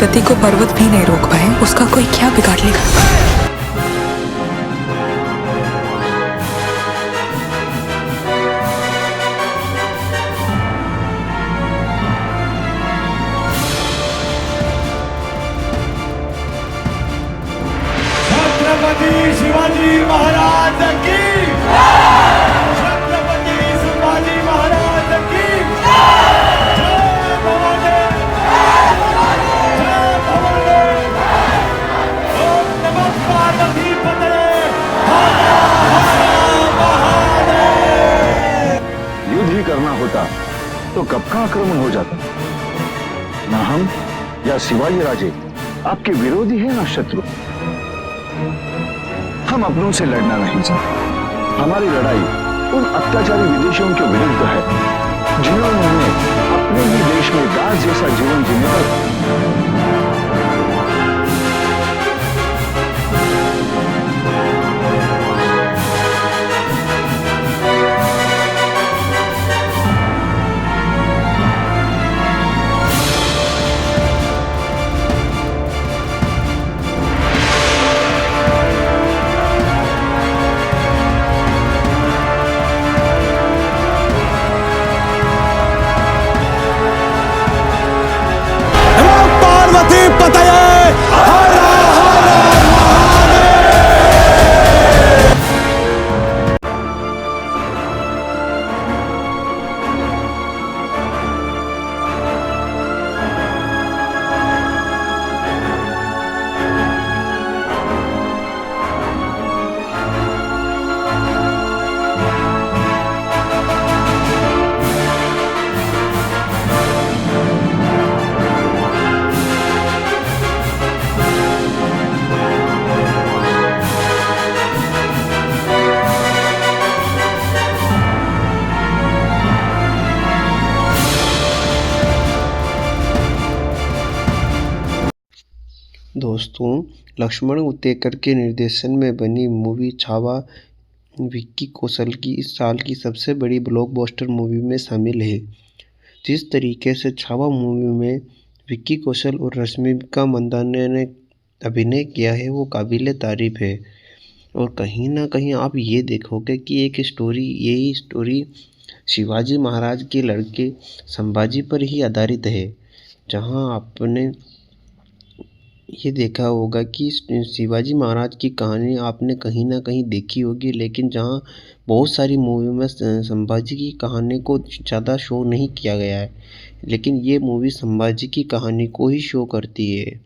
गति को पर्वत भी नहीं रोक पाए, उसका कोई क्या बिगाड़ लेगा। छत्रपति शिवाजी महाराज की, छत्रपति शिवाजी महाराज की जय भवानी, जय भवानी। ओम नमः पार्वती पतये, हर हर महादेव। युद्ध ही करना होता तो कब का आक्रमण हो जाता। ना हम या शिवाजी राजे आपके विरोधी है, ना शत्रु। हम अपनों से लड़ना नहीं चाहते। हमारी लड़ाई उन अत्याचारी विदेशियों के विरुद्ध है जिन्होंने अपने ही देश में दास जैसा जीवन जीने पार्वती पतये, हर हर महादेव। दोस्तों, लक्ष्मण उतेकर के निर्देशन में बनी मूवी छावा विक्की कौशल की इस साल की सबसे बड़ी ब्लॉकबस्टर मूवी में शामिल है। जिस तरीके से छावा मूवी में विक्की कौशल और रश्मिका मंदाना ने अभिनय किया है वो काबिले तारीफ है। और कहीं ना कहीं आप ये देखोगे कि यही स्टोरी शिवाजी महाराज के लड़के संभाजी पर ही आधारित है। जहां आपने ये देखा होगा कि शिवाजी महाराज की कहानी आपने कहीं ना कहीं देखी होगी, लेकिन जहाँ बहुत सारी मूवी में संभाजी की कहानी को ज़्यादा शो नहीं किया गया है, लेकिन ये मूवी संभाजी की कहानी को ही शो करती है।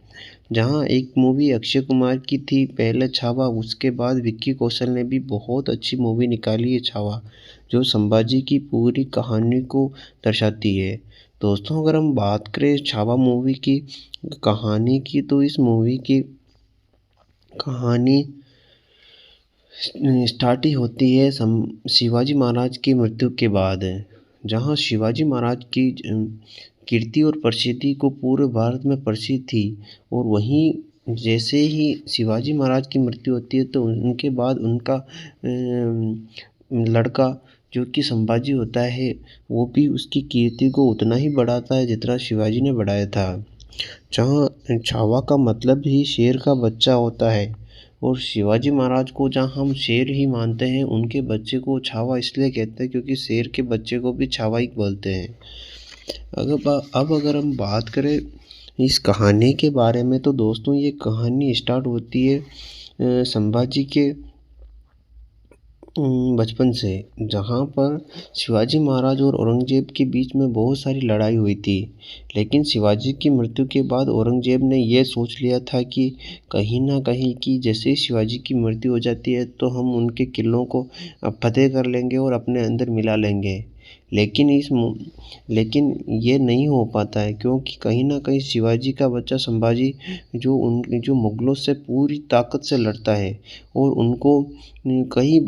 जहाँ एक मूवी अक्षय कुमार की थी पहले छावा, उसके बाद विक्की कौशल ने भी बहुत अच्छी मूवी निकाली है छावा, जो संभाजी की पूरी कहानी को दर्शाती है। दोस्तों, अगर हम बात करें छावा मूवी की कहानी की, तो इस मूवी की कहानी स्टार्ट ही होती है शिवाजी महाराज की मृत्यु के बाद, जहां शिवाजी महाराज की कीर्ति और प्रसिद्धि को पूरे भारत में प्रसिद्ध थी। और वहीं जैसे ही शिवाजी महाराज की मृत्यु होती है तो उनके बाद उनका लड़का जो कि संभाजी होता है वो भी उसकी कीर्ति को उतना ही बढ़ाता है जितना शिवाजी ने बढ़ाया था। जहाँ छावा का मतलब ही शेर का बच्चा होता है, और शिवाजी महाराज को जहाँ हम शेर ही मानते हैं, उनके बच्चे को छावा इसलिए कहते हैं क्योंकि शेर के बच्चे को भी छावा ही बोलते हैं। अगर हम बात करें इस कहानी के बारे में, तो दोस्तों ये कहानी स्टार्ट होती है संभाजी के बचपन से, जहाँ पर शिवाजी महाराज और औरंगजेब के बीच में बहुत सारी लड़ाई हुई थी। लेकिन शिवाजी की मृत्यु के बाद औरंगजेब ने यह सोच लिया था कि कहीं ना कहीं कि जैसे ही शिवाजी की मृत्यु हो जाती है तो हम उनके किलों को फतेह कर लेंगे और अपने अंदर मिला लेंगे। लेकिन ये नहीं हो पाता है, क्योंकि कहीं ना कहीं शिवाजी का बच्चा संभाजी जो मुगलों से पूरी ताकत से लड़ता है और उनको कई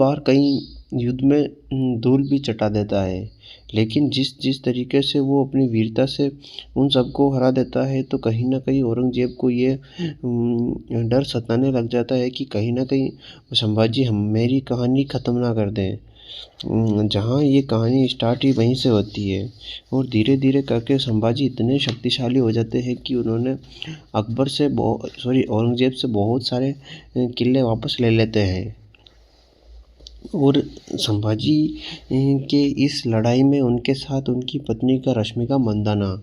युद्ध में धूल भी चटा देता है। लेकिन जिस तरीके से वो अपनी वीरता से उन सबको हरा देता है, तो कहीं ना कहीं औरंगजेब को ये डर सताने लग जाता है कि कहीं ना कहीं संभाजी मेरी कहानी ख़त्म ना कर दें। जहाँ ये कहानी स्टार्ट ही वहीं से होती है और धीरे धीरे करके संभाजी इतने शक्तिशाली हो जाते हैं कि उन्होंने औरंगजेब से बहुत सारे किले वापस ले लेते हैं। और संभाजी के इस लड़ाई में उनके साथ उनकी पत्नी का रश्मिका मंदाना,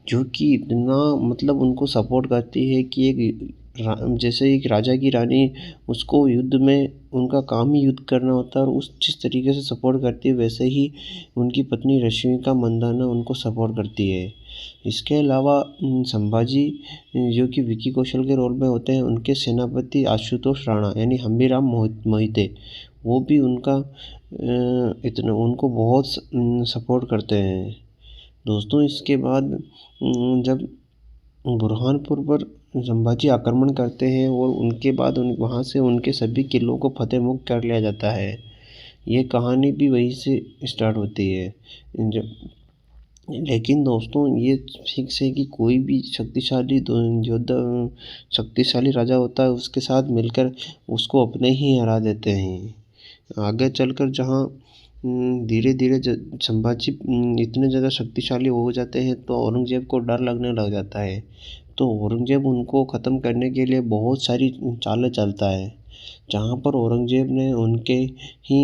जो कि इतना मतलब उनको सपोर्ट करती है कि जैसे एक राजा की रानी, उसको युद्ध में उनका काम ही युद्ध करना होता है और उस जिस तरीके से सपोर्ट करती है वैसे ही उनकी पत्नी रश्मिका मंदाना उनको सपोर्ट करती है। इसके अलावा संभाजी जो कि विकी कौशल के रोल में होते हैं, उनके सेनापति आशुतोष राणा यानी हम्बीराम मोहिते, वो भी इतना उनको बहुत सपोर्ट करते हैं। दोस्तों इसके बाद जब बुरहानपुर पर संभाजी आक्रमण करते हैं और उनके बाद वहाँ से उनके सभी किलों को फतेह मुक्त कर लिया जाता है। ये कहानी भी वहीं से स्टार्ट होती है। लेकिन दोस्तों ये फिक्स है कि कोई भी शक्तिशाली राजा होता है, उसके साथ मिलकर उसको अपने ही हरा देते हैं। आगे चलकर जहाँ धीरे धीरे संभाजी इतने ज़्यादा शक्तिशाली हो जाते हैं तो औरंगजेब को डर लगने लग जाता है। तो औरंगजेब उनको ख़त्म करने के लिए बहुत सारी चालें चलता है, जहाँ पर औरंगजेब ने उनके ही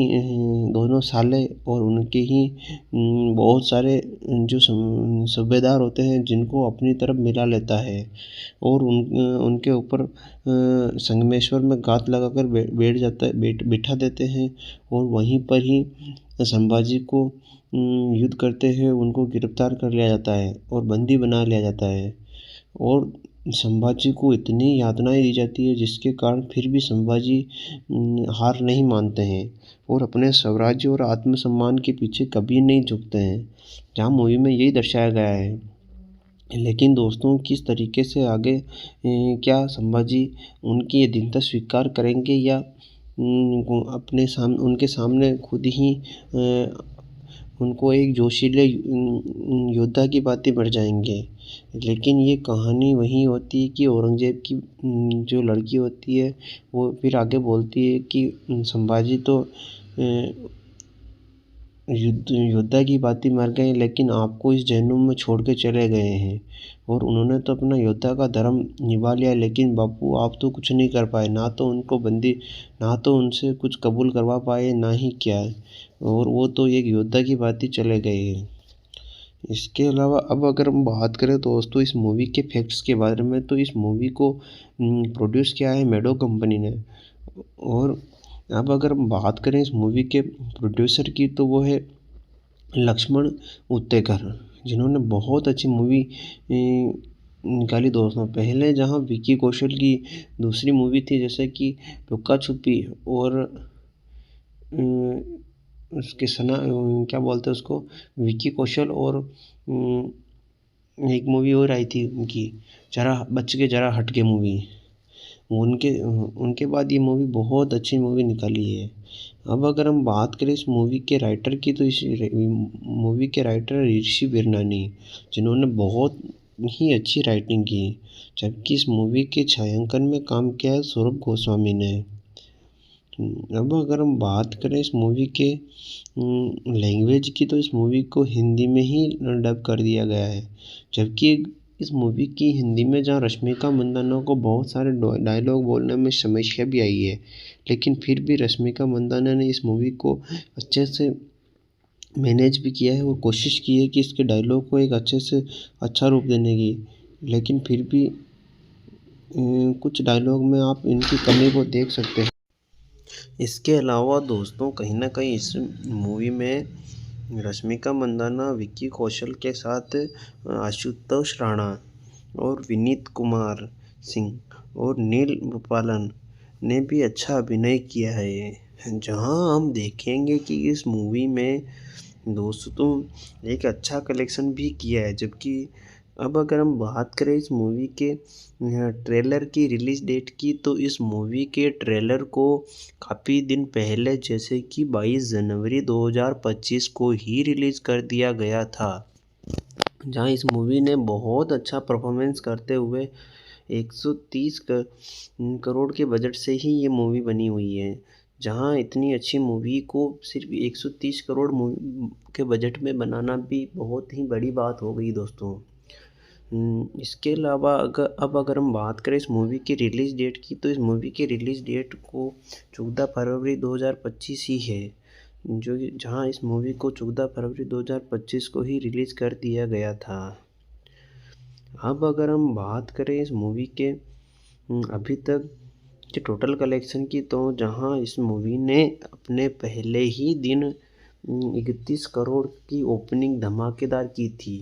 दोनों साले और उनके ही बहुत सारे जो सूबेदार होते हैं जिनको अपनी तरफ मिला लेता है और उनके ऊपर संगमेश्वर में घात लगाकर बिठा देते हैं और वहीं पर ही संभाजी को युद्ध करते हुए उनको गिरफ्तार कर लिया जाता है और बंदी बना लिया जाता है। और संभाजी को इतनी यातनाएं दी जाती है जिसके कारण फिर भी संभाजी हार नहीं मानते हैं और अपने स्वराज्य और आत्मसम्मान के पीछे कभी नहीं झुकते हैं, जहाँ मूवी में यही दर्शाया गया है। लेकिन दोस्तों किस तरीके से आगे क्या संभाजी उनकी ये दीनता स्वीकार करेंगे या उनके सामने खुद ही उनको एक जोशीले योद्धा की बातें बढ़ जाएंगे। लेकिन ये कहानी वही होती है कि औरंगजेब की जो लड़की होती है वो फिर आगे बोलती है कि संभाजी तो योद्धा की बातें मर गए, लेकिन आपको इस जहन्नुम में छोड़ के चले गए हैं और उन्होंने तो अपना योद्धा का धर्म निभा लिया, लेकिन बापू आप तो कुछ नहीं कर पाए, ना तो उनको बंदी, ना तो उनसे कुछ कबूल करवा पाए, ना ही क्या, और वो तो एक योद्धा की बात ही चले गए हैं। इसके अलावा अब अगर हम बात करें दोस्तों इस मूवी के फैक्ट्स के बारे में, तो इस मूवी को प्रोड्यूस किया है मेडो कंपनी ने। और अब अगर हम बात करें इस मूवी के प्रोड्यूसर की, तो वो है लक्ष्मण उत्तेकर, जिन्होंने बहुत अच्छी मूवी निकाली दोस्तों। पहले जहां विकी कौशल की दूसरी मूवी थी जैसे कि लुक्का छुपी और उसके क्या बोलते हैं उसको, विकी कौशल और एक मूवी और आई थी उनकी, जरा बच के जरा हट के मूवी, उनके बाद ये मूवी बहुत अच्छी मूवी निकाली है। अब अगर हम बात करें इस मूवी के राइटर की, तो इस मूवी के राइटर ऋषि बिरनानी, जिन्होंने बहुत ही अच्छी राइटिंग की, जबकि इस मूवी के छायांकन में काम किया है सौरभ गोस्वामी ने। अब अगर हम बात करें इस मूवी के लैंग्वेज की, तो इस मूवी को हिंदी में ही डब कर दिया गया है, जबकि इस मूवी की हिंदी में जहाँ रश्मिका मंदाना को बहुत सारे डायलॉग बोलने में समस्या भी आई है, लेकिन फिर भी रश्मिका मंदाना ने इस मूवी को अच्छे से मैनेज भी किया है और कोशिश की है कि इसके डायलॉग को एक अच्छे से अच्छा रूप देने की, लेकिन फिर भी कुछ डायलॉग में आप इनकी कमी को देख सकते हैं। इसके अलावा दोस्तों कहीं ना कहीं इस मूवी में रश्मिका मंदाना विक्की कौशल के साथ आशुतोष राणा और विनीत कुमार सिंह और नील गोपालन ने भी अच्छा अभिनय किया है, जहां हम देखेंगे कि इस मूवी में दोस्तों एक अच्छा कलेक्शन भी किया है। जबकि अब अगर हम बात करें इस मूवी के ट्रेलर की रिलीज़ डेट की, तो इस मूवी के ट्रेलर को काफ़ी दिन पहले जैसे कि 22 जनवरी 2025 को ही रिलीज़ कर दिया गया था, जहां इस मूवी ने बहुत अच्छा परफॉर्मेंस करते हुए 130 करोड़ के बजट से ही ये मूवी बनी हुई है, जहां इतनी अच्छी मूवी को सिर्फ 130 करोड़ के बजट में बनाना भी बहुत ही बड़ी बात हो गई दोस्तों। इसके अलावा अगर हम बात करें इस मूवी की रिलीज़ डेट की, तो इस मूवी की रिलीज़ डेट को 14 फरवरी 2025 ही है, जो जहां इस मूवी को 14 फरवरी 2025 को ही रिलीज़ कर दिया गया था। अब अगर हम बात करें इस मूवी के अभी तक के टोटल कलेक्शन की, तो जहां इस मूवी ने अपने पहले ही दिन 31 करोड़ की ओपनिंग धमाकेदार की थी।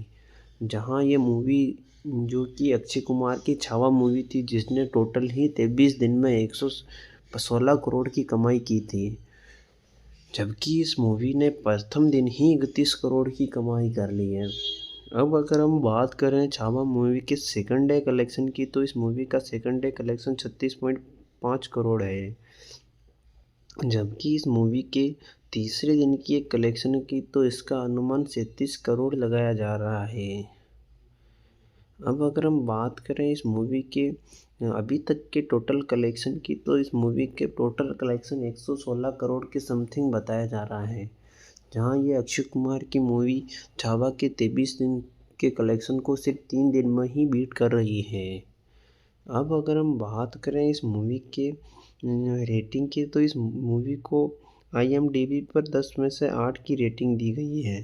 जहां ये मूवी जो कि अक्षय कुमार की छावा मूवी थी, जिसने टोटल ही 23 दिन में 116 करोड़ की कमाई की थी, जबकि इस मूवी ने प्रथम दिन ही 31 करोड़ की कमाई कर ली है। अब अगर हम बात करें छावा मूवी के सेकंड डे कलेक्शन की, तो इस मूवी का सेकंड डे कलेक्शन 36.5 करोड़ है, जबकि इस मूवी के तीसरे दिन की एक कलेक्शन की, तो इसका अनुमान 37 करोड़ लगाया जा रहा है। अब अगर हम बात करें इस मूवी के अभी तक के टोटल कलेक्शन की, तो इस मूवी के टोटल कलेक्शन 116 करोड़ के समथिंग बताया जा रहा है, जहां ये अक्षय कुमार की मूवी छावा के 23 दिन के कलेक्शन को सिर्फ 3 दिन में ही बीट कर रही है। अब अगर हम बात करें इस मूवी के रेटिंग की, तो इस मूवी को IMDb पर 10 में से 8 की रेटिंग दी गई है,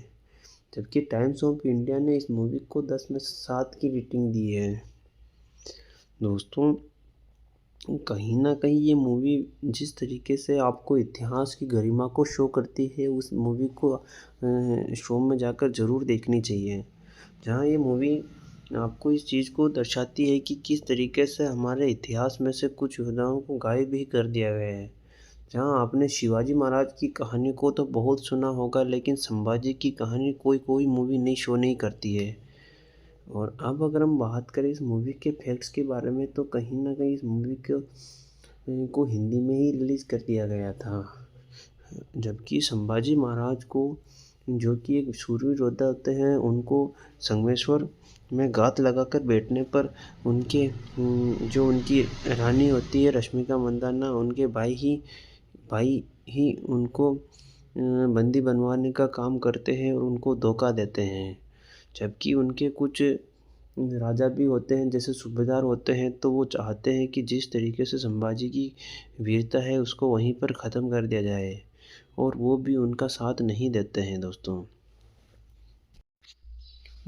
जबकि टाइम्स ऑफ इंडिया ने इस मूवी को 10 में से 7 की रेटिंग दी है। दोस्तों, कहीं ना कहीं ये मूवी जिस तरीके से आपको इतिहास की गरिमा को शो करती है, उस मूवी को शो में जाकर ज़रूर देखनी चाहिए। जहाँ ये मूवी आपको इस चीज़ को दर्शाती है कि किस तरीके से हमारे इतिहास में से कुछ योद्धाओं को गायब भी कर दिया गया है। जहाँ आपने शिवाजी महाराज की कहानी को तो बहुत सुना होगा, लेकिन संभाजी की कहानी कोई मूवी नहीं शो नहीं करती है। और अब अगर हम बात करें इस मूवी के फैक्ट्स के बारे में, तो कहीं ना कहीं इस मूवी को हिंदी में ही रिलीज़ कर दिया गया था, जबकि संभाजी महाराज को, जो कि एक शूरवीर योद्धा होते हैं, उनको संगमेश्वर में घात लगाकर बैठने पर उनके जो उनकी रानी होती है रश्मिका मंदाना, उनके भाई ही उनको बंदी बनवाने का काम करते हैं और उनको धोखा देते हैं। जबकि उनके कुछ राजा भी होते हैं, जैसे सूबेदार होते हैं, तो वो चाहते हैं कि जिस तरीके से संभाजी की वीरता है उसको वहीं पर ख़त्म कर दिया जाए, और वो भी उनका साथ नहीं देते हैं।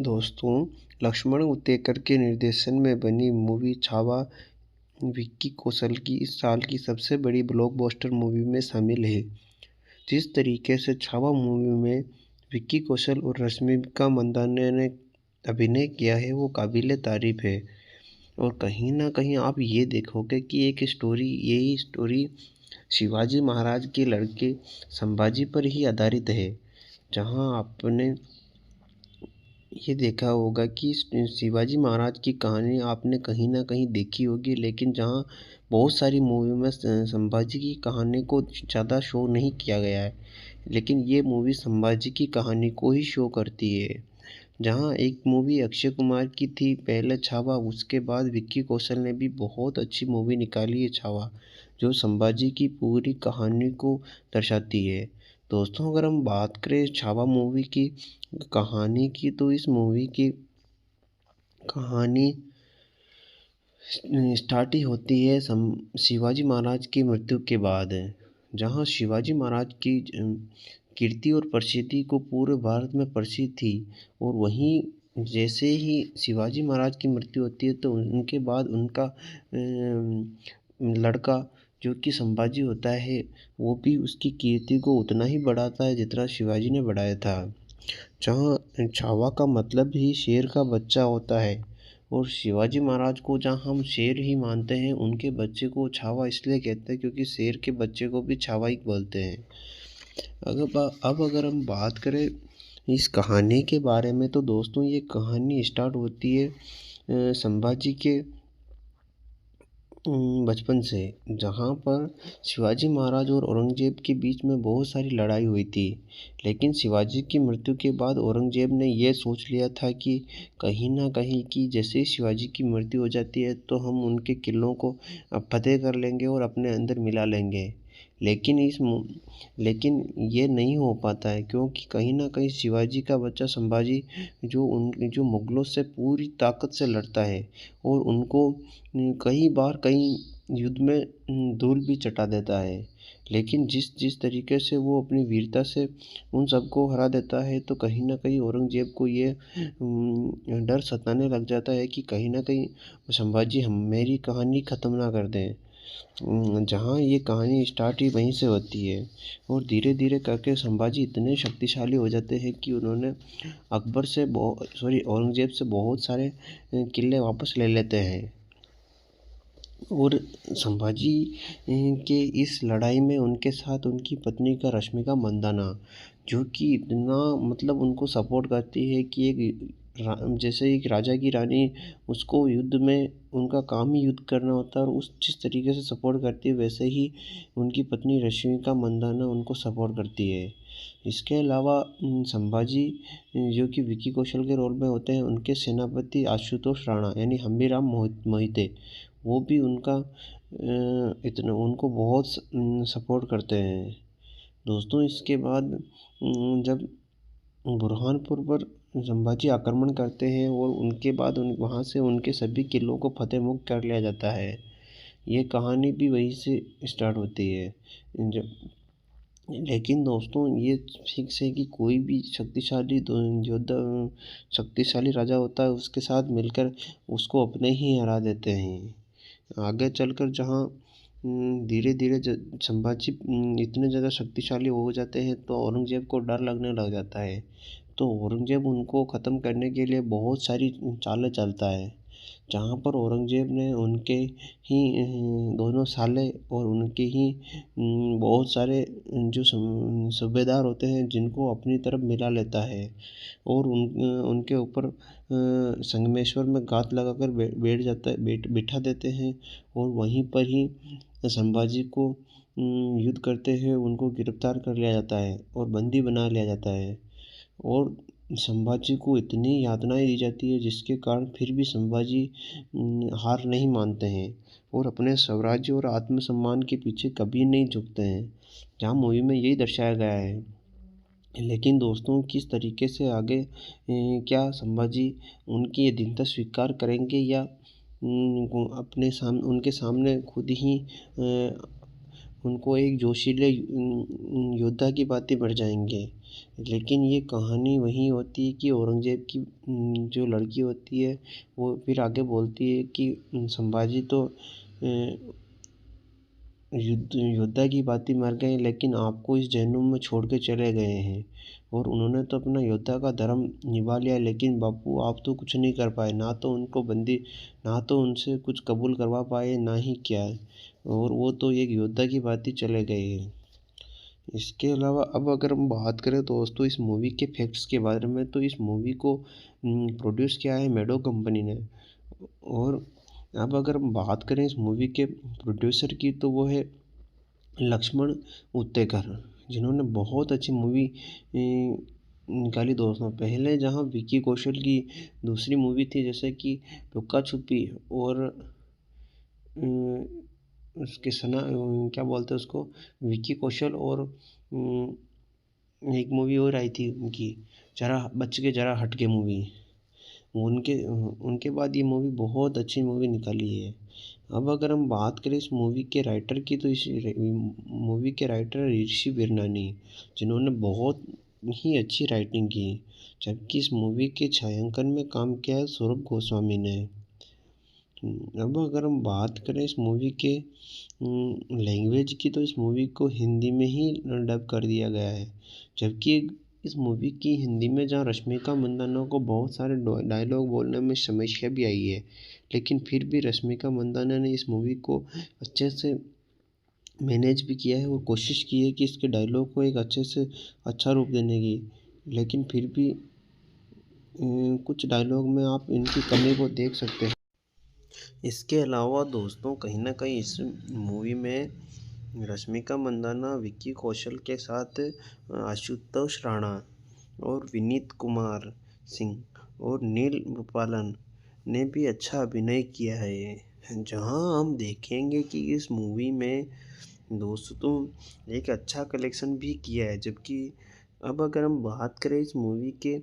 दोस्तों, लक्ष्मण उतेकर के निर्देशन में बनी मूवी छावा विक्की कौशल की इस साल की सबसे बड़ी ब्लॉकबस्टर मूवी में शामिल है। जिस तरीके से छावा मूवी में विक्की कौशल और रश्मिका मंदाना ने अभिनय किया है, वो काबिले तारीफ है। और कहीं ना कहीं आप ये देखोगे कि यही स्टोरी शिवाजी महाराज के लड़के संभाजी पर ही आधारित है। जहां आपने ये देखा होगा कि शिवाजी महाराज की कहानी आपने कहीं ना कहीं देखी होगी, लेकिन जहां बहुत सारी मूवी में संभाजी की कहानी को ज़्यादा शो नहीं किया गया है, लेकिन ये मूवी संभाजी की कहानी को ही शो करती है। जहां एक मूवी अक्षय कुमार की थी पहले छावा, उसके बाद विक्की कौशल ने भी बहुत अच्छी मूवी निकाली है छावा, जो संभाजी की पूरी कहानी को दर्शाती है। दोस्तों, अगर हम बात करें छावा मूवी की कहानी की, तो इस मूवी की कहानी स्टार्ट ही होती है शिवाजी महाराज की मृत्यु के बाद, जहां शिवाजी महाराज की कीर्ति और प्रसिद्धि को पूरे भारत में प्रसिद्ध थी। और वहीं जैसे ही शिवाजी महाराज की मृत्यु होती है, तो उनके बाद उनका लड़का जो कि संभाजी होता है, वो भी उसकी कीर्ति को उतना ही बढ़ाता है जितना शिवाजी ने बढ़ाया था। जहाँ छावा का मतलब ही शेर का बच्चा होता है, और शिवाजी महाराज को जहाँ हम शेर ही मानते हैं, उनके बच्चे को छावा इसलिए कहते हैं क्योंकि शेर के बच्चे को भी छावा ही बोलते हैं। अब अगर हम बात करें इस कहानी के बारे में, तो दोस्तों ये कहानी स्टार्ट होती है संभाजी के बचपन से, जहाँ पर शिवाजी महाराज और औरंगजेब के बीच में बहुत सारी लड़ाई हुई थी। लेकिन शिवाजी की मृत्यु के बाद औरंगजेब ने यह सोच लिया था कि कहीं ना कहीं कि जैसे ही शिवाजी की मृत्यु हो जाती है, तो हम उनके किलों को फतेह कर लेंगे और अपने अंदर मिला लेंगे। लेकिन ये नहीं हो पाता है क्योंकि कहीं न कहीं शिवाजी का बच्चा संभाजी जो मुगलों से पूरी ताकत से लड़ता है और उनको कई बार कई युद्ध में धूल भी चटा देता है। लेकिन जिस तरीके से वो अपनी वीरता से उन सबको हरा देता है तो कहीं न कहीं औरंगज़ेब को ये डर सताने लग जाता है कि कहीं न कहीं संभाजी मेरी कहानी ख़त्म ना कर दें। जहाँ ये कहानी स्टार्ट ही वहीं से होती है और धीरे धीरे करके संभाजी इतने शक्तिशाली हो जाते हैं कि उन्होंने औरंगज़ेब से बहुत सारे किले वापस ले लेते हैं। और संभाजी के इस लड़ाई में उनके साथ उनकी पत्नी का रश्मिका मंदाना जो कि इतना मतलब उनको सपोर्ट करती है कि जैसे एक राजा की रानी उसको युद्ध में उनका काम ही युद्ध करना होता है और जिस तरीके से सपोर्ट करती है वैसे ही उनकी पत्नी रश्मिका मंदाना उनको सपोर्ट करती है। इसके अलावा संभाजी जो कि विकी कौशल के रोल में होते हैं उनके सेनापति आशुतोष राणा यानी हम्बीराव मोहिते वो भी उनको बहुत सपोर्ट करते हैं। दोस्तों इसके बाद जब बुरहानपुर पर संभाजी आक्रमण करते हैं और उनके बाद वहाँ से उनके सभी किलों को फतेह मुक्त कर लिया जाता है। ये कहानी भी वहीं से स्टार्ट होती है। लेकिन दोस्तों ये फिक्स है कि कोई भी शक्तिशाली राजा होता है उसके साथ मिलकर उसको अपने ही हरा देते हैं। आगे चलकर जहाँ धीरे धीरे संभाजी इतने ज़्यादा शक्तिशाली हो जाते हैं तो औरंगज़ेब को डर लगने लग जाता है। तो औरंगज़ेब उनको ख़त्म करने के लिए बहुत सारी चालें चलता है जहाँ पर औरंगज़ेब ने उनके ही दोनों साले और उनके ही बहुत सारे जो सूबेदार होते हैं जिनको अपनी तरफ मिला लेता है और उनके ऊपर संगमेश्वर में घात लगाकर बिठा देते हैं और वहीं पर ही संभाजी को युद्ध करते हुए उनको गिरफ्तार कर लिया जाता है और बंदी बना लिया जाता है और संभाजी को इतनी यातनाएं दी जाती है जिसके कारण फिर भी संभाजी हार नहीं मानते हैं और अपने स्वराज्य और आत्मसम्मान के पीछे कभी नहीं झुकते हैं। जहाँ मूवी में यही दर्शाया गया है। लेकिन दोस्तों किस तरीके से आगे क्या संभाजी उनकी ये दीनता स्वीकार करेंगे या उनके सामने खुद ही उनको एक जोशीले योद्धा की बातें बढ़ जाएंगे। लेकिन ये कहानी वही होती है कि औरंगज़ेब की जो लड़की होती है वो फिर आगे बोलती है कि संभाजी तो योद्धा की बातें मर गए लेकिन आपको इस जहन्नुम में छोड़ के चले गए हैं और उन्होंने तो अपना योद्धा का धर्म निभा लिया लेकिन बापू आप तो कुछ नहीं कर पाए, ना तो उनको बंदी ना तो उनसे कुछ कबूल करवा पाए ना ही क्या और वो तो एक योद्धा की बात ही चले गए हैं। इसके अलावा अब अगर हम बात करें दोस्तों इस मूवी के फैक्ट्स के बारे में तो इस मूवी को प्रोड्यूस किया है मेडो कंपनी ने और अब अगर हम बात करें इस मूवी के प्रोड्यूसर की तो वो है लक्ष्मण उत्तेकर जिन्होंने बहुत अच्छी मूवी निकाली दोस्तों। पहले जहाँ विकी कौशल की दूसरी मूवी थी जैसे कि लुक्का छुपी और उसके क्या बोलते हैं उसको विकी कौशल और एक मूवी और आई थी उनकी जरा बच के जरा हट के मूवी उनके बाद ये मूवी बहुत अच्छी मूवी निकाली है। अब अगर हम बात करें इस मूवी के राइटर की तो इस मूवी के राइटर ऋषि बिरनानी जिन्होंने बहुत ही अच्छी राइटिंग की जबकि इस मूवी के छायांकन में काम किया है सौरभ गोस्वामी ने। अब अगर हम बात करें इस मूवी के लैंग्वेज की तो इस मूवी को हिंदी में ही डब कर दिया गया है जबकि इस मूवी की हिंदी में जहाँ रश्मिका मंदाना को बहुत सारे डायलॉग बोलने में समस्या भी आई है लेकिन फिर भी रश्मिका मंदाना ने इस मूवी को अच्छे से मैनेज भी किया है और कोशिश की है कि इसके डायलॉग को एक अच्छे से अच्छा रूप देने की। लेकिन फिर भी कुछ डायलॉग में आप इनकी कमी को देख सकते हैं। इसके अलावा दोस्तों कहीं ना कहीं इस मूवी में रश्मिका मंदाना विक्की कौशल के साथ आशुतोष राणा और विनीत कुमार सिंह और नील गोपालन ने भी अच्छा अभिनय किया है। जहां हम देखेंगे कि इस मूवी में दोस्तों एक अच्छा कलेक्शन भी किया है। जबकि अब अगर हम बात करें इस मूवी के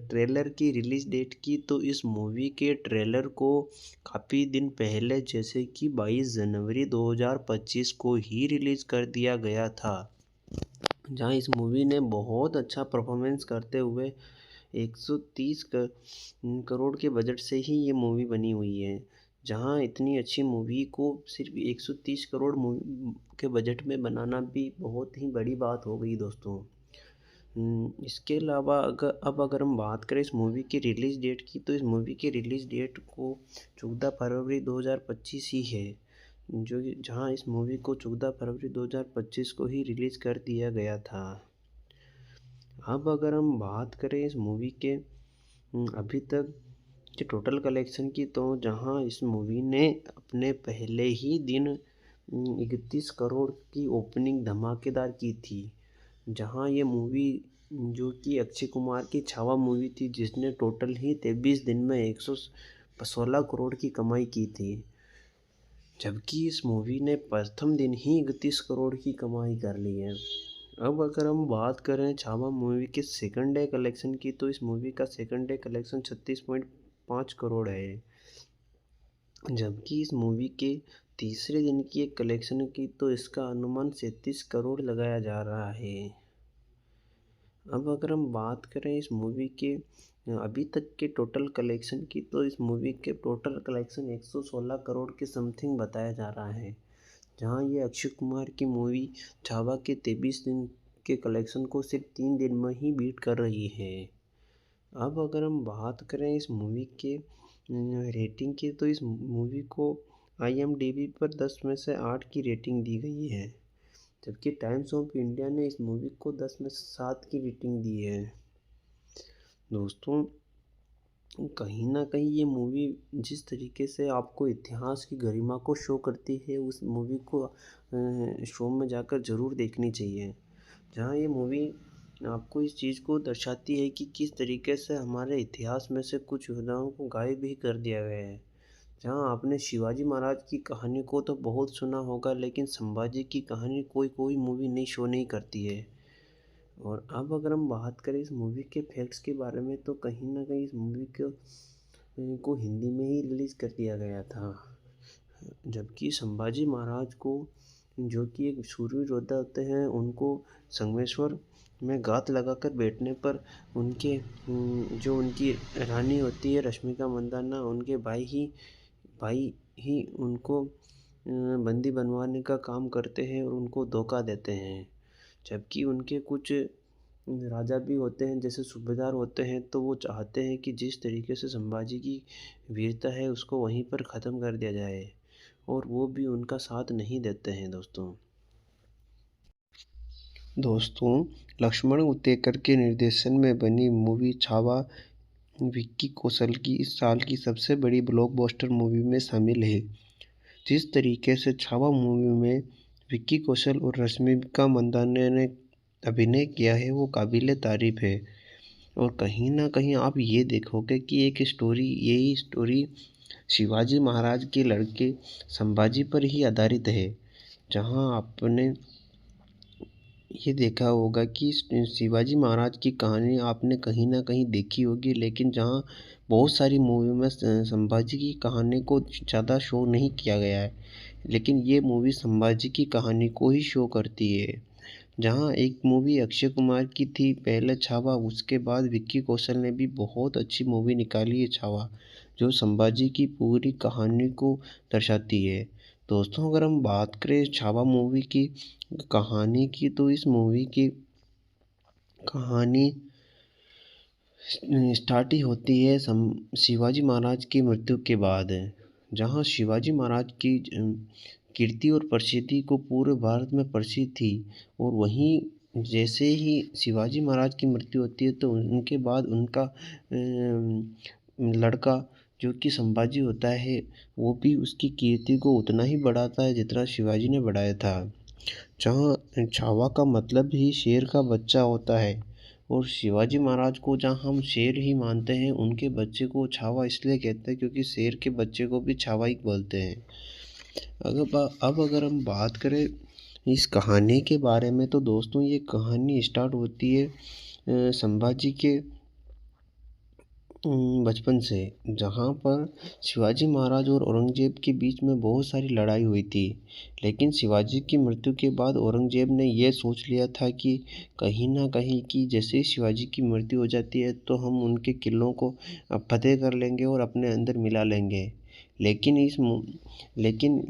ट्रेलर की रिलीज़ डेट की, तो इस मूवी के ट्रेलर को काफ़ी दिन पहले जैसे कि 22 जनवरी 2025 को ही रिलीज़ कर दिया गया था, जहां इस मूवी ने बहुत अच्छा परफॉर्मेंस करते हुए 130 करोड़ के बजट से ही ये मूवी बनी हुई है। जहां इतनी अच्छी मूवी को सिर्फ 130 करोड़ के बजट में बनाना भी बहुत ही बड़ी बात हो गई दोस्तों। इसके अलावा अगर हम बात करें इस मूवी की रिलीज़ डेट की, तो इस मूवी की रिलीज़ डेट को 14 फरवरी 2025 ही है, जहां इस मूवी को 14 फरवरी 2025 को ही रिलीज़ कर दिया गया था। अब अगर हम बात करें इस मूवी के अभी तक के टोटल कलेक्शन की, तो जहां इस मूवी ने अपने पहले ही दिन 31 करोड़ की ओपनिंग धमाकेदार की थी। जहां ये मूवी जो कि अक्षय कुमार की छावा मूवी थी, जिसने टोटल ही 23 दिन में 116 करोड़ की कमाई की थी। जबकि इस मूवी ने प्रथम दिन ही 31 करोड़ की कमाई कर ली है। अब अगर हम बात करें छावा मूवी के सेकंड डे कलेक्शन की, तो इस मूवी का सेकंड डे कलेक्शन 36.5 करोड़ है। जबकि इस मूवी के तीसरे दिन की एक कलेक्शन की, तो इसका अनुमान 37 करोड़ लगाया जा रहा है। अब अगर हम बात करें इस मूवी के अभी तक के टोटल कलेक्शन की, तो इस मूवी के टोटल कलेक्शन 116 करोड़ के समथिंग बताया जा रहा है। जहां ये अक्षय कुमार की मूवी छावा के 23 दिन के कलेक्शन को सिर्फ 3 दिन में ही बीट कर रही है। अब अगर हम बात करें इस मूवी के रेटिंग की, तो इस मूवी को IMDb पर 10 में से 8 की रेटिंग दी गई है। जबकि टाइम्स ऑफ इंडिया ने इस मूवी को 10 में से 7 की रेटिंग दी है। दोस्तों कहीं ना कहीं ये मूवी जिस तरीके से आपको इतिहास की गरिमा को शो करती है, उस मूवी को शो में जाकर ज़रूर देखनी चाहिए। जहां ये मूवी आपको इस चीज़ को दर्शाती है कि किस तरीके से हमारे इतिहास में से कुछ योद्धाओं को गायब भी कर दिया गया है। जहां आपने शिवाजी महाराज की कहानी को तो बहुत सुना होगा, लेकिन संभाजी की कहानी कोई मूवी नहीं शो नहीं करती है। और अब अगर हम बात करें इस मूवी के फैक्ट्स के बारे में, तो कहीं ना कहीं इस मूवी को हिंदी में ही रिलीज़ कर दिया गया था। जबकि संभाजी महाराज को, जो कि एक शूरवीर योद्धा होते हैं, उनको संगमेश्वर में घात लगाकर बैठने पर उनके जो उनकी रानी होती है रश्मिका मंदाना, उनके भाई ही उनको बंदी बनवाने का काम करते हैं और उनको धोखा देते हैं। जबकि उनके कुछ राजा भी होते हैं, जैसे सूबेदार होते हैं, तो वो चाहते हैं कि जिस तरीके से संभाजी की वीरता है उसको वहीं पर ख़त्म कर दिया जाए, और वो भी उनका साथ नहीं देते हैं। दोस्तों लक्ष्मण उतेकर के निर्देशन में बनी मूवी छावा विक्की कौशल की इस साल की सबसे बड़ी ब्लॉकबस्टर मूवी में शामिल है। जिस तरीके से छावा मूवी में विक्की कौशल और रश्मिका मंदाना ने अभिनय किया है, वो काबिले तारीफ है। और कहीं ना कहीं आप ये देखोगे कि यही स्टोरी शिवाजी महाराज के लड़के संभाजी पर ही आधारित है। जहां आपने ये देखा होगा कि शिवाजी महाराज की कहानी आपने कहीं ना कहीं देखी होगी, लेकिन जहां बहुत सारी मूवी में संभाजी की कहानी को ज़्यादा शो नहीं किया गया है, लेकिन ये मूवी संभाजी की कहानी को ही शो करती है। जहां एक मूवी अक्षय कुमार की थी पहले छावा, उसके बाद विक्की कौशल ने भी बहुत अच्छी मूवी निकाली है छावा, जो संभाजी की पूरी कहानी को दर्शाती है। दोस्तों अगर हम बात करें छावा मूवी की कहानी की, तो इस मूवी की कहानी स्टार्ट ही होती है शिवाजी महाराज की मृत्यु के बाद, जहां शिवाजी महाराज की कीर्ति और प्रसिद्धि को पूरे भारत में प्रसिद्ध थी। और वहीं जैसे ही शिवाजी महाराज की मृत्यु होती है, तो उनके बाद उनका लड़का जो कि संभाजी होता है, वो भी उसकी कीर्ति को उतना ही बढ़ाता है जितना शिवाजी ने बढ़ाया था। जहाँ छावा का मतलब ही शेर का बच्चा होता है, और शिवाजी महाराज को जहाँ हम शेर ही मानते हैं, उनके बच्चे को छावा इसलिए कहते हैं क्योंकि शेर के बच्चे को भी छावा ही बोलते हैं। अब अगर हम बात करें इस कहानी के बारे में तो दोस्तों ये कहानी स्टार्ट होती है संभाजी के बचपन से, जहाँ पर शिवाजी महाराज और औरंगजेब के बीच में बहुत सारी लड़ाई हुई थी। लेकिन शिवाजी की मृत्यु के बाद औरंगजेब ने यह सोच लिया था कि कहीं ना कहीं कि जैसे ही शिवाजी की मृत्यु हो जाती है तो हम उनके किलों को फतेह कर लेंगे और अपने अंदर मिला लेंगे। लेकिन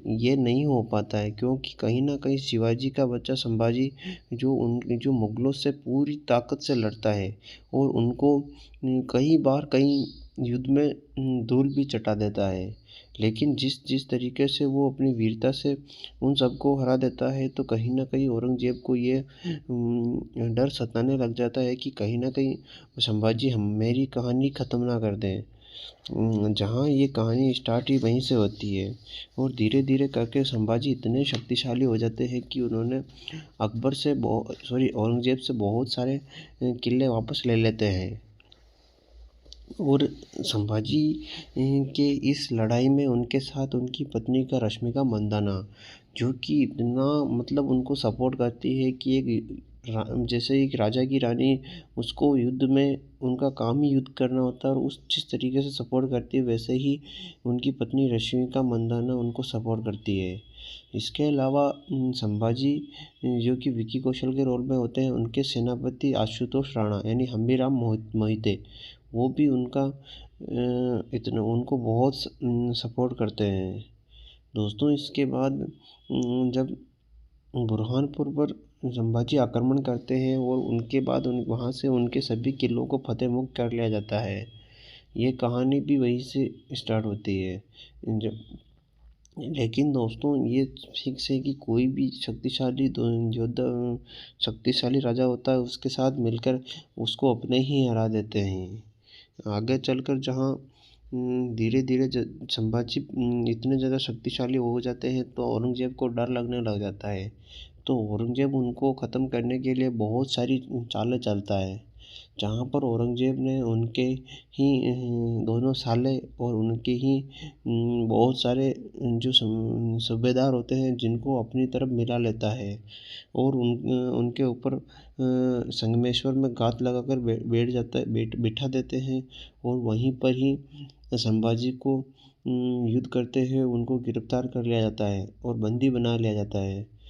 ये नहीं हो पाता है, क्योंकि कहीं ना कहीं शिवाजी का बच्चा संभाजी जो मुगलों से पूरी ताकत से लड़ता है और उनको कई बार कई युद्ध में धूल भी चटा देता है। लेकिन जिस तरीके से वो अपनी वीरता से उन सबको हरा देता है, तो कहीं ना कहीं औरंगजेब को ये डर सताने लग जाता है कि कहीं ना कहीं संभाजी हम मेरी कहानी ख़त्म ना कर दें। जहाँ ये कहानी स्टार्ट ही वहीं से होती है और धीरे धीरे करके संभाजी इतने शक्तिशाली हो जाते हैं कि उन्होंने औरंगजेब से बहुत सारे किले वापस ले लेते हैं। और संभाजी के इस लड़ाई में उनके साथ उनकी पत्नी का रश्मिका मंदाना, जो कि इतना मतलब उनको सपोर्ट करती है कि जैसे एक राजा की रानी, उसको युद्ध में उनका काम ही युद्ध करना होता है और उस जिस तरीके से सपोर्ट करती है वैसे ही उनकी पत्नी रश्मिका मंदाना उनको सपोर्ट करती है। इसके अलावा संभाजी जो कि विकी कौशल के रोल में होते हैं, उनके सेनापति आशुतोष राणा यानी हम्बीराव मोहिते, वो भी उनको बहुत सपोर्ट करते हैं। दोस्तों इसके बाद जब बुरहानपुर पर संभाजी आक्रमण करते हैं और उनके बाद वहाँ से उनके सभी किलों को फतेह मुक्त कर लिया जाता है। ये कहानी भी वहीं से स्टार्ट होती है। लेकिन दोस्तों ये फिक्स है कि कोई भी शक्तिशाली राजा होता है, उसके साथ मिलकर उसको अपने ही हरा देते हैं। आगे चलकर जहाँ धीरे धीरे संभाजी इतने ज़्यादा शक्तिशाली हो जाते हैं तो औरंगजेब को डर लगने लग जाता है। तो औरंगजेब उनको ख़त्म करने के लिए बहुत सारी चालें चलता है, जहाँ पर औरंगजेब ने उनके ही दोनों साले और उनके ही बहुत सारे जो सूबेदार होते हैं जिनको अपनी तरफ मिला लेता है और उनके ऊपर संगमेश्वर में घात लगाकर बिठा देते हैं और वहीं पर ही संभाजी को युद्ध करते हुए उनको गिरफ्तार कर लिया जाता है और बंदी बना लिया जाता है।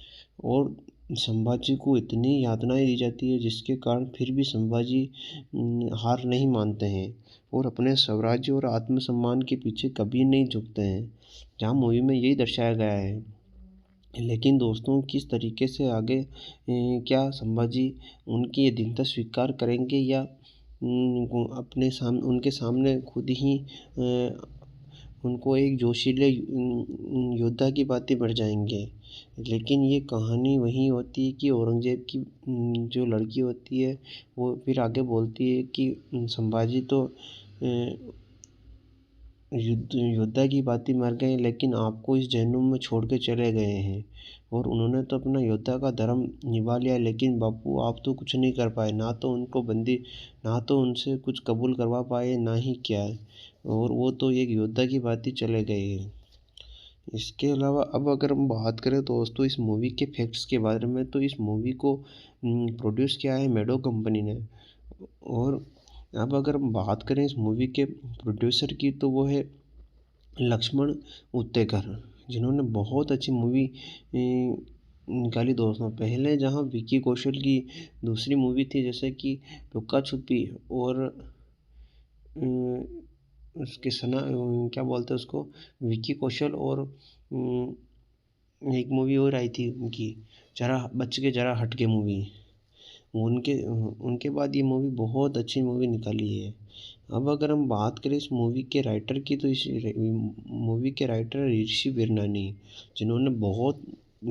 और संभाजी को इतनी यातनाएं दी जाती है जिसके कारण फिर भी संभाजी हार नहीं मानते हैं और अपने स्वराज्य और आत्मसम्मान के पीछे कभी नहीं झुकते हैं, जहाँ मूवी में यही दर्शाया गया है। लेकिन दोस्तों किस तरीके से आगे क्या संभाजी उनकी ये दीनता स्वीकार करेंगे या उनके सामने खुद ही उनको एक जोशीले योद्धा की बातें बढ़ जाएंगे। लेकिन ये कहानी वही होती है कि औरंगजेब की जो लड़की होती है वो फिर आगे बोलती है कि संभाजी तो योद्धा की बातें मर गए, लेकिन आपको इस जहन्नुम में छोड़ के चले गए हैं और उन्होंने तो अपना योद्धा का धर्म निभा लिया, लेकिन बापू आप तो कुछ नहीं कर पाए, ना तो उनको बंदी, ना तो उनसे कुछ कबूल करवा पाए, ना ही क्या, और वो तो एक योद्धा की बातें चले गए हैं। इसके अलावा अब अगर हम बात करें दोस्तों इस मूवी के फैक्ट्स के बारे में, तो इस मूवी को प्रोड्यूस किया है मेडो कंपनी ने। और अब अगर हम बात करें इस मूवी के प्रोड्यूसर की, तो वो है लक्ष्मण उत्तेकर, जिन्होंने बहुत अच्छी मूवी निकाली दोस्तों। पहले जहाँ विकी कौशल की दूसरी मूवी थी जैसे कि लुक्का छुपी और उसके क्या बोलते हैं उसको, विकी कौशल और एक मूवी और आई थी उनकी, जरा बच के जरा हट के मूवी, उनके बाद ये मूवी बहुत अच्छी मूवी निकाली है। अब अगर हम बात करें इस मूवी के राइटर की, तो इस मूवी के राइटर ऋषि बिरनानी, जिन्होंने बहुत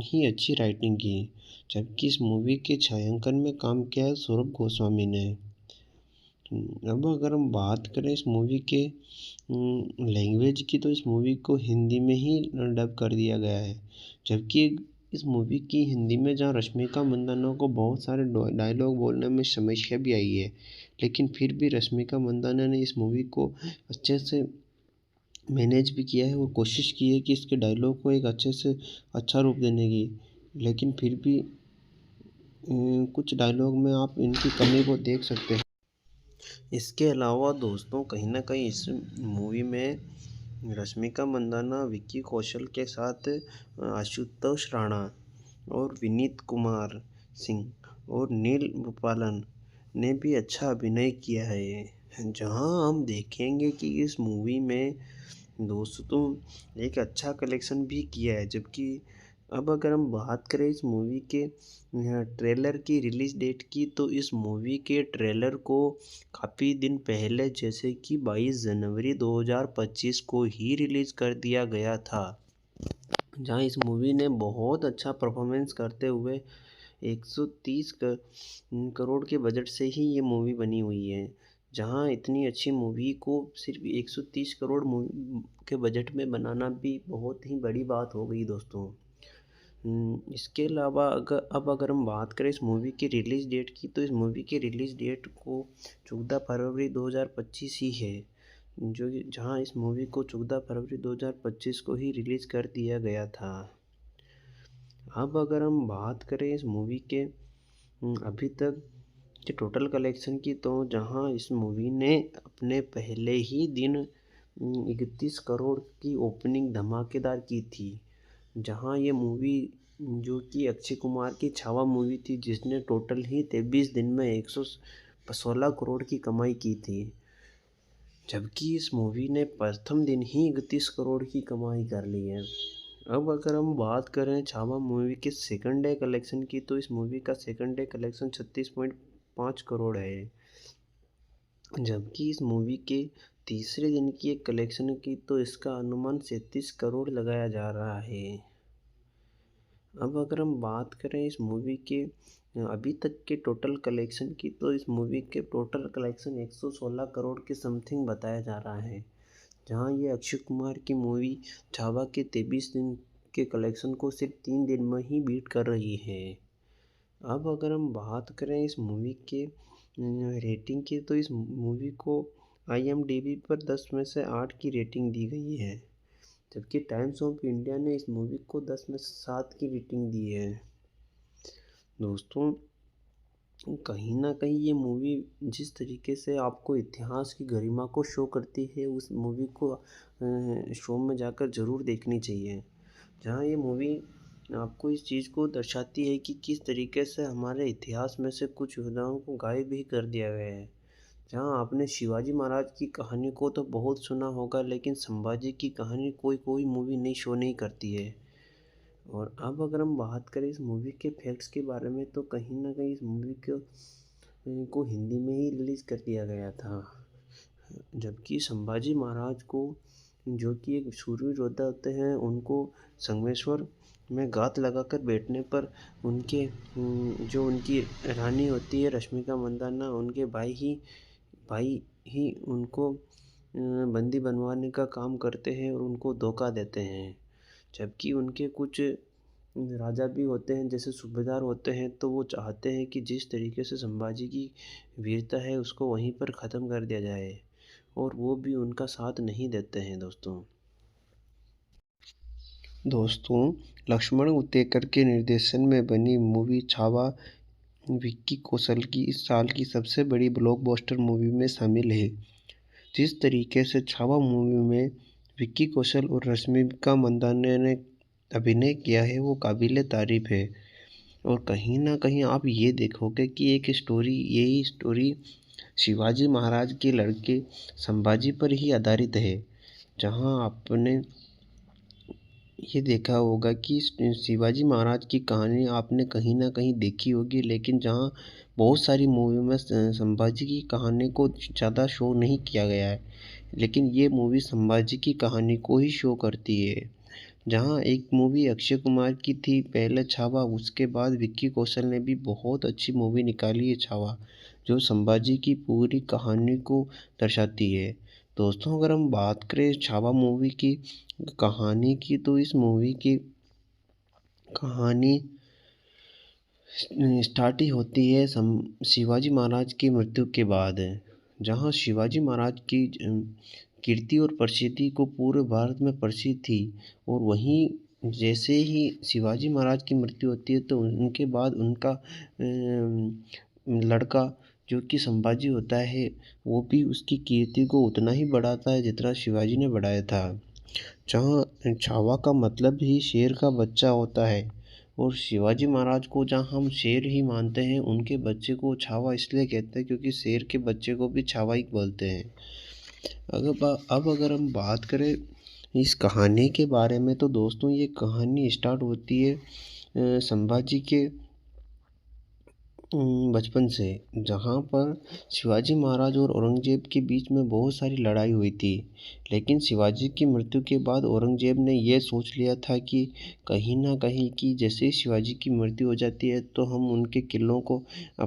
ही अच्छी राइटिंग की, जबकि इस मूवी के छायांकन में काम किया है सौरभ गोस्वामी ने। अब अगर हम बात करें इस मूवी के लैंग्वेज की, तो इस मूवी को हिंदी में ही डब कर दिया गया है, जबकि इस मूवी की हिंदी में जहाँ रश्मिका मंदाना को बहुत सारे डायलॉग बोलने में समस्या भी आई है, लेकिन फिर भी रश्मिका मंदाना ने इस मूवी को अच्छे से मैनेज भी किया है और कोशिश की है कि इसके डायलॉग को एक अच्छे से अच्छा रूप देने की। लेकिन फिर भी कुछ डायलॉग में आप इनकी कमी को देख सकते हैं। इसके अलावा दोस्तों कहीं ना कहीं इस मूवी में रश्मिका मंदाना विक्की कौशल के साथ आशुतोष राणा और विनीत कुमार सिंह और नील गोपालन ने भी अच्छा अभिनय किया है। जहां हम देखेंगे कि इस मूवी में दोस्तों एक अच्छा कलेक्शन भी किया है। जबकि अब अगर हम बात करें इस मूवी के ट्रेलर की रिलीज़ डेट की, तो इस मूवी के ट्रेलर को काफ़ी दिन पहले जैसे कि 22 जनवरी 2025 को ही रिलीज़ कर दिया गया था। जहां इस मूवी ने बहुत अच्छा परफॉर्मेंस करते हुए 130 करोड़ के बजट से ही ये मूवी बनी हुई है। जहां इतनी अच्छी मूवी को सिर्फ 130 करोड़ के बजट में बनाना भी बहुत ही बड़ी बात हो गई दोस्तों। इसके अलावा अगर हम बात करें इस मूवी की रिलीज़ डेट की, तो इस मूवी की रिलीज़ डेट को 14 फरवरी 2025 ही है। जहां इस मूवी को 14 फरवरी 2025 को ही रिलीज़ कर दिया गया था। अब अगर हम बात करें इस मूवी के अभी तक के टोटल कलेक्शन की, तो जहां इस मूवी ने अपने पहले ही दिन 31 करोड़ की ओपनिंग धमाकेदार की थी। जहां ये मूवी जो कि अक्षय कुमार की छावा मूवी थी, जिसने टोटल ही 23 दिन में 116 करोड़ की कमाई की थी। जबकि इस मूवी ने प्रथम दिन ही 31 करोड़ की कमाई कर ली है। अब अगर हम बात करें छावा मूवी के सेकंड डे कलेक्शन की, तो इस मूवी का सेकंड डे कलेक्शन 36.5 करोड़ है। जबकि इस मूवी के तीसरे दिन की एक कलेक्शन की, तो इसका अनुमान 37 करोड़ लगाया जा रहा है। अब अगर हम बात करें इस मूवी के अभी तक के टोटल कलेक्शन की, तो इस मूवी के टोटल कलेक्शन 116 करोड़ के समथिंग बताया जा रहा है। जहां ये अक्षय कुमार की मूवी छावा के 23 दिन के कलेक्शन को सिर्फ 3 दिन में ही बीट कर रही है। अब अगर हम बात करें इस मूवी के रेटिंग की, तो इस मूवी को IMDb पर 10 में से 8 की रेटिंग दी गई है। जबकि टाइम्स ऑफ इंडिया ने इस मूवी को 10 में से 7 की रेटिंग दी है। दोस्तों कहीं ना कहीं ये मूवी जिस तरीके से आपको इतिहास की गरिमा को शो करती है, उस मूवी को शो में जाकर ज़रूर देखनी चाहिए। जहाँ ये मूवी आपको इस चीज़ को दर्शाती है कि किस तरीके से हमारे इतिहास में से कुछ योद्धाओं को गायब भी कर दिया गया है। जहाँ आपने शिवाजी महाराज की कहानी को तो बहुत सुना होगा, लेकिन संभाजी की कहानी कोई मूवी नहीं शो नहीं करती है। और अब अगर हम बात करें इस मूवी के फैक्ट्स के बारे में, तो कहीं ना कहीं इस मूवी को हिंदी में ही रिलीज़ कर दिया गया था। जबकि संभाजी महाराज को, जो कि एक शूरवीर योद्धा होते हैं, उनको संगमेश्वर में घात लगाकर बैठने पर उनके जो उनकी रानी होती है रश्मिका मंदाना, उनके भाई ही उनको बंदी बनवाने का काम करते हैं और उनको धोखा देते हैं। जबकि उनके कुछ राजा भी होते हैं, जैसे सूबेदार होते हैं, तो वो चाहते हैं कि जिस तरीके से संभाजी की वीरता है उसको वहीं पर ख़त्म कर दिया जाए, और वो भी उनका साथ नहीं देते हैं। दोस्तों लक्ष्मण उतेकर के निर्देशन में बनी मूवी छावा विक्की कौशल की इस साल की सबसे बड़ी ब्लॉकबस्टर मूवी में शामिल है। जिस तरीके से छावा मूवी में विक्की कौशल और रश्मिका मंदाना ने अभिनय किया है, वो काबिले तारीफ है। और कहीं ना कहीं आप ये देखोगे कि यही स्टोरी शिवाजी महाराज के लड़के संभाजी पर ही आधारित है। जहां आपने ये देखा होगा कि शिवाजी महाराज की कहानी आपने कहीं ना कहीं देखी होगी, लेकिन जहां बहुत सारी मूवी में संभाजी की कहानी को ज़्यादा शो नहीं किया गया है, लेकिन ये मूवी संभाजी की कहानी को ही शो करती है। जहां एक मूवी अक्षय कुमार की थी पहले छावा, उसके बाद विक्की कौशल ने भी बहुत अच्छी मूवी निकाली है छावा, जो संभाजी की पूरी कहानी को दर्शाती है। दोस्तों अगर हम बात करें छावा मूवी की कहानी की, तो इस मूवी की कहानी स्टार्ट ही होती है शिवाजी महाराज की मृत्यु के बाद। जहां शिवाजी महाराज की कीर्ति और प्रसिद्धि को पूरे भारत में प्रसिद्ध थी, और वहीं जैसे ही शिवाजी महाराज की मृत्यु होती है तो उनके बाद उनका लड़का जो कि संभाजी होता है वो भी उसकी कीर्ति को उतना ही बढ़ाता है जितना शिवाजी ने बढ़ाया था। जहाँ छावा का मतलब ही शेर का बच्चा होता है और शिवाजी महाराज को जहाँ हम शेर ही मानते हैं उनके बच्चे को छावा इसलिए कहते हैं क्योंकि शेर के बच्चे को भी छावा ही बोलते हैं। अब अगर हम बात करें इस कहानी के बारे में तो दोस्तों ये कहानी स्टार्ट होती है संभाजी के बचपन से, जहाँ पर शिवाजी महाराज और औरंगजेब के बीच में बहुत सारी लड़ाई हुई थी। लेकिन शिवाजी की मृत्यु के बाद औरंगजेब ने यह सोच लिया था कि कहीं ना कहीं कि जैसे ही शिवाजी की मृत्यु हो जाती है तो हम उनके किलों को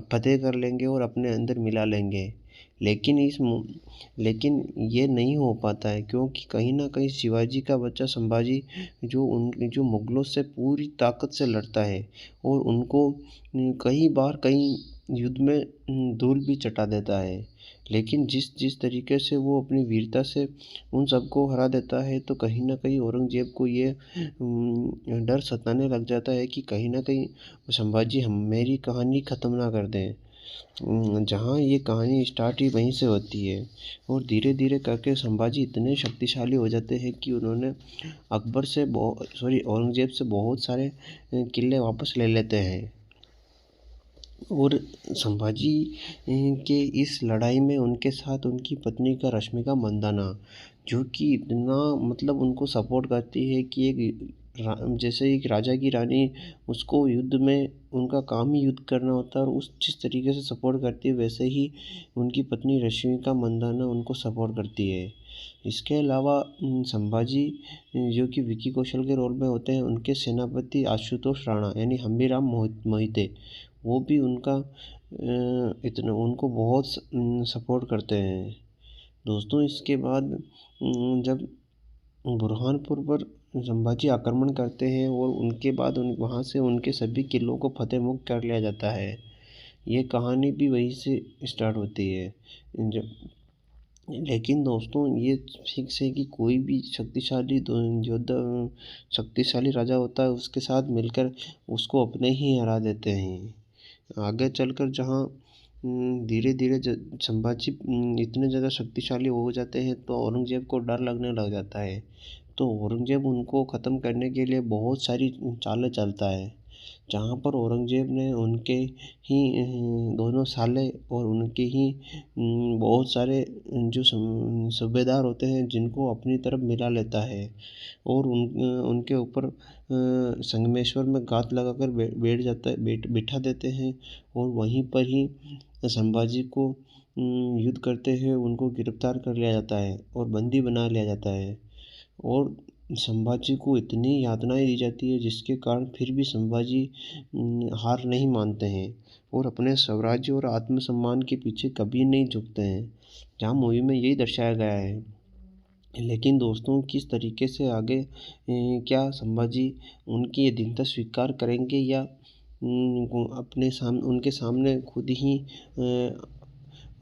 फतेह कर लेंगे और अपने अंदर मिला लेंगे। लेकिन ये नहीं हो पाता है क्योंकि कहीं न कहीं शिवाजी का बच्चा संभाजी जो मुगलों से पूरी ताकत से लड़ता है और उनको कई बार कई युद्ध में धूल भी चटा देता है। लेकिन जिस तरीके से वो अपनी वीरता से उन सबको हरा देता है तो कहीं न कहीं औरंगज़ेब को ये डर सताने लग जाता है कि कहीं न कहीं संभाजी मेरी कहानी ख़त्म ना कर दें। जहाँ ये कहानी स्टार्ट ही वहीं से होती है और धीरे धीरे करके संभाजी इतने शक्तिशाली हो जाते हैं कि उन्होंने औरंगज़ेब से बहुत सारे किले वापस ले लेते हैं। और संभाजी के इस लड़ाई में उनके साथ उनकी पत्नी का रश्मिका मंदाना जो कि इतना मतलब उनको सपोर्ट करती है कि जैसे एक राजा की रानी उसको युद्ध में उनका काम ही युद्ध करना होता है और जिस तरीके से सपोर्ट करती है वैसे ही उनकी पत्नी रश्मिका मंदाना उनको सपोर्ट करती है। इसके अलावा संभाजी जो कि विकी कौशल के रोल में होते हैं उनके सेनापति आशुतोष राणा यानी हम्बीराव मोहिते वो भी उनको बहुत सपोर्ट करते हैं। दोस्तों इसके बाद जब बुरहानपुर पर संभाजी आक्रमण करते हैं और उनके बाद वहाँ से उनके सभी किलों को फतेह मुक्त कर लिया जाता है। ये कहानी भी वहीं से स्टार्ट होती है। लेकिन दोस्तों ये फिक्स है कि कोई भी शक्तिशाली राजा होता है उसके साथ मिलकर उसको अपने ही हरा देते हैं। आगे चलकर जहाँ धीरे धीरे संभाजी इतने ज़्यादा शक्तिशाली हो जाते हैं तो औरंगज़ेब को डर लगने लग जाता है। तो औरंगज़ेब उनको ख़त्म करने के लिए बहुत सारी चालें चलता है जहाँ पर औरंगज़ेब ने उनके ही दोनों साले और उनके ही बहुत सारे जो सूबेदार होते हैं जिनको अपनी तरफ मिला लेता है और उनके ऊपर संगमेश्वर में घात लगाकर बिठा देते हैं और वहीं पर ही संभाजी को युद्ध करते हुए उनको गिरफ्तार कर लिया जाता है और बंदी बना लिया जाता है और संभाजी को इतनी यातनाएं दी जाती है जिसके कारण फिर भी संभाजी हार नहीं मानते हैं और अपने स्वराज्य और आत्मसम्मान के पीछे कभी नहीं झुकते हैं, जहाँ मूवी में यही दर्शाया गया है। लेकिन दोस्तों किस तरीके से आगे क्या संभाजी उनकी ये दीनता स्वीकार करेंगे या उनके सामने खुद ही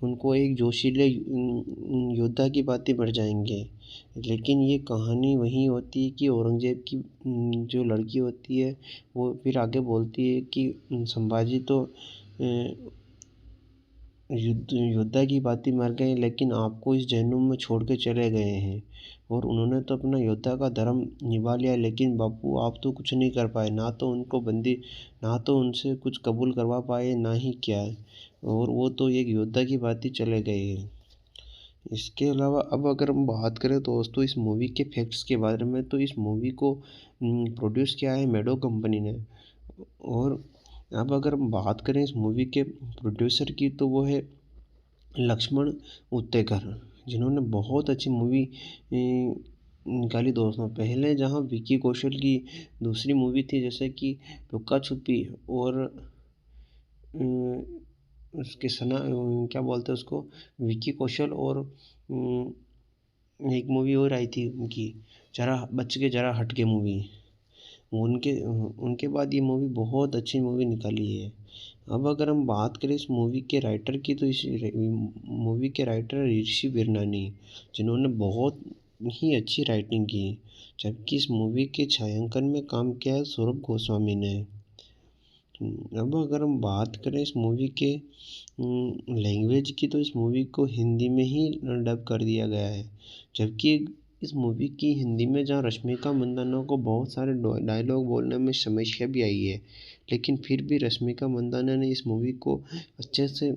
उनको एक जोशीले योद्धा की बातें बढ़ जाएंगे। लेकिन ये कहानी वही होती है कि औरंगज़ेब की जो लड़की होती है वो फिर आगे बोलती है कि संभाजी तो योद्धा की बातें मर गए लेकिन आपको इस जहन्नुम में छोड़ के चले गए हैं और उन्होंने तो अपना योद्धा का धर्म निभा लिया लेकिन बापू आप तो कुछ नहीं कर पाए, ना तो उनको बंदी ना तो उनसे कुछ कबूल करवा पाए ना ही क्या और वो तो एक योद्धा की बात ही चले गए हैं। इसके अलावा अब अगर हम बात करें दोस्तों इस मूवी के फैक्ट्स के बारे में तो इस मूवी को प्रोड्यूस किया है मेडो कंपनी ने। और अब अगर हम बात करें इस मूवी के प्रोड्यूसर की तो वो है लक्ष्मण उत्तेकर जिन्होंने बहुत अच्छी मूवी निकाली दोस्तों। पहले जहाँ विकी कौशल की दूसरी मूवी थी जैसे कि लुक्का छुपी और उसके क्या बोलते हैं उसको विकी कौशल और एक मूवी और आई थी उनकी जरा बच के जरा हट के मूवी उनके बाद ये मूवी बहुत अच्छी मूवी निकाली है। अब अगर हम बात करें इस मूवी के राइटर की तो इस मूवी के राइटर ऋषि बिरनानी जिन्होंने बहुत ही अच्छी राइटिंग की है, जबकि इस मूवी के छायांकन में काम किया है सौरभ गोस्वामी ने। अब अगर हम बात करें इस मूवी के लैंग्वेज की, तो इस मूवी को हिंदी में ही डब कर दिया गया है, जबकि इस मूवी की हिंदी में जहाँ रश्मिका मंदाना को बहुत सारे डायलॉग बोलने में समस्या भी आई है, लेकिन फिर भी रश्मिका मंदाना ने इस मूवी को अच्छे से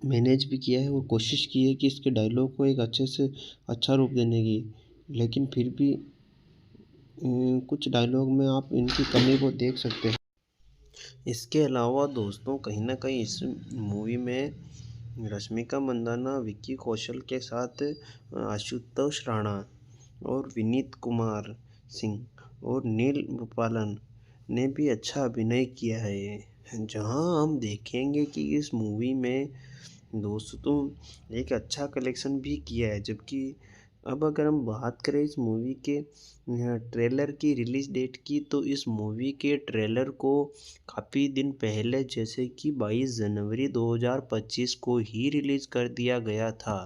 मैनेज भी किया है और कोशिश की है कि इसके डायलॉग को एक अच्छे से अच्छा रूप देने की, लेकिन फिर भी कुछ डायलॉग में आप इनकी कमी को देख सकते हैं। इसके अलावा दोस्तों, कहीं ना कहीं इस मूवी में रश्मिका मंदाना, विक्की कौशल के साथ आशुतोष राणा और विनीत कुमार सिंह और नील गोपालन ने भी अच्छा अभिनय किया है, जहां हम देखेंगे कि इस मूवी में दोस्तों एक अच्छा कलेक्शन भी किया है। जबकि अब अगर हम बात करें इस मूवी के ट्रेलर की रिलीज़ डेट की, तो इस मूवी के ट्रेलर को काफ़ी दिन पहले, जैसे कि 22 जनवरी 2025 को ही रिलीज़ कर दिया गया था,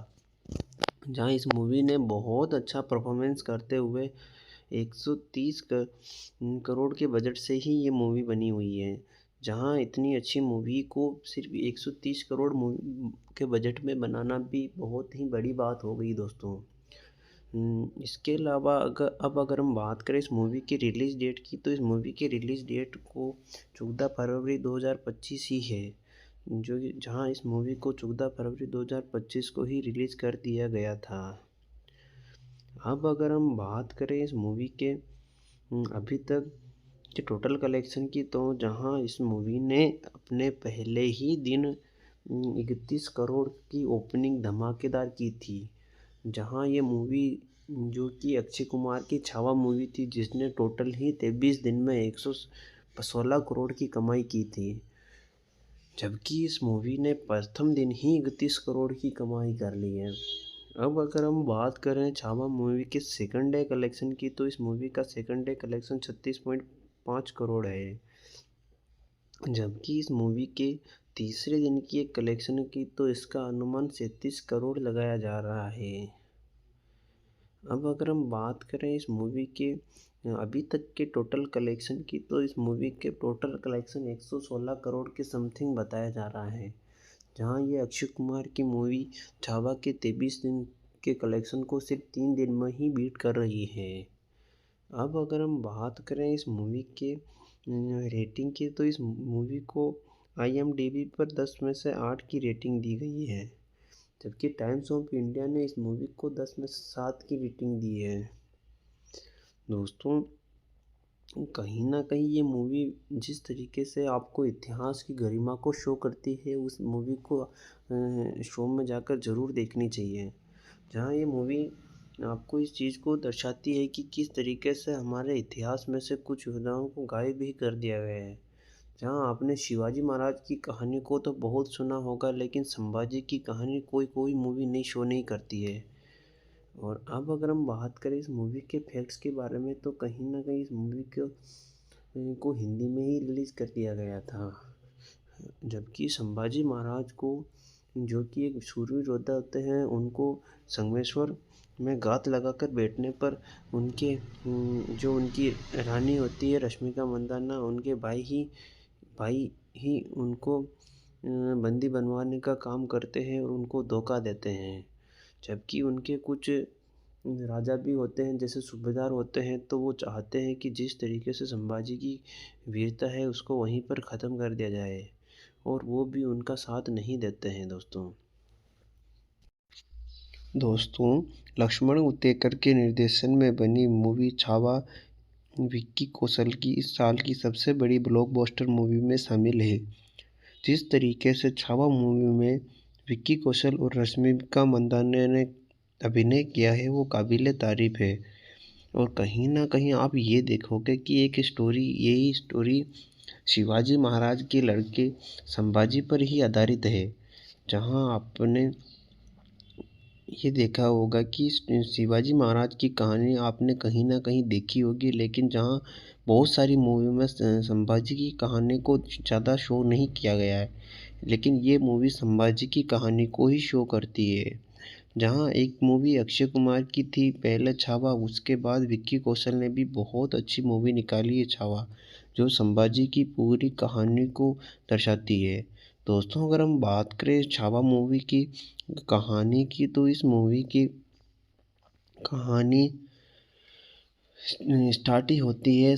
जहां इस मूवी ने बहुत अच्छा परफॉर्मेंस करते हुए 130 करोड़ के बजट से ही ये मूवी बनी हुई है। जहां इतनी अच्छी मूवी को सिर्फ 130 करोड़ के बजट में बनाना भी बहुत ही बड़ी बात हो गई दोस्तों। इसके अलावा अगर हम बात करें इस मूवी की रिलीज़ डेट की, तो इस मूवी की रिलीज़ डेट को 14 फरवरी 2025 ही है, जहां इस मूवी को 14 फरवरी 2025 को ही रिलीज़ कर दिया गया था। अब अगर हम बात करें इस मूवी के अभी तक के टोटल कलेक्शन की, तो जहां इस मूवी ने अपने पहले ही दिन 31 करोड़ की ओपनिंग धमाकेदार की थी, जहां ये मूवी जो कि अक्षय कुमार की छावा मूवी थी, जिसने टोटल ही 23 दिन में 116 करोड़ की कमाई की थी, जबकि इस मूवी ने प्रथम दिन ही 31 करोड़ की कमाई कर ली है। अब अगर हम बात करें छावा मूवी के सेकंड डे कलेक्शन की, तो इस मूवी का सेकंड डे कलेक्शन 36.5 करोड़ है, जबकि इस मूवी के तीसरे दिन की एक कलेक्शन की, तो इसका अनुमान 37 करोड़ लगाया जा रहा है। अब अगर हम बात करें इस मूवी के अभी तक के टोटल कलेक्शन की, तो इस मूवी के टोटल कलेक्शन 116 करोड़ के समथिंग बताया जा रहा है, जहां ये अक्षय कुमार की मूवी छावा के 23 दिन के कलेक्शन को सिर्फ 3 दिन में ही बीट कर रही है। अब अगर हम बात करें इस मूवी के रेटिंग की, तो इस मूवी को IMDb पर 10 में से 8 की रेटिंग दी गई है, जबकि टाइम्स ऑफ इंडिया ने इस मूवी को 10 में से 7 की रेटिंग दी है। दोस्तों, कहीं ना कहीं ये मूवी जिस तरीके से आपको इतिहास की गरिमा को शो करती है, उस मूवी को शो में जाकर ज़रूर देखनी चाहिए, जहां ये मूवी आपको इस चीज़ को दर्शाती है कि किस तरीके से हमारे इतिहास में से कुछ योद्धाओं को गायब भी कर दिया गया है। जहां आपने शिवाजी महाराज की कहानी को तो बहुत सुना होगा, लेकिन संभाजी की कहानी कोई मूवी नहीं शो नहीं करती है। और अब अगर हम बात करें इस मूवी के फैक्ट्स के बारे में, तो कहीं ना कहीं इस मूवी को हिंदी में ही रिलीज़ कर दिया गया था, जबकि संभाजी महाराज को, जो कि एक शूरवीर योद्धा होते हैं, उनको संगमेश्वर में घात लगाकर बैठने पर उनके जो उनकी रानी होती है रश्मिका मंदाना, उनके भाई ही उनको बंदी बनवाने का काम करते हैं और उनको धोखा देते हैं। जबकि उनके कुछ राजा भी होते हैं, जैसे सूबेदार होते हैं, तो वो चाहते हैं कि जिस तरीके से संभाजी की वीरता है उसको वहीं पर ख़त्म कर दिया जाए, और वो भी उनका साथ नहीं देते हैं। दोस्तों, लक्ष्मण उतेकर के निर्देशन में बनी मूवी छावा विक्की कौशल की इस साल की सबसे बड़ी ब्लॉकबस्टर मूवी में शामिल है। जिस तरीके से छावा मूवी में विक्की कौशल और रश्मिका मंदाना ने अभिनय किया है, वो काबिले तारीफ है। और कहीं ना कहीं आप ये देखोगे कि यही स्टोरी शिवाजी महाराज के लड़के संभाजी पर ही आधारित है, जहां आपने ये देखा होगा कि शिवाजी महाराज की कहानी आपने कहीं ना कहीं देखी होगी, लेकिन जहां बहुत सारी मूवी में संभाजी की कहानी को ज़्यादा शो नहीं किया गया है, लेकिन ये मूवी संभाजी की कहानी को ही शो करती है, जहां एक मूवी अक्षय कुमार की थी पहले छावा, उसके बाद विक्की कौशल ने भी बहुत अच्छी मूवी निकाली है छावा, जो संभाजी की पूरी कहानी को दर्शाती है। दोस्तों अगर हम बात करें छावा मूवी की कहानी की, तो इस मूवी की कहानी स्टार्ट ही होती है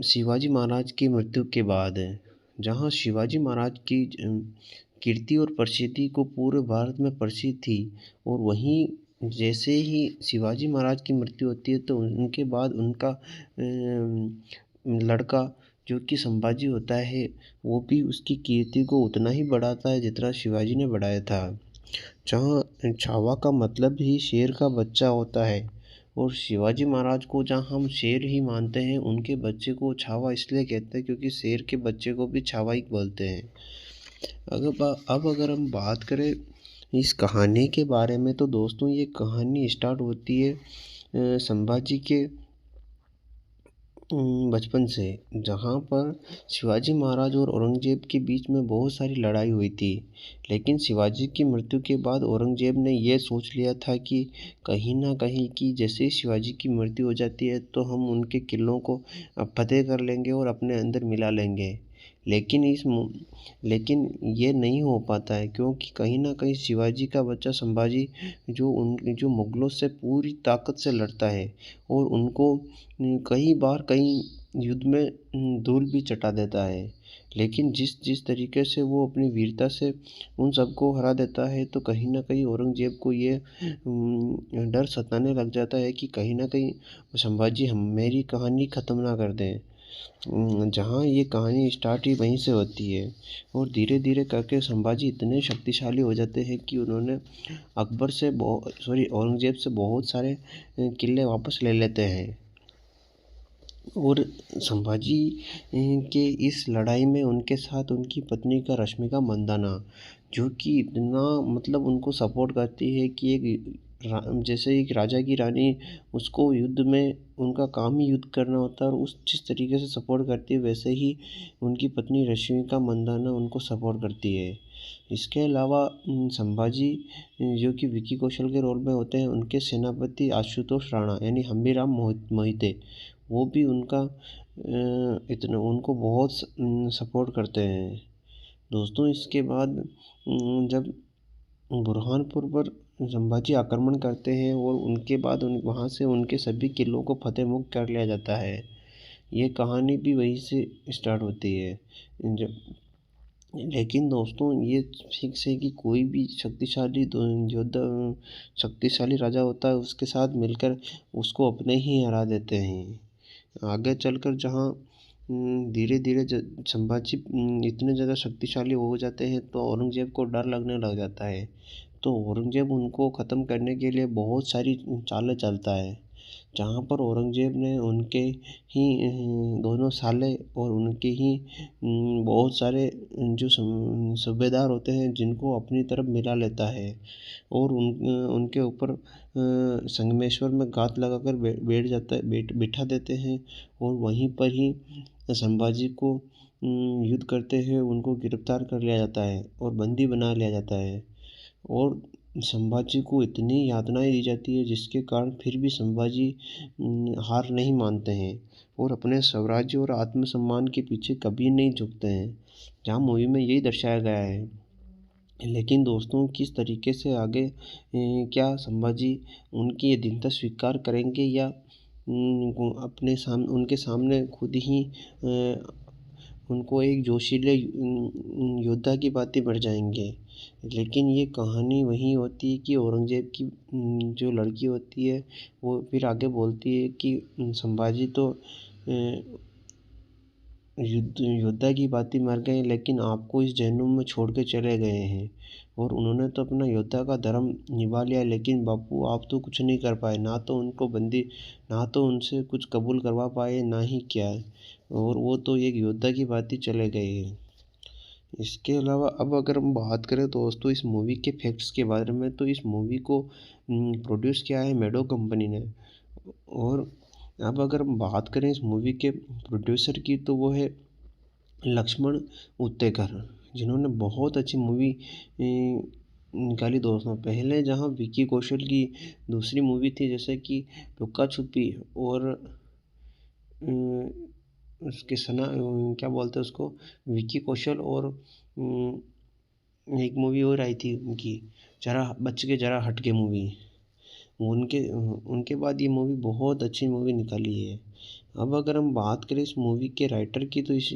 शिवाजी महाराज की मृत्यु के बाद, जहां शिवाजी महाराज की कीर्ति और प्रसिद्धि को पूरे भारत में प्रसिद्ध थी। और वहीं जैसे ही शिवाजी महाराज की मृत्यु होती है तो उनके बाद उनका लड़का जो कि संभाजी होता है, वो भी उसकी कीर्ति को उतना ही बढ़ाता है जितना शिवाजी ने बढ़ाया था। जहाँ छावा का मतलब ही शेर का बच्चा होता है, और शिवाजी महाराज को जहाँ हम शेर ही मानते हैं, उनके बच्चे को छावा इसलिए कहते हैं क्योंकि शेर के बच्चे को भी छावा ही बोलते हैं। अब अगर हम बात करें इस कहानी के बारे में, तो दोस्तों ये कहानी स्टार्ट होती है संभाजी के बचपन से, जहाँ पर शिवाजी महाराज और औरंगजेब के बीच में बहुत सारी लड़ाई हुई थी। लेकिन शिवाजी की मृत्यु के बाद औरंगजेब ने यह सोच लिया था कि कहीं ना कहीं कि जैसे ही शिवाजी की मृत्यु हो जाती है तो हम उनके किलों को फतेह कर लेंगे और अपने अंदर मिला लेंगे। लेकिन ये नहीं हो पाता है, क्योंकि कहीं ना कहीं शिवाजी का बच्चा संभाजी जो मुगलों से पूरी ताकत से लड़ता है और उनको कई बार कई युद्ध में धूल भी चटा देता है। लेकिन जिस तरीके से वो अपनी वीरता से उन सबको हरा देता है, तो कहीं ना कहीं औरंगजेब को ये डर सताने लग जाता है कि कहीं ना कहीं संभाजी मेरी कहानी ख़त्म ना कर दें। जहाँ ये कहानी स्टार्ट ही वहीं से होती है, और धीरे धीरे करके संभाजी इतने शक्तिशाली हो जाते हैं कि उन्होंने औरंगजेब से बहुत सारे किले वापस ले लेते हैं। और संभाजी के इस लड़ाई में उनके साथ उनकी पत्नी का रश्मिका मंदाना, जो कि इतना मतलब उनको सपोर्ट करती है कि जैसे एक राजा की रानी, उसको युद्ध में उनका काम ही युद्ध करना होता है, और जिस तरीके से सपोर्ट करती है वैसे ही उनकी पत्नी रश्मिका मंदाना उनको सपोर्ट करती है। इसके अलावा संभाजी जो कि विक्की कौशल के रोल में होते हैं, उनके सेनापति आशुतोष राणा यानी हम्बीराव मोहिते, वो भी उनको बहुत सपोर्ट करते हैं। दोस्तों इसके बाद जब बुरहानपुर पर संभाजी आक्रमण करते हैं और उनके बाद वहाँ से उनके सभी किलों को फतेह मुक्त कर लिया जाता है। ये कहानी भी वहीं से स्टार्ट होती है। लेकिन दोस्तों ये फिक्स है कि कोई भी शक्तिशाली राजा होता है, उसके साथ मिलकर उसको अपने ही हरा देते हैं। आगे चलकर जहाँ धीरे धीरे संभाजी इतने ज़्यादा शक्तिशाली हो जाते हैं तो औरंगजेब को डर लगने लग जाता है। तो औरंगजेब उनको ख़त्म करने के लिए बहुत सारी चालें चलता है, जहाँ पर औरंगजेब ने उनके ही दोनों साले और उनके ही बहुत सारे जो सूबेदार होते हैं जिनको अपनी तरफ मिला लेता है, और उनके ऊपर संगमेश्वर में घात लगाकर बिठा देते हैं, और वहीं पर ही संभाजी को युद्ध करते हुए उनको गिरफ्तार कर लिया जाता है और बंदी बना लिया जाता है। और संभाजी को इतनी यातनाएं दी जाती है जिसके कारण फिर भी संभाजी हार नहीं मानते हैं और अपने स्वराज्य और आत्मसम्मान के पीछे कभी नहीं झुकते हैं, जहाँ मूवी में यही दर्शाया गया है। लेकिन दोस्तों किस तरीके से आगे क्या संभाजी उनकी ये दीनता स्वीकार करेंगे या उनके सामने खुद ही उनको एक जोशीले योद्धा की बातें बढ़ जाएंगे। लेकिन ये कहानी वही होती है कि औरंगजेब की जो लड़की होती है वो फिर आगे बोलती है कि संभाजी तो योद्धा की बातें मर गए, लेकिन आपको इस जहन्नुम में छोड़ के चले गए हैं, और उन्होंने तो अपना योद्धा का धर्म निभा लिया, लेकिन बापू आप तो कुछ नहीं कर पाए, ना तो उनको बंदी, ना तो उनसे कुछ कबूल करवा पाए, ना ही क्या, और वो तो एक योद्धा की बात ही चले गए हैं। इसके अलावा अब अगर हम बात करें दोस्तों इस मूवी के फैक्ट्स के बारे में, तो इस मूवी को प्रोड्यूस किया है मेडो कंपनी ने। और अब अगर हम बात करें इस मूवी के प्रोड्यूसर की, तो वो है लक्ष्मण उत्तेकर, जिन्होंने बहुत अच्छी मूवी निकाली दोस्तों। पहले जहाँ विक्की कौशल की दूसरी मूवी थी जैसे कि लुक्का छुपी और उसके क्या बोलते हैं उसको, विक्की कौशल और एक मूवी और आई थी उनकी, जरा बच के जरा हट के मूवी। उनके उनके बाद ये मूवी बहुत अच्छी मूवी निकाली है। अब अगर हम बात करें इस मूवी के राइटर की, तो इस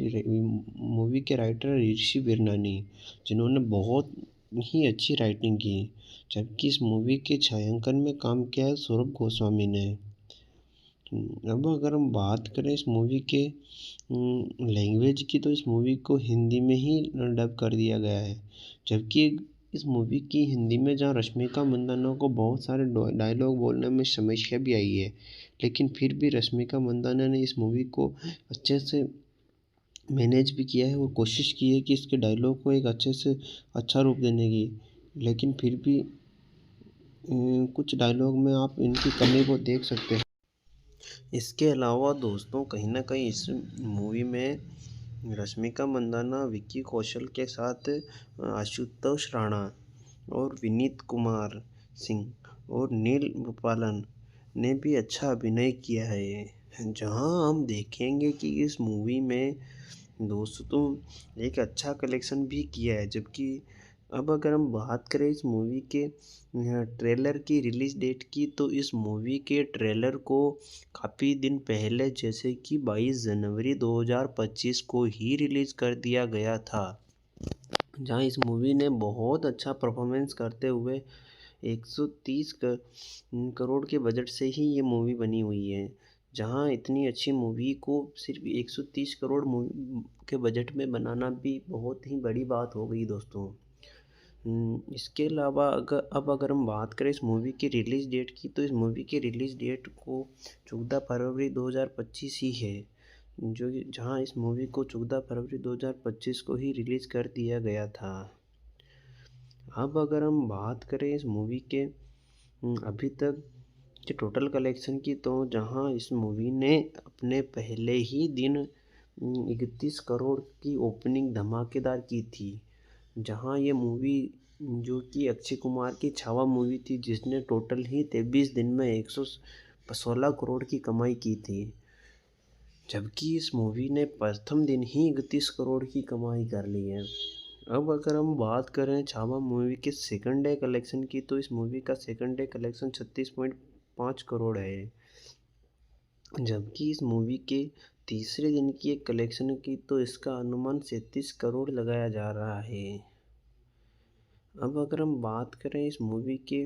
मूवी के राइटर ऋषि बिरनानी, जिन्होंने बहुत ही अच्छी राइटिंग की। जबकि इस मूवी के छायांकन में काम किया है सौरभ गोस्वामी ने। अब अगर हम बात करें इस मूवी के लैंग्वेज की, तो इस मूवी को हिंदी में ही डब कर दिया गया है। जबकि इस मूवी की हिंदी में जहाँ रश्मिका मंदाना को बहुत सारे डायलॉग बोलने में समस्या भी आई है, लेकिन फिर भी रश्मिका मंदाना ने इस मूवी को अच्छे से मैनेज भी किया है और कोशिश की है कि इसके डायलॉग को एक अच्छे से अच्छा रूप देने की। लेकिन फिर भी कुछ डायलॉग में आप इनकी कमी को देख सकते हैं। इसके अलावा दोस्तों कहीं ना कहीं इस मूवी में रश्मिका मंदाना विक्की कौशल के साथ आशुतोष राणा और विनीत कुमार सिंह और नील गोपालन ने भी अच्छा अभिनय किया है। जहां हम देखेंगे कि इस मूवी में दोस्तों एक अच्छा कलेक्शन भी किया है। जबकि अब अगर हम बात करें इस मूवी के ट्रेलर की रिलीज़ डेट की, तो इस मूवी के ट्रेलर को काफ़ी दिन पहले जैसे कि 22 जनवरी 2025 को ही रिलीज़ कर दिया गया था। जहां इस मूवी ने बहुत अच्छा परफॉर्मेंस करते हुए 130 करोड़ के बजट से ही ये मूवी बनी हुई है। जहां इतनी अच्छी मूवी को सिर्फ 130 करोड़ के बजट में बनाना भी बहुत ही बड़ी बात हो गई दोस्तों। इसके अलावा अगर हम बात करें इस मूवी की रिलीज़ डेट की, तो इस मूवी की रिलीज़ डेट को 14 फरवरी 2025 ही है, जो जहां इस मूवी को 14 फरवरी 2025 को ही रिलीज़ कर दिया गया था। अब अगर हम बात करें इस मूवी के अभी तक के टोटल कलेक्शन की, तो जहां इस मूवी ने अपने पहले ही दिन 31 करोड़ की ओपनिंग धमाकेदार की थी। जहां ये मूवी जो कि अक्षय कुमार की छावा मूवी थी, जिसने टोटल ही 23 दिन में 116 करोड़ की कमाई की थी। जबकि इस मूवी ने प्रथम दिन ही 31 करोड़ की कमाई कर ली है। अब अगर हम बात करें छावा मूवी के सेकंड डे कलेक्शन की, तो इस मूवी का सेकंड डे कलेक्शन 36.5 करोड़ है। जबकि इस मूवी के तीसरे दिन की एक कलेक्शन की, तो इसका अनुमान 37 करोड़ लगाया जा रहा है। अब अगर हम बात करें इस मूवी के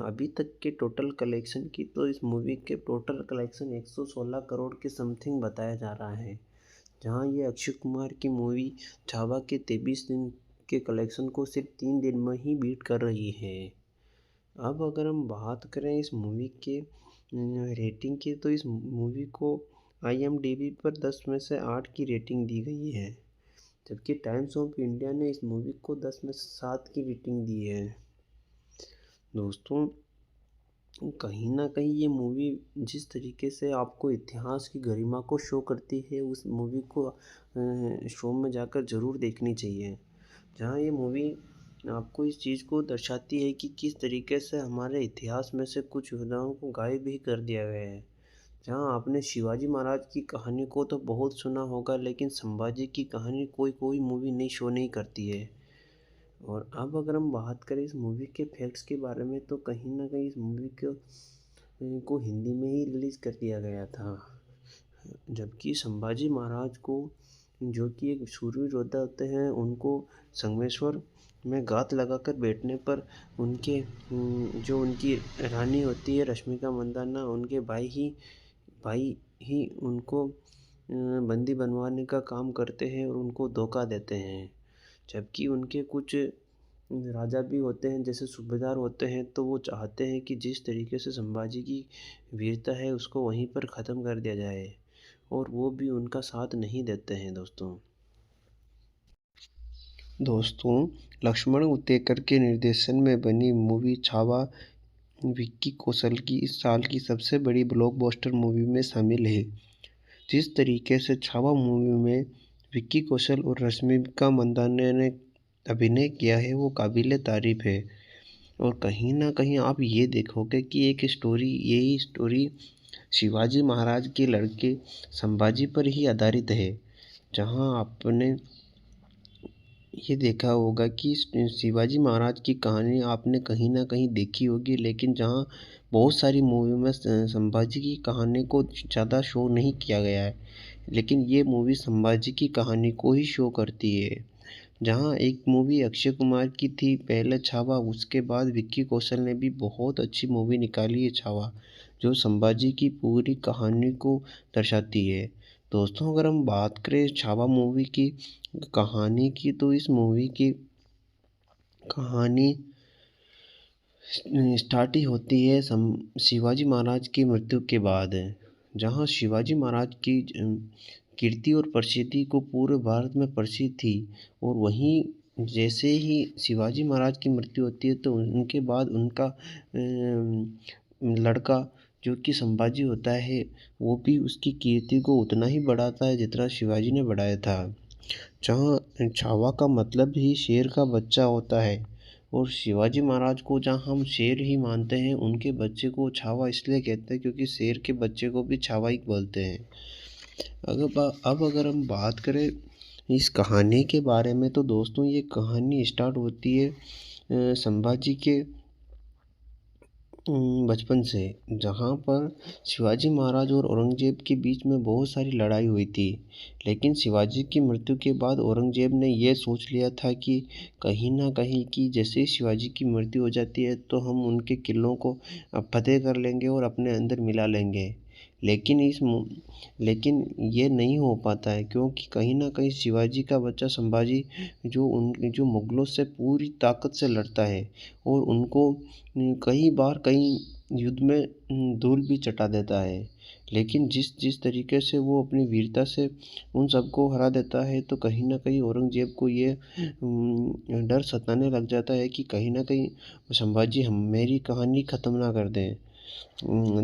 अभी तक के टोटल कलेक्शन की, तो इस मूवी के टोटल कलेक्शन 116 करोड़ के समथिंग बताया जा रहा है। जहां ये अक्षय कुमार की मूवी छावा के 23 दिन के कलेक्शन को सिर्फ 3 दिन में ही बीट कर रही है। अब अगर हम बात करें इस मूवी के रेटिंग की, तो इस मूवी को IMDb पर 10 में से 8 की रेटिंग दी गई है। जबकि टाइम्स ऑफ इंडिया ने इस मूवी को 10 में से 7 की रेटिंग दी है। दोस्तों कहीं ना कहीं ये मूवी जिस तरीके से आपको इतिहास की गरिमा को शो करती है, उस मूवी को शो में जाकर ज़रूर देखनी चाहिए। जहाँ ये मूवी आपको इस चीज़ को दर्शाती है कि किस तरीके से हमारे इतिहास में से कुछ योद्धाओं को गायब भी कर दिया गया है। जहाँ आपने शिवाजी महाराज की कहानी को तो बहुत सुना होगा, लेकिन संभाजी की कहानी कोई मूवी नहीं शो नहीं करती है। और अब अगर हम बात करें इस मूवी के फैक्ट्स के बारे में, तो कहीं ना कहीं इस मूवी को हिंदी में ही रिलीज़ कर दिया गया था। जबकि संभाजी महाराज को, जो कि एक शूरवीर योद्धा होते हैं, उनको संगमेश्वर में घात लगाकर बैठने पर उनके जो उनकी रानी होती है रश्मिका मंदाना, उनके भाई ही उनको बंदी बनवाने का काम करते हैं और उनको धोखा देते हैं। जबकि उनके कुछ राजा भी होते हैं, जैसे सूबेदार होते हैं, तो वो चाहते हैं कि जिस तरीके से संभाजी की वीरता है उसको वहीं पर ख़त्म कर दिया जाए, और वो भी उनका साथ नहीं देते हैं दोस्तों लक्ष्मण उतेकर के निर्देशन में बनी मूवी छावा विक्की कौशल की इस साल की सबसे बड़ी ब्लॉकबस्टर मूवी में शामिल है। जिस तरीके से छावा मूवी में विक्की कौशल और रश्मिका मंदाना ने अभिनय किया है, वो काबिले तारीफ है। और कहीं न कहीं आप ये देखोगे कि यही स्टोरी शिवाजी महाराज के लड़के संभाजी पर ही आधारित है। जहाँ आपने ये देखा होगा कि शिवाजी महाराज की कहानी आपने कहीं न कहीं देखी होगी, लेकिन जहाँ बहुत सारी मूवी में संभाजी की कहानी को ज़्यादा शो नहीं किया गया है, लेकिन ये मूवी संभाजी की कहानी को ही शो करती है। जहाँ एक मूवी अक्षय कुमार की थी पहले छावा, उसके बाद विक्की कौशल ने भी बहुत अच्छी मूवी निकाली है छावा, जो संभाजी की पूरी कहानी को दर्शाती है। दोस्तों, अगर हम बात करें छावा मूवी की कहानी की, तो इस मूवी की कहानी स्टार्ट ही होती है शिवाजी महाराज की मृत्यु के बाद, जहाँ शिवाजी महाराज की कीर्ति और प्रसिद्धि को पूरे भारत में प्रसिद्ध थी। और वहीं जैसे ही शिवाजी महाराज की मृत्यु होती है, तो उनके बाद उनका लड़का जो कि संभाजी होता है, वो भी उसकी कीर्ति को उतना ही बढ़ाता है जितना शिवाजी ने बढ़ाया था। जहाँ छावा का मतलब ही शेर का बच्चा होता है, और शिवाजी महाराज को जहाँ हम शेर ही मानते हैं, उनके बच्चे को छावा इसलिए कहते हैं क्योंकि शेर के बच्चे को भी छावा ही बोलते हैं। अगर हम बात करें इस कहानी के बारे में, तो दोस्तों ये कहानी स्टार्ट होती है संभाजी के बचपन से, जहाँ पर शिवाजी महाराज और औरंगजेब के बीच में बहुत सारी लड़ाई हुई थी। लेकिन शिवाजी की मृत्यु के बाद औरंगजेब ने यह सोच लिया था कि कहीं ना कहीं कि जैसे ही शिवाजी की मृत्यु हो जाती है, तो हम उनके किलों को फतेह कर लेंगे और अपने अंदर मिला लेंगे। लेकिन ये नहीं हो पाता है, क्योंकि कहीं ना कहीं शिवाजी का बच्चा संभाजी जो मुगलों से पूरी ताकत से लड़ता है, और उनको कई बार कई युद्ध में धूल भी चटा देता है। लेकिन जिस तरीके से वो अपनी वीरता से उन सबको हरा देता है, तो कहीं ना कहीं औरंगजेब को ये डर सताने लग जाता है कि कहीं ना कहीं संभाजी मेरी कहानी ख़त्म ना कर दें।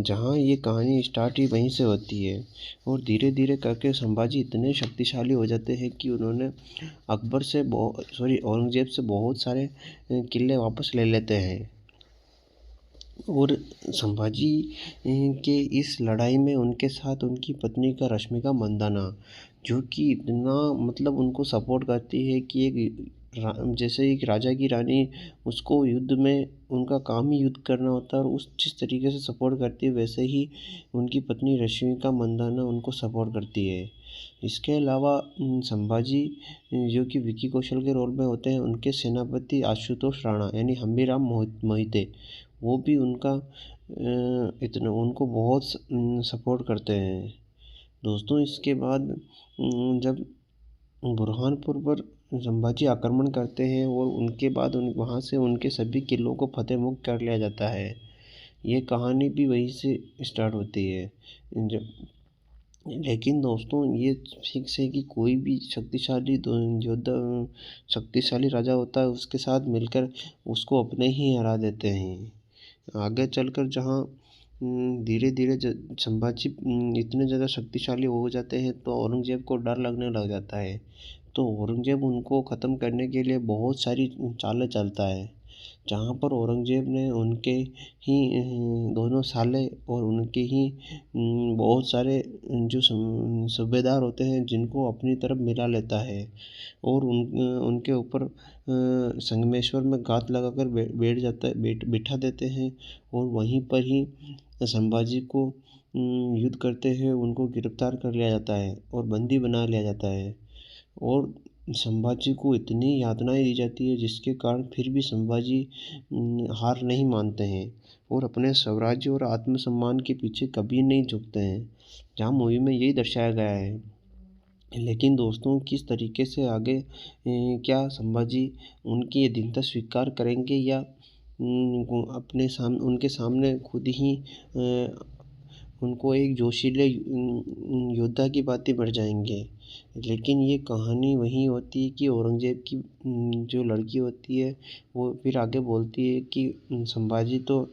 जहाँ ये कहानी स्टार्ट ही वहीं से होती है, और धीरे धीरे करके संभाजी इतने शक्तिशाली हो जाते हैं कि उन्होंने औरंगजेब से बहुत सारे किले वापस ले लेते हैं। और संभाजी के इस लड़ाई में उनके साथ उनकी पत्नी का रश्मिका मंदाना, जो कि इतना मतलब उनको सपोर्ट करती है कि जैसे एक राजा की रानी, उसको युद्ध में उनका काम ही युद्ध करना होता है, और जिस तरीके से सपोर्ट करती है, वैसे ही उनकी पत्नी रश्मिका मंदाना उनको सपोर्ट करती है। इसके अलावा संभाजी जो कि विकी कौशल के रोल में होते हैं, उनके सेनापति आशुतोष राणा यानी हम्बीराम मोहिते, वो भी उनको बहुत सपोर्ट करते हैं। दोस्तों, इसके बाद जब बुरहानपुर पर संभाजी आक्रमण करते हैं, और उनके बाद वहाँ से उनके सभी किलों को फतेह मुक्त कर लिया जाता है। ये कहानी भी वहीं से स्टार्ट होती है। लेकिन दोस्तों, ये फिक्स है कि कोई भी शक्तिशाली राजा होता है, उसके साथ मिलकर उसको अपने ही हरा देते हैं। आगे चलकर जहाँ धीरे धीरे संभाजी इतने ज़्यादा शक्तिशाली हो जाते हैं, तो औरंगजेब को डर लगने लग जाता है। तो औरंगजेब उनको ख़त्म करने के लिए बहुत सारी चालें चलता है, जहाँ पर औरंगजेब ने उनके ही दोनों साले और उनके ही बहुत सारे जो सूबेदार होते हैं, जिनको अपनी तरफ मिला लेता है, और उनके ऊपर संगमेश्वर में घात लगाकर बिठा देते हैं, और वहीं पर ही संभाजी को युद्ध करते हैं उनको गिरफ्तार कर लिया जाता है और बंदी बना लिया जाता है। और संभाजी को इतनी यातनाएं दी जाती है, जिसके कारण फिर भी संभाजी हार नहीं मानते हैं और अपने स्वराज्य और आत्मसम्मान के पीछे कभी नहीं झुकते हैं, जहाँ मूवी में यही दर्शाया गया है। लेकिन दोस्तों, किस तरीके से आगे क्या संभाजी उनकी ये दीनता स्वीकार करेंगे, या उनके सामने खुद ही उनको एक जोशीले योद्धा की बातें बढ़ जाएंगे। लेकिन ये कहानी वही होती है कि औरंगजेब की जो लड़की होती है, वो फिर आगे बोलती है कि संभाजी तो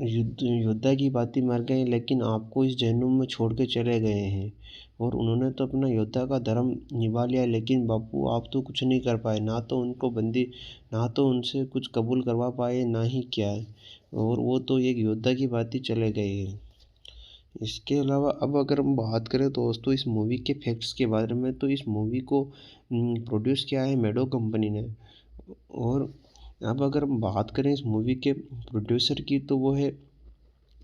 योद्धा की भांति मर गए, लेकिन आपको इस जहन्नुम में छोड़ के चले गए हैं। और उन्होंने तो अपना योद्धा का धर्म निभा लिया, लेकिन बापू आप तो कुछ नहीं कर पाए, ना तो उनको बंदी, ना तो उनसे कुछ कबूल करवा पाए, ना ही क्या, और वो तो एक योद्धा की भांति चले गए हैं। इसके अलावा अब अगर हम बात करें दोस्तों इस मूवी के फैक्ट्स के बारे में, तो इस मूवी को प्रोड्यूस किया है मेडो कंपनी ने। और अब अगर हम बात करें इस मूवी के प्रोड्यूसर की, तो वो है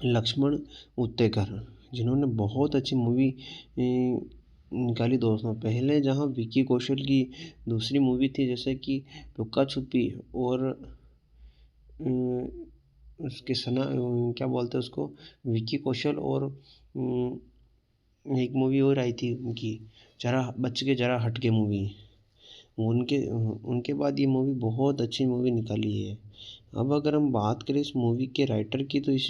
लक्ष्मण उत्तेकर, जिन्होंने बहुत अच्छी मूवी निकाली दोस्तों। पहले जहां विक्की कौशल की दूसरी मूवी थी, जैसे कि लुक्का छुपी, और उसके क्या बोलते हैं उसको, विक्की कौशल, और एक मूवी और आई थी उनकी, जरा बच के जरा हट के मूवी। उनके बाद ये मूवी बहुत अच्छी मूवी निकाली है। अब अगर हम बात करें इस मूवी के राइटर की, तो इस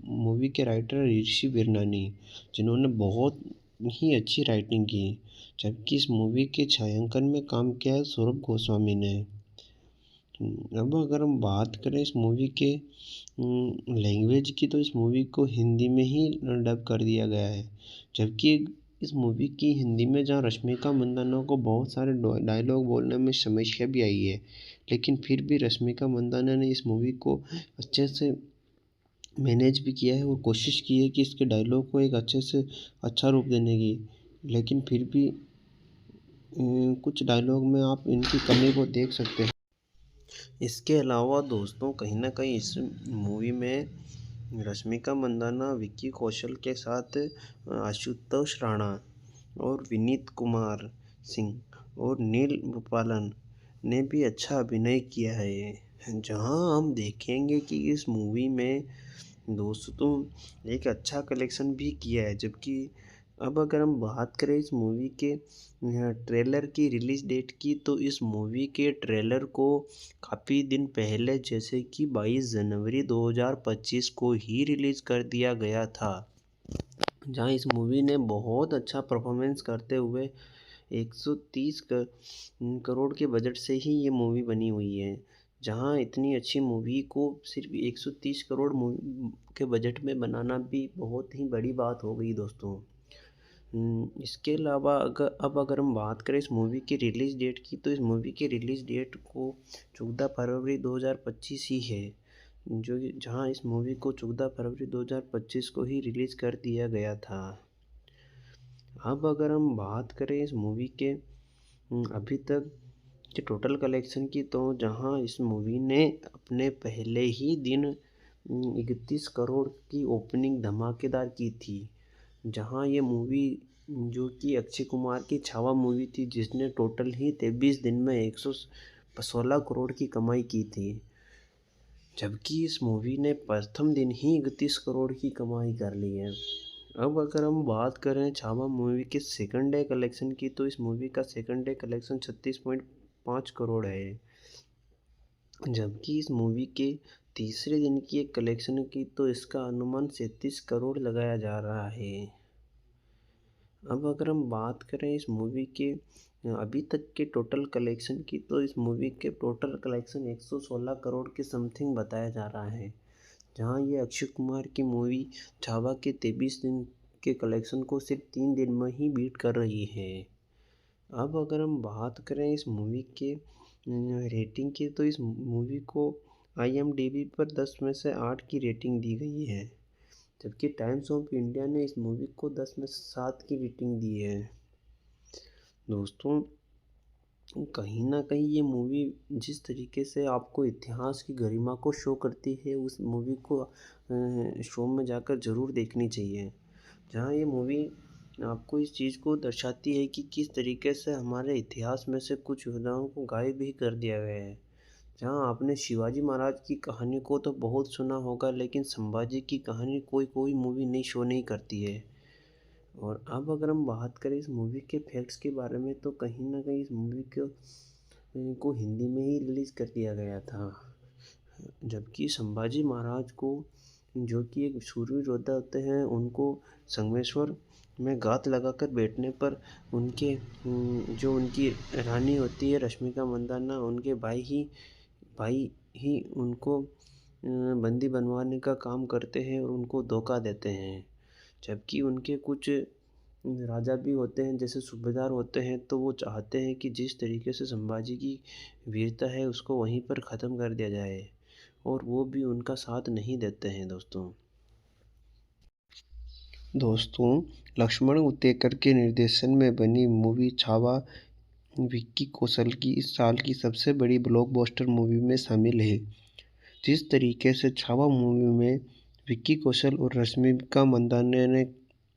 मूवी के राइटर ऋषि बिरनानी, जिन्होंने बहुत ही अच्छी राइटिंग की, जबकि इस मूवी के छायांकन में काम किया है सौरभ गोस्वामी ने। अब अगर हम बात करें इस मूवी के लैंग्वेज की, तो इस मूवी को हिंदी में ही डब कर दिया गया है, जबकि इस मूवी की हिंदी में जहाँ रश्मिका मंदाना को बहुत सारे डायलॉग बोलने में समस्या भी आई है, लेकिन फिर भी रश्मिका मंदाना ने इस मूवी को अच्छे से मैनेज भी किया है और कोशिश की है कि इसके डायलॉग को एक अच्छे से अच्छा रूप देने की, लेकिन फिर भी कुछ डायलॉग में आप इनकी कमी को देख सकते हैं। इसके अलावा दोस्तों कहीं ना कहीं इस मूवी में रश्मिका मंदाना विक्की कौशल के साथ आशुतोष राणा और विनीत कुमार सिंह और नील गोपालन ने भी अच्छा अभिनय किया है। जहां हम देखेंगे कि इस मूवी में दोस्तों एक अच्छा कलेक्शन भी किया है। जबकि अब अगर हम बात करें इस मूवी के ट्रेलर की रिलीज़ डेट की, तो इस मूवी के ट्रेलर को काफ़ी दिन पहले, जैसे कि 22 जनवरी 2025 को ही रिलीज़ कर दिया गया था, जहां इस मूवी ने बहुत अच्छा परफॉर्मेंस करते हुए 130 करोड़ के बजट से ही ये मूवी बनी हुई है। जहां इतनी अच्छी मूवी को सिर्फ 130 करोड़ के बजट में बनाना भी बहुत ही बड़ी बात हो गई दोस्तों। इसके अलावा अगर हम बात करें इस मूवी की रिलीज़ डेट की, तो इस मूवी की रिलीज़ डेट को 14 फरवरी 2025 ही है, जहां इस मूवी को 14 फरवरी 2025 को ही रिलीज़ कर दिया गया था। अब अगर हम बात करें इस मूवी के अभी तक के टोटल कलेक्शन की, तो जहां इस मूवी ने अपने पहले ही दिन 31 करोड़ की ओपनिंग धमाकेदार की थी, जहां ये मूवी जो कि अक्षय कुमार की छावा मूवी थी, जिसने टोटल ही 23 दिन में 116 करोड़ की कमाई की थी, जबकि इस मूवी ने प्रथम दिन ही 31 करोड़ की कमाई कर ली है। अब अगर हम बात करें छावा मूवी के सेकंड डे कलेक्शन की, तो इस मूवी का सेकंड डे कलेक्शन 36.5 करोड़ है, जबकि इस मूवी के तीसरे दिन की एक कलेक्शन की, तो इसका अनुमान 37 करोड़ लगाया जा रहा है। अब अगर हम बात करें इस मूवी के अभी तक के टोटल कलेक्शन की, तो इस मूवी के टोटल कलेक्शन 116 करोड़ के समथिंग बताया जा रहा है, जहां ये अक्षय कुमार की मूवी छावा के 23 दिन के कलेक्शन को सिर्फ 3 दिन में ही बीट कर रही है। अब अगर हम बात करें इस मूवी के रेटिंग की, तो इस मूवी को IMDb पर 10 में से 8 की रेटिंग दी गई है, जबकि टाइम्स ऑफ इंडिया ने इस मूवी को 10 में से 7 की रेटिंग दी है। दोस्तों कहीं ना कहीं ये मूवी जिस तरीके से आपको इतिहास की गरिमा को शो करती है, उस मूवी को शो में जाकर ज़रूर देखनी चाहिए, जहां ये मूवी आपको इस चीज़ को दर्शाती है कि किस तरीके से हमारे इतिहास में से कुछ योद्धाओं को गायब भी कर दिया गया है। जहां आपने शिवाजी महाराज की कहानी को तो बहुत सुना होगा, लेकिन संभाजी की कहानी कोई मूवी नहीं शो नहीं करती है। और अब अगर हम बात करें इस मूवी के फैक्ट्स के बारे में, तो कहीं ना कहीं इस मूवी को हिंदी में ही रिलीज़ कर दिया गया था, जबकि संभाजी महाराज को, जो कि एक शूरवीर योद्धा होते हैं, उनको संगमेश्वर में घात लगाकर बैठने पर उनके जो उनकी रानी होती है रश्मिका मंदाना, उनके भाई ही उनको बंदी बनवाने का काम करते हैं और उनको धोखा देते हैं। जबकि उनके कुछ राजा भी होते हैं, जैसे सूबेदार होते हैं, तो वो चाहते हैं कि जिस तरीके से संभाजी की वीरता है उसको वहीं पर ख़त्म कर दिया जाए, और वो भी उनका साथ नहीं देते हैं दोस्तों लक्ष्मण उतेकर के निर्देशन में बनी मूवी छावा विक्की कौशल की इस साल की सबसे बड़ी ब्लॉकबस्टर मूवी में शामिल है। जिस तरीके से छावा मूवी में विक्की कौशल और रश्मिका मंदाना ने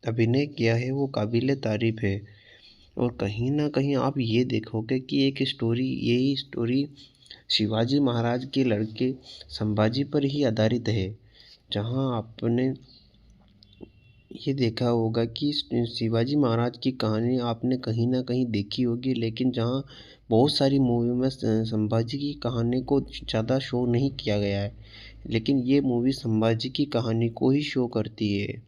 अभिनय किया है वो काबिल तारीफ है। और कहीं ना कहीं आप ये देखोगे कि यही स्टोरी शिवाजी महाराज के लड़के संभाजी पर ही आधारित है। जहां आपने ये देखा होगा कि शिवाजी महाराज की कहानी आपने कहीं ना कहीं देखी होगी, लेकिन जहाँ बहुत सारी मूवी में संभाजी की कहानी को ज़्यादा शो नहीं किया गया है, लेकिन ये मूवी संभाजी की कहानी को ही शो करती है।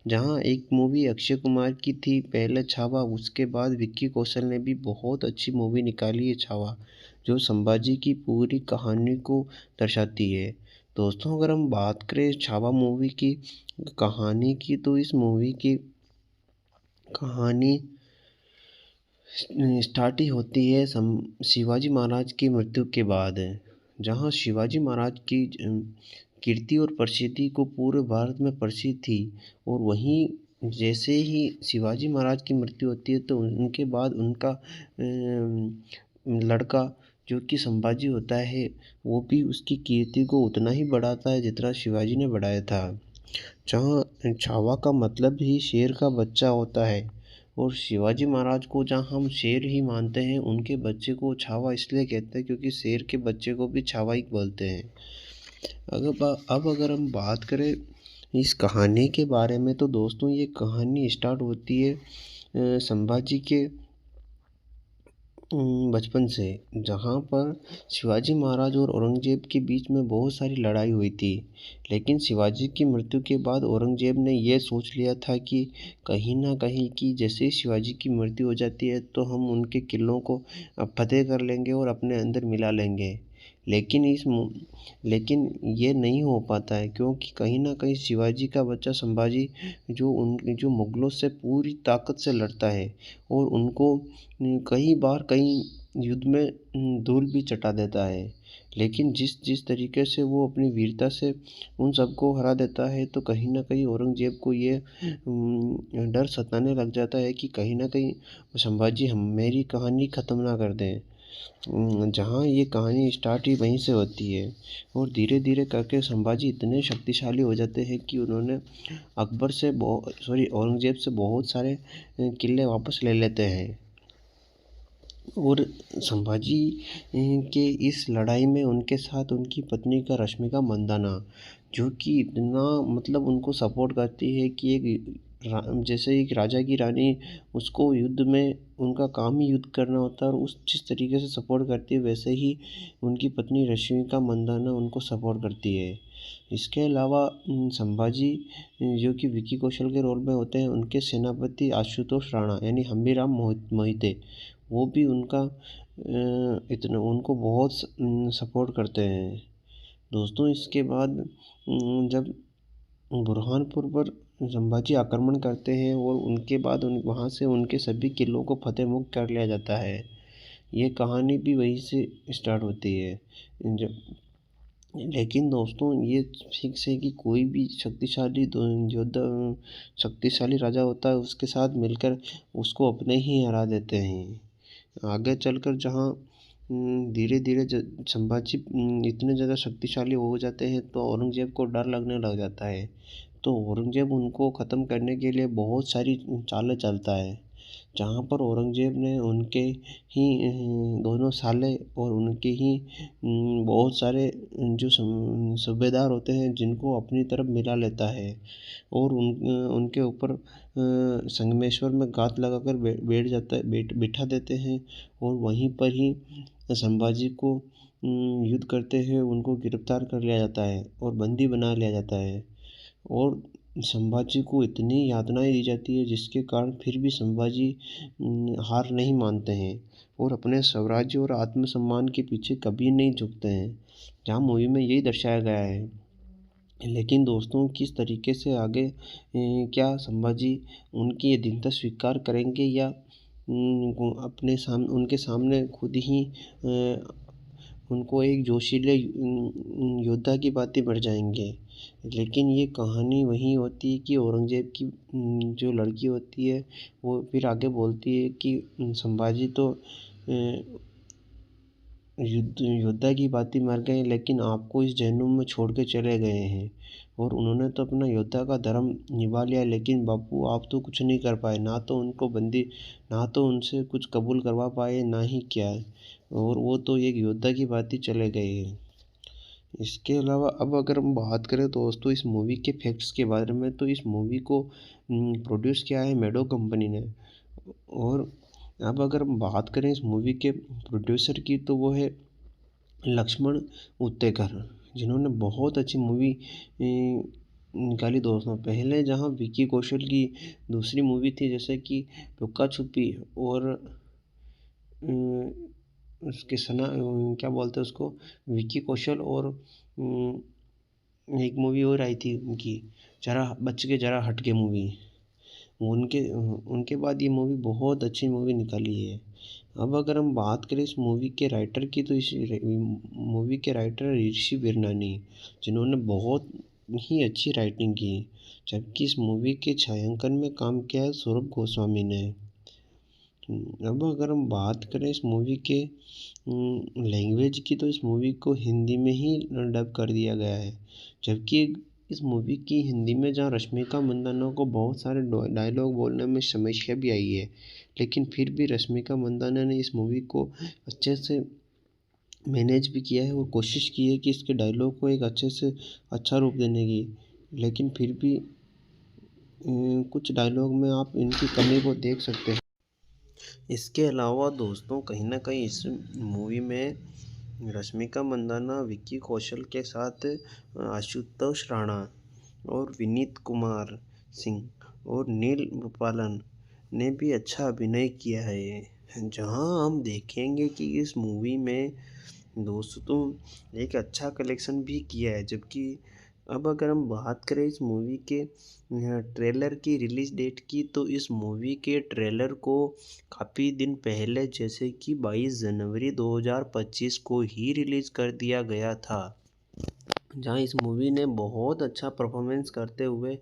जहाँ एक मूवी अक्षय कुमार की थी पहले छावा, उसके बाद विक्की कौशल ने भी बहुत अच्छी मूवी निकाली है छावा, जो संभाजी की पूरी कहानी को दर्शाती है। दोस्तों अगर हम बात करें छावा मूवी की कहानी की, तो इस मूवी की कहानी स्टार्ट ही होती है शिवाजी महाराज की मृत्यु के बाद, जहां शिवाजी महाराज की कीर्ति और प्रसिद्धि को पूरे भारत में प्रसिद्ध थी। और वहीं जैसे ही शिवाजी महाराज की मृत्यु होती है तो उनके बाद उनका लड़का जो कि संभाजी होता है वो भी उसकी कीर्ति को उतना ही बढ़ाता है जितना शिवाजी ने बढ़ाया था। जहाँ छावा का मतलब ही शेर का बच्चा होता है, और शिवाजी महाराज को जहाँ हम शेर ही मानते हैं, उनके बच्चे को छावा इसलिए कहते हैं क्योंकि शेर के बच्चे को भी छावा ही बोलते हैं। अगर हम बात करें इस कहानी के बारे में, तो दोस्तों ये कहानी स्टार्ट होती है संभाजी के बचपन से, जहाँ पर शिवाजी महाराज और औरंगजेब के बीच में बहुत सारी लड़ाई हुई थी। लेकिन शिवाजी की मृत्यु के बाद औरंगजेब ने यह सोच लिया था कि कहीं ना कहीं कि जैसे ही शिवाजी की मृत्यु हो जाती है तो हम उनके किलों को फतेह कर लेंगे और अपने अंदर मिला लेंगे। लेकिन ये नहीं हो पाता है, क्योंकि कहीं ना कहीं शिवाजी का बच्चा संभाजी जो मुगलों से पूरी ताकत से लड़ता है और उनको कई युद्ध में धूल भी चटा देता है। लेकिन जिस तरीके से वो अपनी वीरता से उन सबको हरा देता है, तो कहीं ना कहीं औरंगजेब को ये डर सताने लग जाता है कि कहीं ना कहीं संभाजी मेरी कहानी ख़त्म ना कर दें। जहाँ ये कहानी स्टार्ट ही वहीं से होती है, और धीरे धीरे करके संभाजी इतने शक्तिशाली हो जाते हैं कि उन्होंने औरंगजेब से बहुत सारे किले वापस ले लेते हैं। और संभाजी के इस लड़ाई में उनके साथ उनकी पत्नी का रश्मिका मंदाना, जो कि इतना मतलब उनको सपोर्ट करती है कि जैसे एक राजा की रानी, उसको युद्ध में उनका काम ही युद्ध करना होता है, और जिस तरीके से सपोर्ट करती है वैसे ही उनकी पत्नी रश्मिका मंदाना उनको सपोर्ट करती है। इसके अलावा संभाजी जो कि विक्की कौशल के रोल में होते हैं, उनके सेनापति आशुतोष राणा यानी हम्बीराम मोहिते, वो भी उनको बहुत सपोर्ट करते हैं। दोस्तों इसके बाद जब बुरहानपुर पर संभाजी आक्रमण करते हैं और उनके बाद वहाँ से उनके सभी किलों को फतेह मुक्त कर लिया जाता है। ये कहानी भी वहीं से स्टार्ट होती है। लेकिन दोस्तों ये फिक्स है कि कोई भी शक्तिशाली राजा होता है, उसके साथ मिलकर उसको अपने ही हरा देते हैं। आगे चलकर जहाँ धीरे धीरे संभाजी इतने ज़्यादा शक्तिशाली हो जाते हैं तो औरंगजेब को डर लगने लग जाता है। तो औरंगजेब उनको ख़त्म करने के लिए बहुत सारी चालें चलता है, जहाँ पर औरंगजेब ने उनके ही दोनों साले और उनके ही बहुत सारे जो सूबेदार होते हैं जिनको अपनी तरफ मिला लेता है, और उनके ऊपर संगमेश्वर में घात लगाकर बिठा देते हैं, और वहीं पर ही संभाजी को युद्ध करते हुए उनको गिरफ्तार कर लिया जाता है और बंदी बना लिया जाता है। और संभाजी को इतनी यातनाएं दी जाती है जिसके कारण फिर भी संभाजी हार नहीं मानते हैं और अपने स्वराज्य और आत्मसम्मान के पीछे कभी नहीं झुकते हैं। जहाँ मूवी में यही दर्शाया गया है लेकिन दोस्तों किस तरीके से आगे क्या संभाजी उनकी ये दीनता स्वीकार करेंगे या उनके सामने खुद ही उनको एक जोशीले योद्धा की बातें बढ़ जाएंगे। लेकिन ये कहानी वही होती है कि औरंगज़ेब की जो लड़की होती है वो फिर आगे बोलती है कि संभाजी तो योद्धा की बातें मर गए लेकिन आपको इस जहनुम में छोड़ के चले गए हैं और उन्होंने तो अपना योद्धा का धर्म निभा लिया, लेकिन बापू आप तो कुछ नहीं कर पाए, ना तो उनको बंदी, ना तो उनसे कुछ कबूल करवा पाए, ना ही क्या, और वो तो एक योद्धा की बात ही चले गए हैं। इसके अलावा अब अगर हम बात करें दोस्तों इस मूवी के फैक्ट्स के बारे में, तो इस मूवी को प्रोड्यूस किया है मेडो कंपनी ने। और अब अगर हम बात करें इस मूवी के प्रोड्यूसर की, तो वो है लक्ष्मण उत्तेकर, जिन्होंने बहुत अच्छी मूवी निकाली दोस्तों। पहले जहां विक्की कौशल की दूसरी मूवी थी जैसे कि लुक्का छुपी, और उसके क्या बोलते हैं उसको, विक्की कौशल, और एक मूवी और आई थी उनकी, जरा बच के जरा हट के मूवी, उनके बाद ये मूवी बहुत अच्छी मूवी निकाली है। अब अगर हम बात करें इस मूवी के राइटर की, तो इस मूवी के राइटर ऋषि बिरनानी, जिन्होंने बहुत ही अच्छी राइटिंग की, जबकि इस मूवी के छायांकन में काम किया है सौरभ गोस्वामी ने। अब अगर हम बात करें इस मूवी के लैंग्वेज की, तो इस मूवी को हिंदी में ही डब कर दिया गया है, जबकि इस मूवी की हिंदी में जहाँ रश्मिका मंदाना को बहुत सारे डायलॉग बोलने में समस्या भी आई है, लेकिन फिर भी रश्मिका मंदाना ने इस मूवी को अच्छे से मैनेज भी किया है और कोशिश की है कि इसके डायलॉग को एक अच्छे से अच्छा रूप देने की, लेकिन फिर भी कुछ डायलॉग में आप इनकी कमी को देख सकते हैं। इसके अलावा दोस्तों कहीं ना कहीं इस मूवी में रश्मिका मंदाना विक्की कौशल के साथ आशुतोष राणा और विनीत कुमार सिंह और नील गोपालन ने भी अच्छा अभिनय किया है, जहां हम देखेंगे कि इस मूवी में दोस्तों एक अच्छा कलेक्शन भी किया है। जबकि अब अगर हम बात करें इस मूवी के ट्रेलर की रिलीज़ डेट की, तो इस मूवी के ट्रेलर को काफ़ी दिन पहले जैसे कि 22 जनवरी 2025 को ही रिलीज़ कर दिया गया था, जहां इस मूवी ने बहुत अच्छा परफॉर्मेंस करते हुए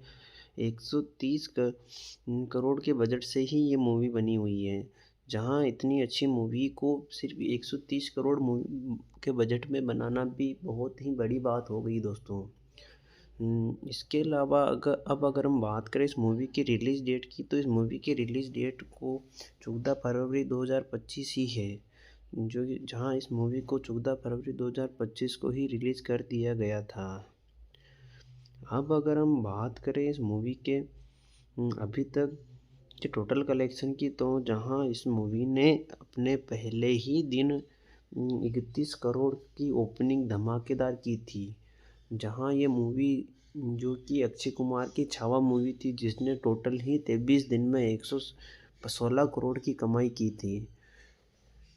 130 करोड़ के बजट से ही ये मूवी बनी हुई है, जहां इतनी अच्छी मूवी को सिर्फ 130 करोड़ के बजट में बनाना भी बहुत ही बड़ी बात हो गई दोस्तों। इसके अलावा अगर हम बात करें इस मूवी की रिलीज़ डेट की, तो इस मूवी की रिलीज़ डेट को 14 फरवरी 2025 ही है, जहां इस मूवी को 14 फरवरी 2025 को ही रिलीज़ कर दिया गया था। अब अगर हम बात करें इस मूवी के अभी तक के टोटल कलेक्शन की, तो जहां इस मूवी ने अपने पहले ही दिन 31 करोड़ की ओपनिंग धमाकेदार की थी, जहां ये मूवी जो कि अक्षय कुमार की छावा मूवी थी, जिसने टोटल ही 23 दिन में 116 करोड़ की कमाई की थी,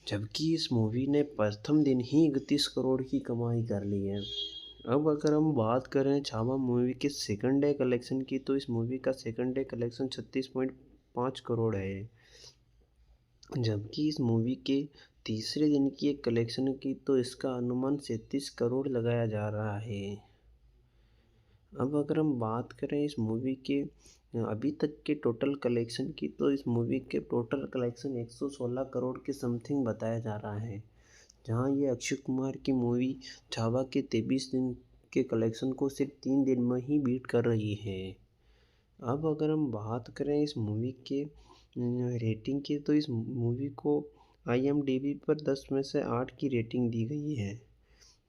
जबकि इस मूवी ने प्रथम दिन ही 31 करोड़ की कमाई कर ली है। अब अगर हम बात करें छावा मूवी के सेकंड डे कलेक्शन की, तो इस मूवी का सेकंड डे कलेक्शन 36.5 करोड़ है, जबकि इस मूवी के तीसरे दिन की एक कलेक्शन की, तो इसका अनुमान 37 करोड़ लगाया जा रहा है। अब अगर हम बात करें इस मूवी के अभी तक के टोटल कलेक्शन की, तो इस मूवी के टोटल कलेक्शन 116 करोड़ के समथिंग बताया जा रहा है, जहां ये अक्षय कुमार की मूवी छावा के 23 दिन के कलेक्शन को सिर्फ 3 दिन में ही बीट कर रही है। अब अगर हम बात करें इस मूवी के रेटिंग की, तो इस मूवी को IMDb पर 10 में से 8 की रेटिंग दी गई है,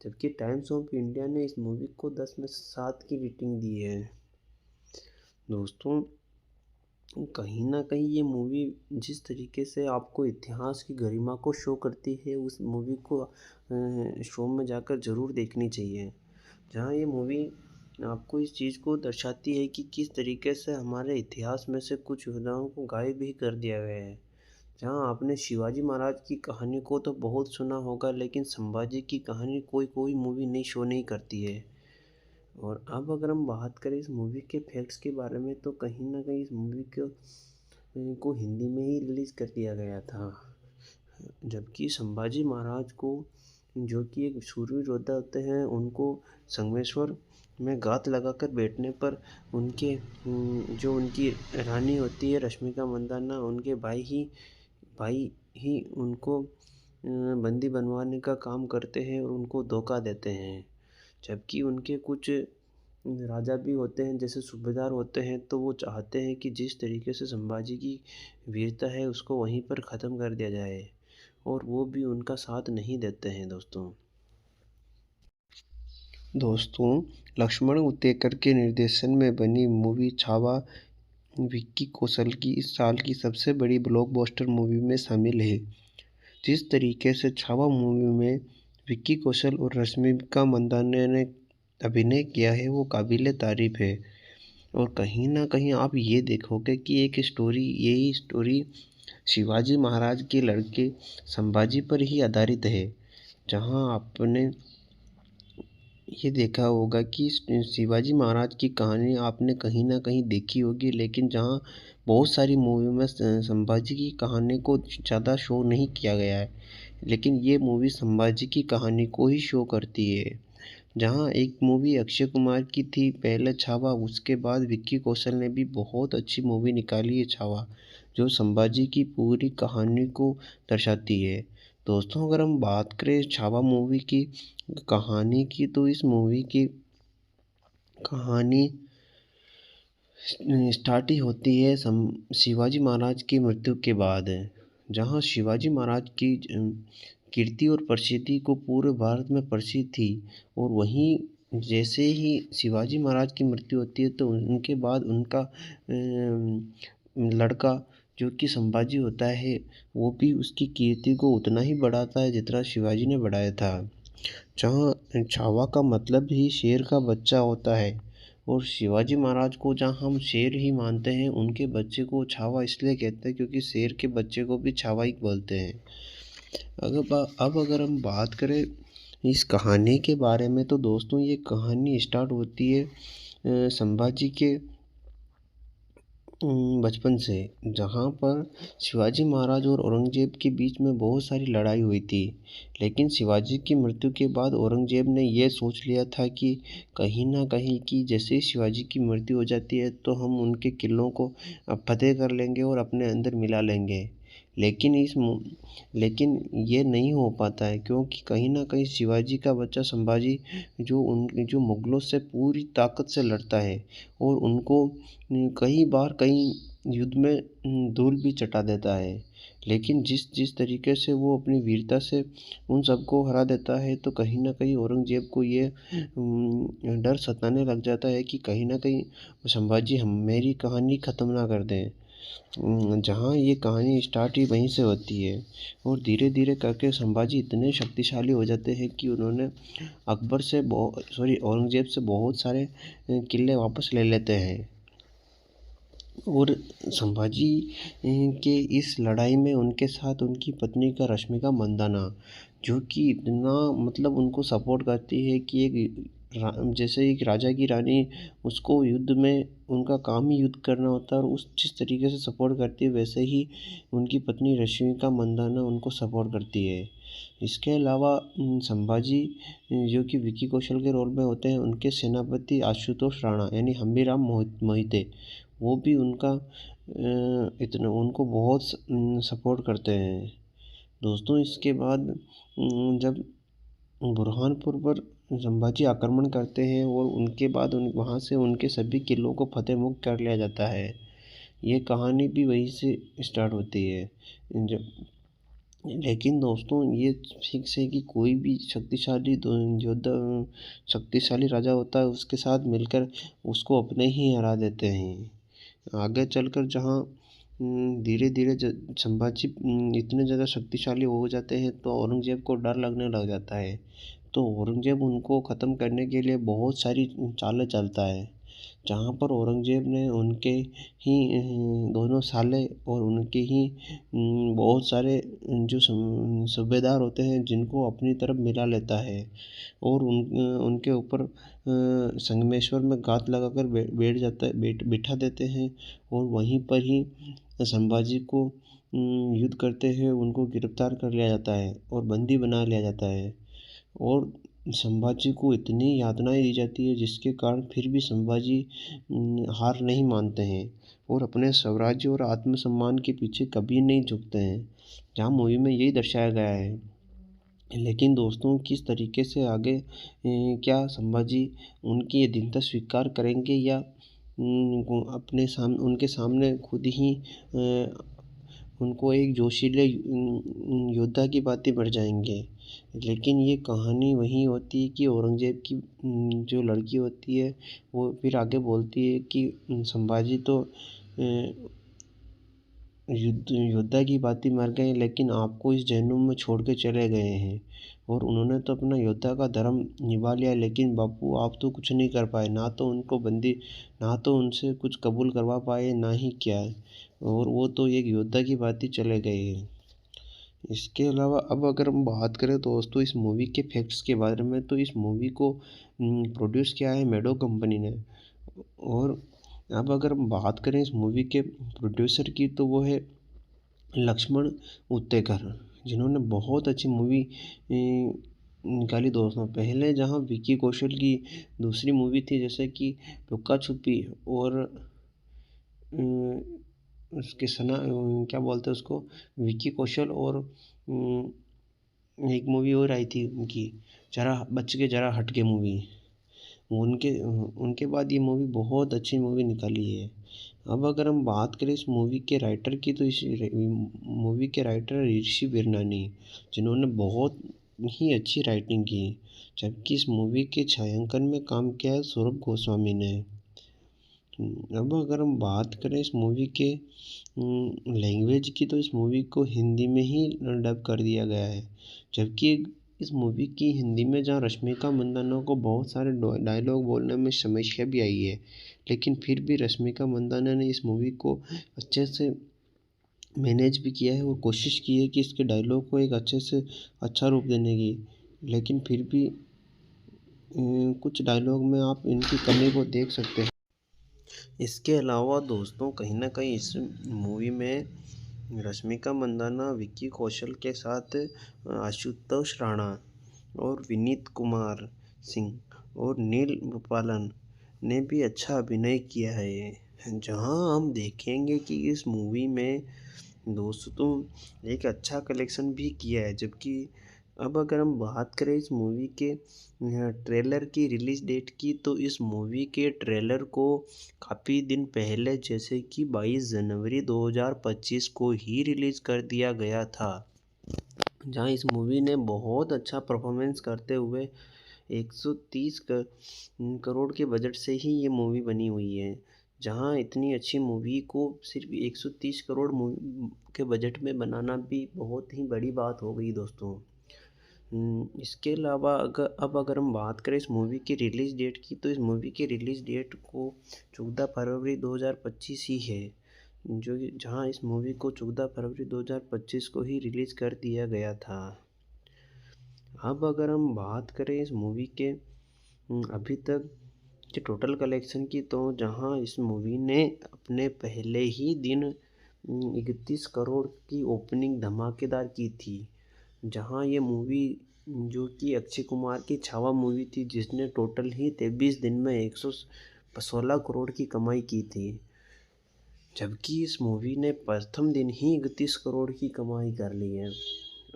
जबकि टाइम्स ऑफ इंडिया ने इस मूवी को 10 में से 7 की रेटिंग दी है। दोस्तों कहीं ना कहीं ये मूवी जिस तरीके से आपको इतिहास की गरिमा को शो करती है, उस मूवी को शो में जाकर ज़रूर देखनी चाहिए, जहां ये मूवी आपको इस चीज़ को दर्शाती है कि किस तरीके से हमारे इतिहास में से कुछ योद्धाओं को गायब भी कर दिया गया है। जहां आपने शिवाजी महाराज की कहानी को तो बहुत सुना होगा, लेकिन संभाजी की कहानी कोई मूवी नहीं शो नहीं करती है। और अब अगर हम बात करें इस मूवी के फैक्ट्स के बारे में, तो कहीं ना कहीं इस मूवी को हिंदी में ही रिलीज़ कर दिया गया था। जबकि संभाजी महाराज को, जो कि एक शूरवीर योद्धा होते हैं, उनको संगमेश्वर में घात लगाकर बैठने पर उनके जो उनकी रानी होती है रश्मिका मंदाना, उनके भाई ही उनको बंदी बनवाने का काम करते हैं और उनको धोखा देते हैं। जबकि उनके कुछ राजा भी होते हैं, जैसे सूबेदार होते हैं, तो वो चाहते हैं कि जिस तरीके से संभाजी की वीरता है उसको वहीं पर ख़त्म कर दिया जाए, और वो भी उनका साथ नहीं देते हैं। दोस्तों लक्ष्मण उतेकर के निर्देशन में बनी मूवी छावा विक्की कौशल की इस साल की सबसे बड़ी ब्लॉकबस्टर मूवी में शामिल है। जिस तरीके से छावा मूवी में विक्की कौशल और रश्मिका मंदाना ने अभिनय किया है वो काबिले तारीफ है। और कहीं ना कहीं आप ये देखोगे कि यही स्टोरी शिवाजी महाराज के लड़के संभाजी पर ही आधारित है। जहां आपने ये देखा होगा कि शिवाजी महाराज की कहानी आपने कहीं ना कहीं देखी होगी, लेकिन जहाँ बहुत सारी मूवी में संभाजी की कहानी को ज़्यादा शो नहीं किया गया है, लेकिन ये मूवी संभाजी की कहानी को ही शो करती है। जहाँ एक मूवी अक्षय कुमार की थी पहले छावा, उसके बाद विक्की कौशल ने भी बहुत अच्छी मूवी निकाली है छावा, जो संभाजी की पूरी कहानी को दर्शाती है। दोस्तों अगर हम बात करें छावा मूवी की कहानी की, तो इस मूवी की कहानी स्टार्ट ही होती है शिवाजी महाराज की मृत्यु के बाद, जहां शिवाजी महाराज की कीर्ति और प्रसिद्धि को पूरे भारत में प्रसिद्ध थी। और वहीं जैसे ही शिवाजी महाराज की मृत्यु होती है तो उनके बाद उनका लड़का जो कि संभाजी होता है, वो भी उसकी कीर्ति को उतना ही बढ़ाता है जितना शिवाजी ने बढ़ाया था। जहाँ छावा का मतलब ही शेर का बच्चा होता है, और शिवाजी महाराज को जहाँ हम शेर ही मानते हैं, उनके बच्चे को छावा इसलिए कहते हैं क्योंकि शेर के बच्चे को भी छावा ही बोलते हैं। अब अगर हम बात करें इस कहानी के बारे में, तो दोस्तों ये कहानी स्टार्ट होती है संभाजी के बचपन से, जहाँ पर शिवाजी महाराज और औरंगजेब के बीच में बहुत सारी लड़ाई हुई थी। लेकिन शिवाजी की मृत्यु के बाद औरंगजेब ने यह सोच लिया था कि कहीं ना कहीं कि जैसे ही शिवाजी की मृत्यु हो जाती है तो हम उनके किलों को फतेह कर लेंगे और अपने अंदर मिला लेंगे। लेकिन ये नहीं हो पाता है, क्योंकि कहीं ना कहीं शिवाजी का बच्चा संभाजी जो मुगलों से पूरी ताकत से लड़ता है और उनको कई युद्ध में धूल भी चटा देता है। लेकिन जिस तरीके से वो अपनी वीरता से उन सबको हरा देता है, तो कहीं ना कहीं औरंगजेब को ये डर सताने लग जाता है कि कहीं ना कहीं संभाजी मेरी कहानी ख़त्म ना कर दें। जहाँ ये कहानी स्टार्ट ही वहीं से होती है, और धीरे धीरे करके संभाजी इतने शक्तिशाली हो जाते हैं कि उन्होंने औरंगजेब से बहुत सारे किले वापस ले लेते हैं। और संभाजी के इस लड़ाई में उनके साथ उनकी पत्नी का रश्मिका मंदाना, जो कि इतना मतलब उनको सपोर्ट करती है कि जैसे एक राजा की रानी, उसको युद्ध में उनका काम ही युद्ध करना होता है, और जिस तरीके से सपोर्ट करती है वैसे ही उनकी पत्नी रश्मिका मंदाना उनको सपोर्ट करती है। इसके अलावा संभाजी जो कि विक्की कौशल के रोल में होते हैं, उनके सेनापति आशुतोष राणा यानी हम्बीराम मोहिते, वो भी उनको बहुत सपोर्ट करते हैं। दोस्तों इसके बाद जब बुरहानपुर पर संभाजी आक्रमण करते हैं और उनके बाद वहाँ से उनके सभी किलों को फतेह मुक्त कर लिया जाता है। ये कहानी भी वहीं से स्टार्ट होती है। लेकिन दोस्तों ये फिक्स है कि कोई भी शक्तिशाली राजा होता है, उसके साथ मिलकर उसको अपने ही हरा देते हैं। आगे चलकर जहाँ धीरे धीरे संभाजी इतने ज़्यादा शक्तिशाली हो जाते हैं तो औरंगजेब को डर लगने लग जाता है। तो औरंगजेब उनको ख़त्म करने के लिए बहुत सारी चालें चलता है। जहाँ पर औरंगज़ेब ने उनके ही दोनों साले और उनके ही बहुत सारे जो सूबेदार होते हैं जिनको अपनी तरफ मिला लेता है और उनके ऊपर संगमेश्वर में घात लगाकर बैठ जाता है, बिठा देते हैं और वहीं पर ही संभाजी को युद्ध करते हुए उनको गिरफ्तार कर लिया जाता है और बंदी बना लिया जाता है और संभाजी को इतनी यातनाएं दी जाती है जिसके कारण फिर भी संभाजी हार नहीं मानते हैं और अपने स्वराज्य और आत्मसम्मान के पीछे कभी नहीं झुकते हैं। जहाँ मूवी में यही दर्शाया गया है। लेकिन दोस्तों किस तरीके से आगे क्या संभाजी उनकी ये दीनता स्वीकार करेंगे या उनके सामने खुद ही उनको एक जोशीले योद्धा की बातें बढ़ जाएंगे। लेकिन ये कहानी वही होती है कि औरंगज़ेब की जो लड़की होती है वो फिर आगे बोलती है कि संभाजी तो योद्धा की बातें मर गए लेकिन आपको इस जहन्नुम में छोड़ के चले गए हैं और उन्होंने तो अपना योद्धा का धर्म निभा लिया लेकिन बापू आप तो कुछ नहीं कर पाए, ना तो उनको बंदी, ना तो उनसे कुछ कबूल करवा पाए, ना ही क्या, और वो तो एक योद्धा की बातें चले गए हैं। इसके अलावा अब अगर हम बात करें दोस्तों इस मूवी के फैक्ट्स के बारे में, तो इस मूवी को प्रोड्यूस किया है मेडो कंपनी ने। और अब अगर हम बात करें इस मूवी के प्रोड्यूसर की, तो वो है लक्ष्मण उत्तेकर, जिन्होंने बहुत अच्छी मूवी निकाली दोस्तों। पहले जहां विक्की कौशल की दूसरी मूवी थी जैसे कि लुक्का छुपी और उसके क्या बोलते हैं उसको, विक्की कौशल और एक मूवी और आई थी उनकी, जरा बच के जरा हट के मूवी, उनके बाद ये मूवी बहुत अच्छी मूवी निकाली है। अब अगर हम बात करें इस मूवी के राइटर की, तो इस मूवी के राइटर ऋषि बिरनानी, जिन्होंने बहुत ही अच्छी राइटिंग की, जबकि इस मूवी के छायांकन में काम किया है सौरभ गोस्वामी ने। अब अगर हम बात करें इस मूवी के लैंग्वेज की, तो इस मूवी को हिंदी में ही डब कर दिया गया है, जबकि इस मूवी की हिंदी में जहाँ रश्मिका मंदाना को बहुत सारे डायलॉग बोलने में समस्या भी आई है, लेकिन फिर भी रश्मिका मंदाना ने इस मूवी को अच्छे से मैनेज भी किया है और कोशिश की है कि इसके डायलॉग को एक अच्छे से अच्छा रूप देने की, लेकिन फिर भी कुछ डायलॉग में आप इनकी कमी को देख सकते हैं। इसके अलावा दोस्तों कहीं ना कहीं इस मूवी में रश्मिका मंदाना विक्की कौशल के साथ आशुतोष राणा और विनीत कुमार सिंह और नील गोपालन ने भी अच्छा अभिनय किया है। जहां हम देखेंगे कि इस मूवी में दोस्तों एक अच्छा कलेक्शन भी किया है। जबकि अब अगर हम बात करें इस मूवी के ट्रेलर की रिलीज़ डेट की, तो इस मूवी के ट्रेलर को काफ़ी दिन पहले जैसे कि 22 जनवरी 2025 को ही रिलीज़ कर दिया गया था, जहां इस मूवी ने बहुत अच्छा परफॉर्मेंस करते हुए 130 करोड़ के बजट से ही ये मूवी बनी हुई है। जहां इतनी अच्छी मूवी को सिर्फ 130 करोड़ के बजट में बनाना भी बहुत ही बड़ी बात हो गई दोस्तों। इसके अलावा अगर हम बात करें इस मूवी की रिलीज़ डेट की, तो इस मूवी की रिलीज़ डेट को 14 फरवरी 2025 ही है, जहां इस मूवी को 14 फरवरी 2025 को ही रिलीज़ कर दिया गया था। अब अगर हम बात करें इस मूवी के अभी तक के टोटल कलेक्शन की, तो जहां इस मूवी ने अपने पहले ही दिन 31 करोड़ की ओपनिंग धमाकेदार की थी, जहां ये मूवी जो कि अक्षय कुमार की छावा मूवी थी, जिसने टोटल ही 23 दिन में 116 करोड़ की कमाई की थी, जबकि इस मूवी ने प्रथम दिन ही 31 करोड़ की कमाई कर ली है।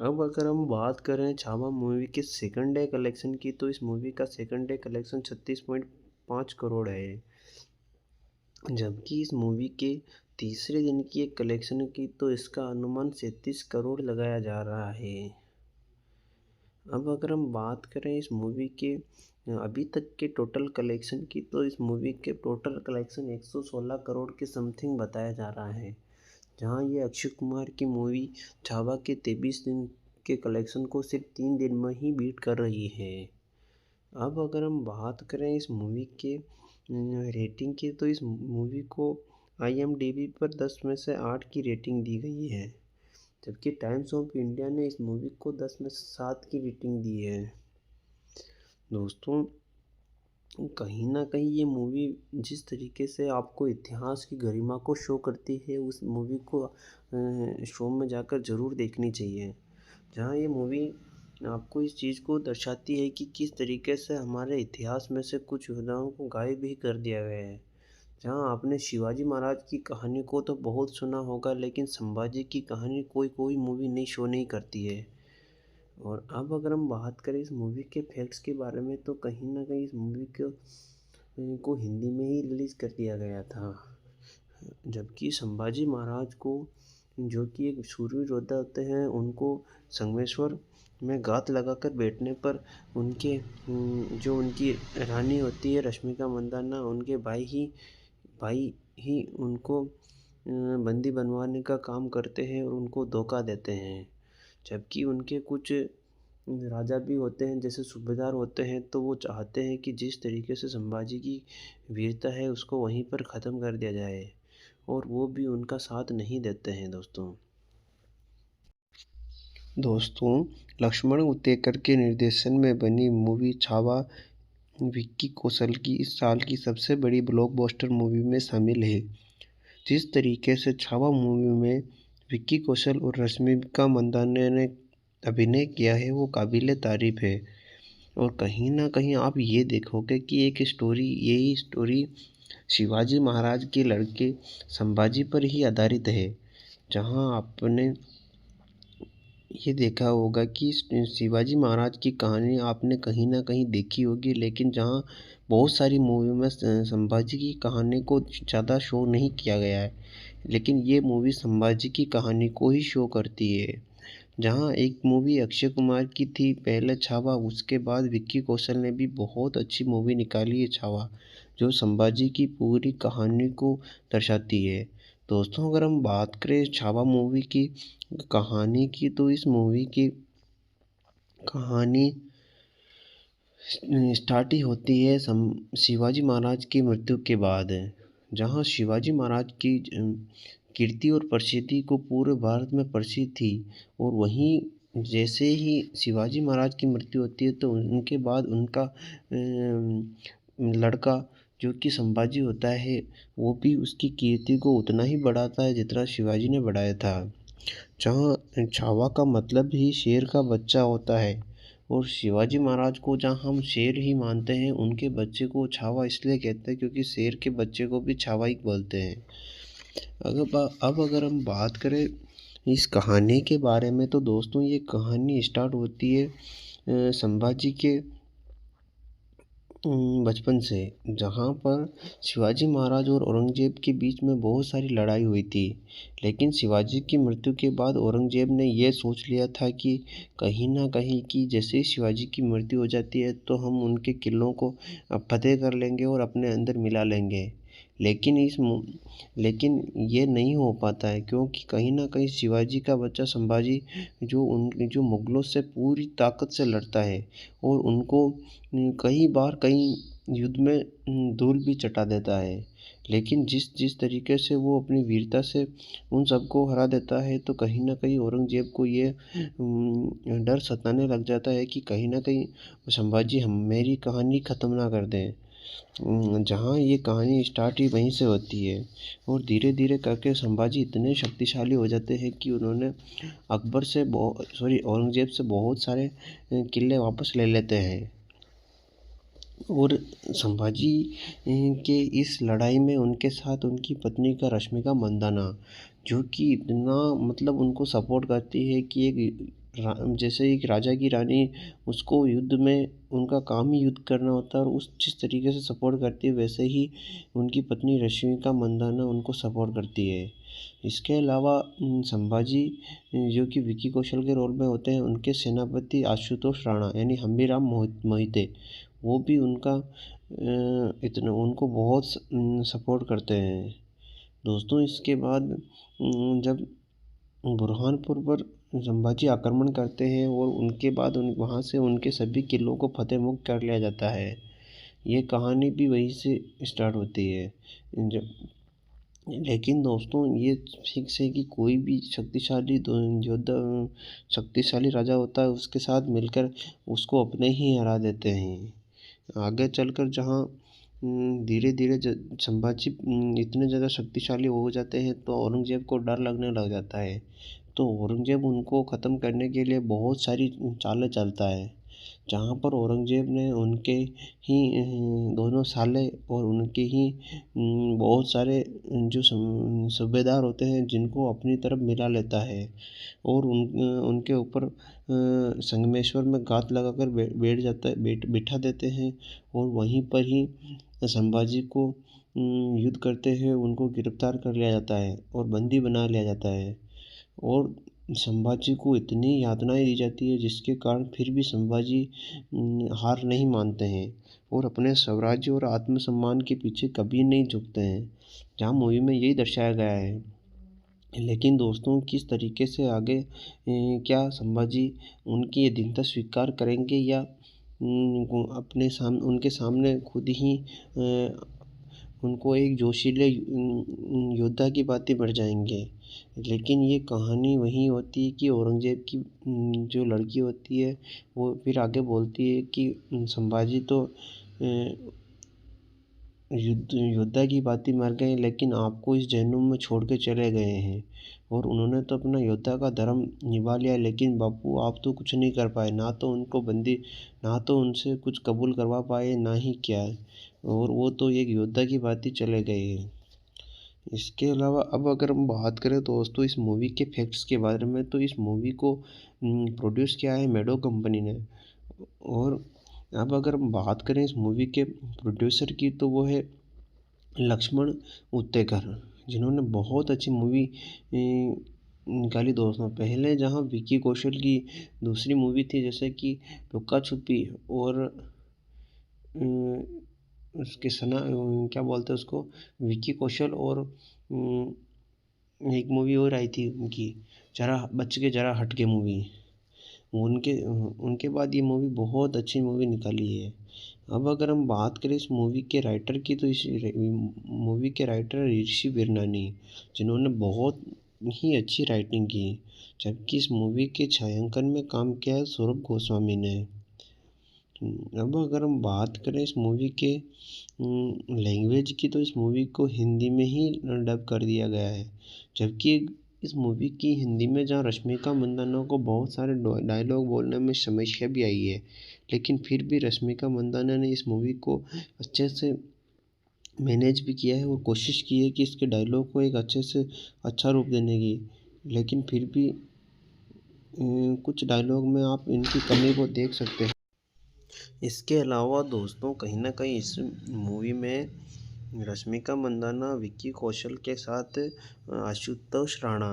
अब अगर हम बात करें छावा मूवी के सेकंड डे कलेक्शन की, तो इस मूवी का सेकंड डे कलेक्शन 36.5 करोड़ है, जबकि इस मूवी के तीसरे दिन की एक कलेक्शन की, तो इसका अनुमान 37 करोड़ लगाया जा रहा है। अब अगर हम बात करें इस मूवी के अभी तक के टोटल कलेक्शन की, तो इस मूवी के टोटल कलेक्शन 116 करोड़ के समथिंग बताया जा रहा है, जहां ये अक्षय कुमार की मूवी छावा के 23 दिन के कलेक्शन को सिर्फ 3 दिन में ही बीट कर रही है। अब अगर हम बात करें इस मूवी के रेटिंग की तो इस मूवी को IMDb पर 10 में से 8 की रेटिंग दी गई है, जबकि टाइम्स ऑफ इंडिया ने इस मूवी को 10 में से 7 की रेटिंग दी है। दोस्तों, कहीं ना कहीं ये मूवी जिस तरीके से आपको इतिहास की गरिमा को शो करती है, उस मूवी को शो में जाकर ज़रूर देखनी चाहिए। जहाँ ये मूवी आपको इस चीज़ को दर्शाती है कि किस तरीके से हमारे इतिहास में से कुछ योद्धाओं को गायब भी कर दिया गया है। जहाँ आपने शिवाजी महाराज की कहानी को तो बहुत सुना होगा, लेकिन संभाजी की कहानी कोई मूवी नहीं शो नहीं करती है। और अब अगर हम बात करें इस मूवी के फैक्ट्स के बारे में, तो कहीं ना कहीं इस मूवी को हिंदी में ही रिलीज़ कर दिया गया था, जबकि संभाजी महाराज को, जो कि एक शूरवीर योद्धा होते हैं, उनको संगमेश्वर में घात लगाकर बैठने पर उनके जो उनकी रानी होती है रश्मिका मंदाना, उनके भाई ही उनको बंदी बनवाने का काम करते हैं और उनको धोखा देते हैं। जबकि उनके कुछ राजा भी होते हैं, जैसे सूबेदार होते हैं, तो वो चाहते हैं कि जिस तरीके से संभाजी की वीरता है उसको वहीं पर ख़त्म कर दिया जाए, और वो भी उनका साथ नहीं देते हैं। दोस्तों, लक्ष्मण उतेकर के निर्देशन में बनी मूवी छावा विक्की कौशल की इस साल की सबसे बड़ी ब्लॉकबस्टर मूवी में शामिल है। जिस तरीके से छावा मूवी में विक्की कौशल और रश्मिका मंदाना ने अभिनय किया है, वो काबिले तारीफ है। और कहीं ना कहीं आप ये देखोगे कि यही स्टोरी शिवाजी महाराज के लड़के संभाजी पर ही आधारित है। जहां आपने ये देखा होगा कि शिवाजी महाराज की कहानी आपने कहीं ना कहीं देखी होगी, लेकिन जहां बहुत सारी मूवी में संभाजी की कहानी को ज़्यादा शो नहीं किया गया है, लेकिन ये मूवी संभाजी की कहानी को ही शो करती है। जहां एक मूवी अक्षय कुमार की थी पहले छावा, उसके बाद विक्की कौशल ने भी बहुत अच्छी मूवी निकाली है छावा, जो संभाजी की पूरी कहानी को दर्शाती है। दोस्तों, अगर हम बात करें छावा मूवी की कहानी की, तो इस मूवी की कहानी स्टार्ट ही होती है शिवाजी महाराज की मृत्यु के बाद, जहां शिवाजी महाराज की कीर्ति और प्रसिद्धि को पूरे भारत में प्रसिद्ध थी। और वहीं जैसे ही शिवाजी महाराज की मृत्यु होती है, तो उनके बाद उनका लड़का जो कि संभाजी होता है, वो भी उसकी कीर्ति को उतना ही बढ़ाता है जितना शिवाजी ने बढ़ाया था। जहाँ छावा का मतलब ही शेर का बच्चा होता है, और शिवाजी महाराज को जहाँ हम शेर ही मानते हैं, उनके बच्चे को छावा इसलिए कहते हैं क्योंकि शेर के बच्चे को भी छावा ही बोलते हैं। अब अगर हम बात करें इस कहानी के बारे में, तो दोस्तों ये कहानी स्टार्ट होती है संभाजी के बचपन से, जहाँ पर शिवाजी महाराज और औरंगजेब के बीच में बहुत सारी लड़ाई हुई थी। लेकिन शिवाजी की मृत्यु के बाद औरंगजेब ने यह सोच लिया था कि कहीं ना कहीं कि जैसे ही शिवाजी की मृत्यु हो जाती है, तो हम उनके किलों को फतेह कर लेंगे और अपने अंदर मिला लेंगे। लेकिन ये नहीं हो पाता है, क्योंकि कहीं ना कहीं शिवाजी का बच्चा संभाजी जो मुगलों से पूरी ताकत से लड़ता है, और उनको कई युद्ध में धूल भी चटा देता है। लेकिन जिस तरीके से वो अपनी वीरता से उन सबको हरा देता है, तो कहीं ना कहीं औरंगजेब को ये डर सताने लग जाता है कि कहीं ना कहीं संभाजी मेरी कहानी ख़त्म ना कर दें। जहाँ ये कहानी स्टार्ट ही वहीं से होती है, और धीरे धीरे करके संभाजी इतने शक्तिशाली हो जाते हैं कि उन्होंने औरंगजेब से बहुत सारे किले वापस ले लेते हैं। और संभाजी के इस लड़ाई में उनके साथ उनकी पत्नी का रश्मिका मंदाना, जो कि इतना मतलब उनको सपोर्ट करती है कि जैसे एक राजा की रानी, उसको युद्ध में उनका काम ही युद्ध करना होता है, और जिस तरीके से सपोर्ट करती है, वैसे ही उनकी पत्नी रश्मिका मंदाना उनको सपोर्ट करती है। इसके अलावा संभाजी जो कि विक्की कौशल के रोल में होते हैं, उनके सेनापति आशुतोष राणा यानी हम्बीराव मोहिते, वो भी उनको बहुत सपोर्ट करते हैं। दोस्तों, इसके बाद जब बुरहानपुर पर संभाजी आक्रमण करते हैं, और उनके बाद वहाँ से उनके सभी किलों को फतेह मुक्त कर लिया जाता है, ये कहानी भी वहीं से स्टार्ट होती है। जब लेकिन दोस्तों ये फिक्स है कि कोई भी योद्धा शक्तिशाली राजा होता है, उसके साथ मिलकर उसको अपने ही हरा देते हैं। आगे चलकर जहाँ धीरे धीरे संभाजी इतने ज़्यादा शक्तिशाली हो जाते हैं तो औरंगजेब को डर लगने लग जाता है। तो औरंगजेब उनको ख़त्म करने के लिए बहुत सारी चालें चलता है, जहाँ पर औरंगजेब ने उनके ही दोनों साले और उनके ही बहुत सारे जो सूबेदार होते हैं जिनको अपनी तरफ मिला लेता है और उनके ऊपर संगमेश्वर में घात लगाकर बिठा देते हैं और वहीं पर ही संभाजी को युद्ध करते हुए उनको गिरफ्तार कर लिया जाता है और बंदी बना लिया जाता है और संभाजी को इतनी यातनाएं दी जाती है जिसके कारण फिर भी संभाजी हार नहीं मानते हैं और अपने स्वराज्य और आत्मसम्मान के पीछे कभी नहीं झुकते हैं, जहाँ मूवी में यही दर्शाया गया है। लेकिन दोस्तों किस तरीके से आगे क्या संभाजी उनकी ये दीनता स्वीकार करेंगे या उनके सामने खुद ही उनको एक जोशीले योद्धा की बातें बढ़ जाएंगे। लेकिन ये कहानी वही होती है कि औरंगजेब की जो लड़की होती है वो फिर आगे बोलती है कि संभाजी तो योद्धा की बातें मर गए लेकिन आपको इस जहनुम में छोड़ के चले गए हैं और उन्होंने तो अपना योद्धा का धर्म निभा लिया, लेकिन बापू आप तो कुछ नहीं कर पाए, ना तो उनको बंदी, ना तो उनसे कुछ कबूल करवा पाए, ना ही क्या, और वो तो एक योद्धा की बातें चले गए हैं। इसके अलावा अब अगर हम बात करें दोस्तों इस मूवी के फैक्ट्स के बारे में, तो इस मूवी को प्रोड्यूस किया है मेडो कंपनी ने। और अब अगर हम बात करें इस मूवी के प्रोड्यूसर की तो वो है लक्ष्मण उत्तेकर, जिन्होंने बहुत अच्छी मूवी निकाली दोस्तों। पहले जहाँ विक्की कौशल की दूसरी मूवी थी जैसे कि लुक्का छुपी और उसके क्या बोलते हैं उसको, विक्की कौशल और एक मूवी और आई थी उनकी, जरा बच के जरा हट के मूवी, उनके बाद ये मूवी बहुत अच्छी मूवी निकाली है। अब अगर हम बात करें इस मूवी के राइटर की तो इस मूवी के राइटर ऋषि बिरनानी, जिन्होंने बहुत ही अच्छी राइटिंग की, जबकि इस मूवी के छायांकन में काम किया है सौरभ गोस्वामी ने। अब अगर हम बात करें इस मूवी के लैंग्वेज की तो इस मूवी को हिंदी में ही डब कर दिया गया है, जबकि इस मूवी की हिंदी में जहाँ रश्मिका मंदाना को बहुत सारे डायलॉग बोलने में समस्या भी आई है, लेकिन फिर भी रश्मिका मंदाना ने इस मूवी को अच्छे से मैनेज भी किया है और कोशिश की है कि इसके डायलॉग को एक अच्छे से अच्छा रूप देने की, लेकिन फिर भी कुछ डायलॉग में आप इनकी कमी को देख सकते हैं। इसके अलावा दोस्तों कहीं ना कहीं इस मूवी में रश्मिका मंदाना विक्की कौशल के साथ आशुतोष राणा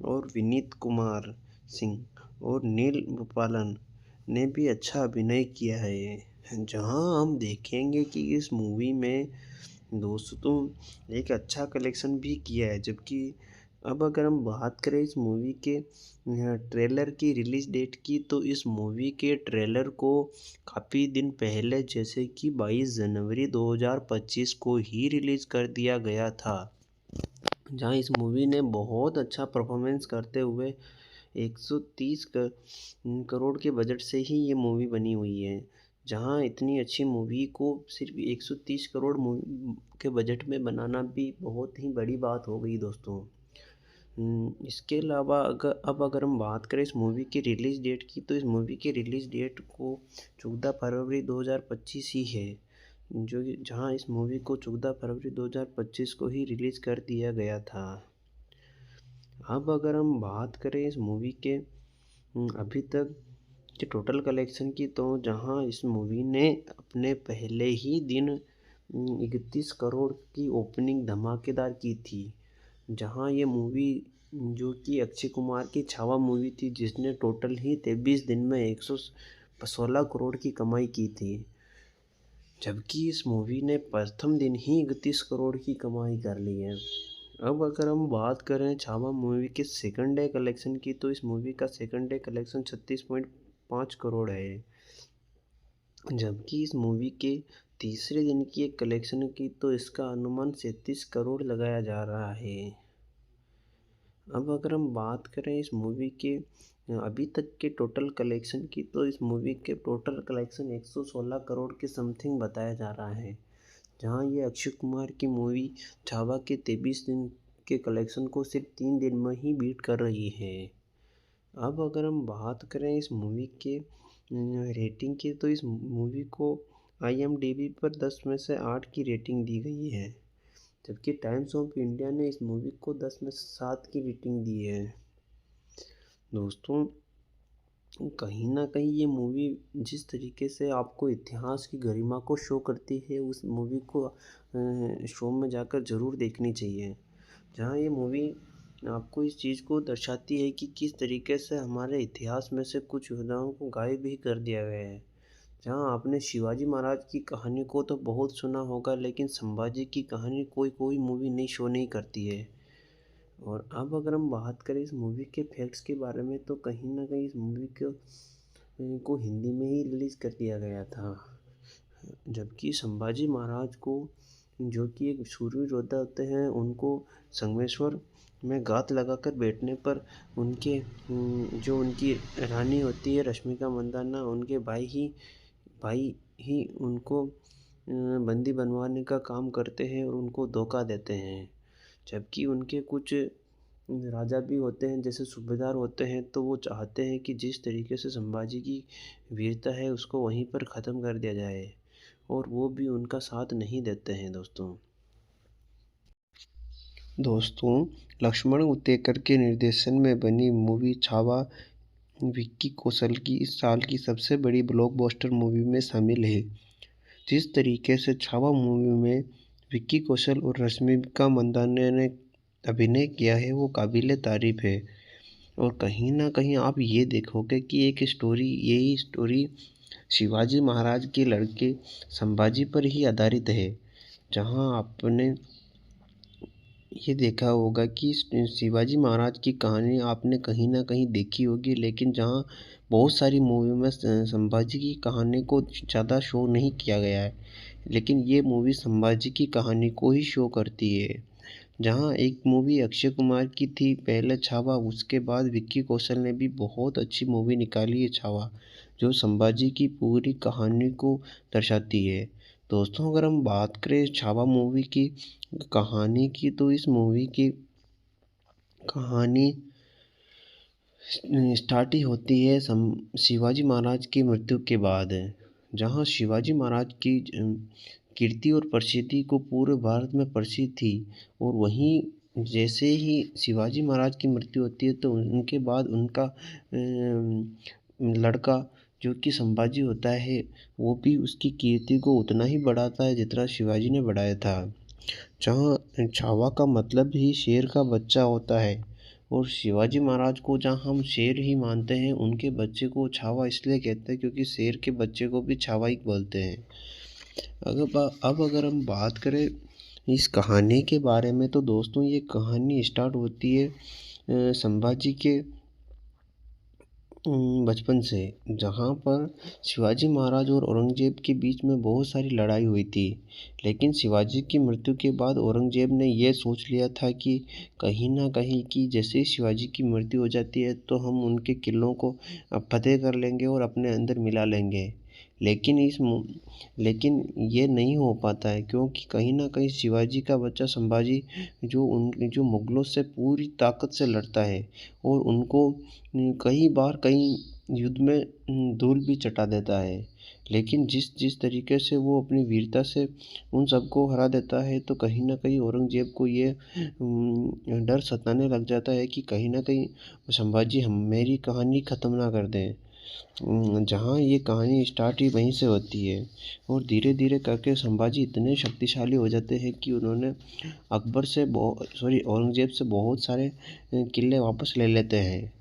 और विनीत कुमार सिंह और नील गोपालन ने भी अच्छा अभिनय किया है, जहां हम देखेंगे कि इस मूवी में दोस्तों एक अच्छा कलेक्शन भी किया है। जबकि अब अगर हम बात करें इस मूवी के ट्रेलर की रिलीज़ डेट की तो इस मूवी के ट्रेलर को काफ़ी दिन पहले जैसे कि 22 जनवरी 2025 को ही रिलीज़ कर दिया गया था, जहां इस मूवी ने बहुत अच्छा परफॉर्मेंस करते हुए 130 करोड़ के बजट से ही ये मूवी बनी हुई है। जहां इतनी अच्छी मूवी को सिर्फ 130 करोड़ के बजट में बनाना भी बहुत ही बड़ी बात हो गई दोस्तों। इसके अलावा अगर हम बात करें इस मूवी की रिलीज़ डेट की तो इस मूवी की रिलीज़ डेट को 14 फरवरी 2025 ही है, जहां इस मूवी को 14 फरवरी 2025 को ही रिलीज़ कर दिया गया था। अब अगर हम बात करें इस मूवी के अभी तक के टोटल कलेक्शन की तो जहां इस मूवी ने अपने पहले ही दिन 31 करोड़ की ओपनिंग धमाकेदार की थी, जहां ये मूवी जो कि अक्षय कुमार की छावा मूवी थी जिसने टोटल ही 23 दिन में 116 करोड़ की कमाई की थी, जबकि इस मूवी ने प्रथम दिन ही 31 करोड़ की कमाई कर ली है। अब अगर हम बात करें छावा मूवी के सेकंड डे कलेक्शन की तो इस मूवी का सेकंड डे कलेक्शन 36.5 करोड़ है, जबकि इस मूवी के तीसरे दिन की एक कलेक्शन की तो इसका अनुमान 37 करोड़ लगाया जा रहा है। अब अगर हम बात करें इस मूवी के अभी तक के टोटल कलेक्शन की, तो इस मूवी के टोटल कलेक्शन 116 करोड़ के समथिंग बताया जा रहा है, जहां ये अक्षय कुमार की मूवी छावा के 23 दिन के कलेक्शन को सिर्फ 3 दिन में ही बीट कर रही है। अब अगर हम बात करें इस मूवी के रेटिंग की, तो इस मूवी को IMDb पर 10 में से 8 की रेटिंग दी गई है, जबकि टाइम्स ऑफ इंडिया ने इस मूवी को 10 में से 7 की रेटिंग दी है। दोस्तों, कहीं ना कहीं ये मूवी जिस तरीके से आपको इतिहास की गरिमा को शो करती है, उस मूवी को शो में जाकर ज़रूर देखनी चाहिए, जहाँ ये मूवी आपको इस चीज़ को दर्शाती है कि किस तरीके से हमारे इतिहास में से कुछ योद्धाओं को गायब ही कर दिया गया है। जहाँ आपने शिवाजी महाराज की कहानी को तो बहुत सुना होगा, लेकिन संभाजी की कहानी कोई मूवी नहीं शो नहीं करती है। और अब अगर हम बात करें इस मूवी के फैक्ट्स के बारे में, तो कहीं ना कहीं इस मूवी को हिंदी में ही रिलीज़ कर दिया गया था, जबकि संभाजी महाराज को, जो कि एक शूरवीर योद्धा होते हैं, उनको संगमेश्वर में घात लगाकर बैठने पर उनके जो उनकी रानी होती है रश्मिका मंदाना, उनके भाई ही उनको बंदी बनवाने का काम करते हैं और उनको धोखा देते हैं। जबकि उनके कुछ राजा भी होते हैं, जैसे सूबेदार होते हैं, तो वो चाहते हैं कि जिस तरीके से संभाजी की वीरता है उसको वहीं पर ख़त्म कर दिया जाए, और वो भी उनका साथ नहीं देते हैं। दोस्तों, लक्ष्मण उतेकर के निर्देशन में बनी मूवी छावा विक्की कौशल की इस साल की सबसे बड़ी ब्लॉकबस्टर मूवी में शामिल है। जिस तरीके से छावा मूवी में विक्की कौशल और रश्मिका मंदाना ने अभिनय किया है, वो काबिले तारीफ है। और कहीं ना कहीं आप ये देखोगे कि यही स्टोरी शिवाजी महाराज के लड़के संभाजी पर ही आधारित है, जहां आपने ये देखा होगा कि शिवाजी महाराज की कहानी आपने कहीं ना कहीं देखी होगी, लेकिन जहाँ बहुत सारी मूवी में संभाजी की कहानी को ज़्यादा शो नहीं किया गया है, लेकिन ये मूवी संभाजी की कहानी को ही शो करती है। जहाँ एक मूवी अक्षय कुमार की थी पहले छावा, उसके बाद विक्की कौशल ने भी बहुत अच्छी मूवी निकाली है छावा, जो संभाजी की पूरी कहानी को दर्शाती है। दोस्तों, अगर हम बात करें छावा मूवी की कहानी की, तो इस मूवी की कहानी स्टार्ट ही होती है शिवाजी महाराज की मृत्यु के बाद, जहां शिवाजी महाराज की कीर्ति और प्रसिद्धि को पूरे भारत में प्रसिद्ध थी। और वहीं जैसे ही शिवाजी महाराज की मृत्यु होती है, तो उनके बाद उनका लड़का जो कि संभाजी होता है, वो भी उसकी कीर्ति को उतना ही बढ़ाता है जितना शिवाजी ने बढ़ाया था। जहाँ छावा का मतलब ही शेर का बच्चा होता है, और शिवाजी महाराज को जहाँ हम शेर ही मानते हैं, उनके बच्चे को छावा इसलिए कहते हैं क्योंकि शेर के बच्चे को भी छावा ही बोलते हैं। अब अगर हम बात करें इस कहानी के बारे में, तो दोस्तों ये कहानी स्टार्ट होती है संभाजी के बचपन से, जहाँ पर शिवाजी महाराज और औरंगजेब के बीच में बहुत सारी लड़ाई हुई थी। लेकिन शिवाजी की मृत्यु के बाद औरंगजेब ने यह सोच लिया था कि कहीं ना कहीं कि जैसे ही शिवाजी की मृत्यु हो जाती है, तो हम उनके किलों को फतेह कर लेंगे और अपने अंदर मिला लेंगे। लेकिन ये नहीं हो पाता है, क्योंकि कहीं ना कहीं शिवाजी का बच्चा संभाजी जो मुगलों से पूरी ताकत से लड़ता है, और उनको कई युद्ध में धूल भी चटा देता है। लेकिन जिस तरीके से वो अपनी वीरता से उन सबको हरा देता है, तो कहीं ना कहीं औरंगजेब को ये डर सताने लग जाता है कि कहीं ना कहीं संभाजी मेरी कहानी ख़त्म ना कर दें। जहाँ ये कहानी स्टार्ट ही वहीं से होती है, और धीरे धीरे करके संभाजी इतने शक्तिशाली हो जाते हैं कि उन्होंने औरंगजेब से बहुत सारे किले वापस ले लेते हैं।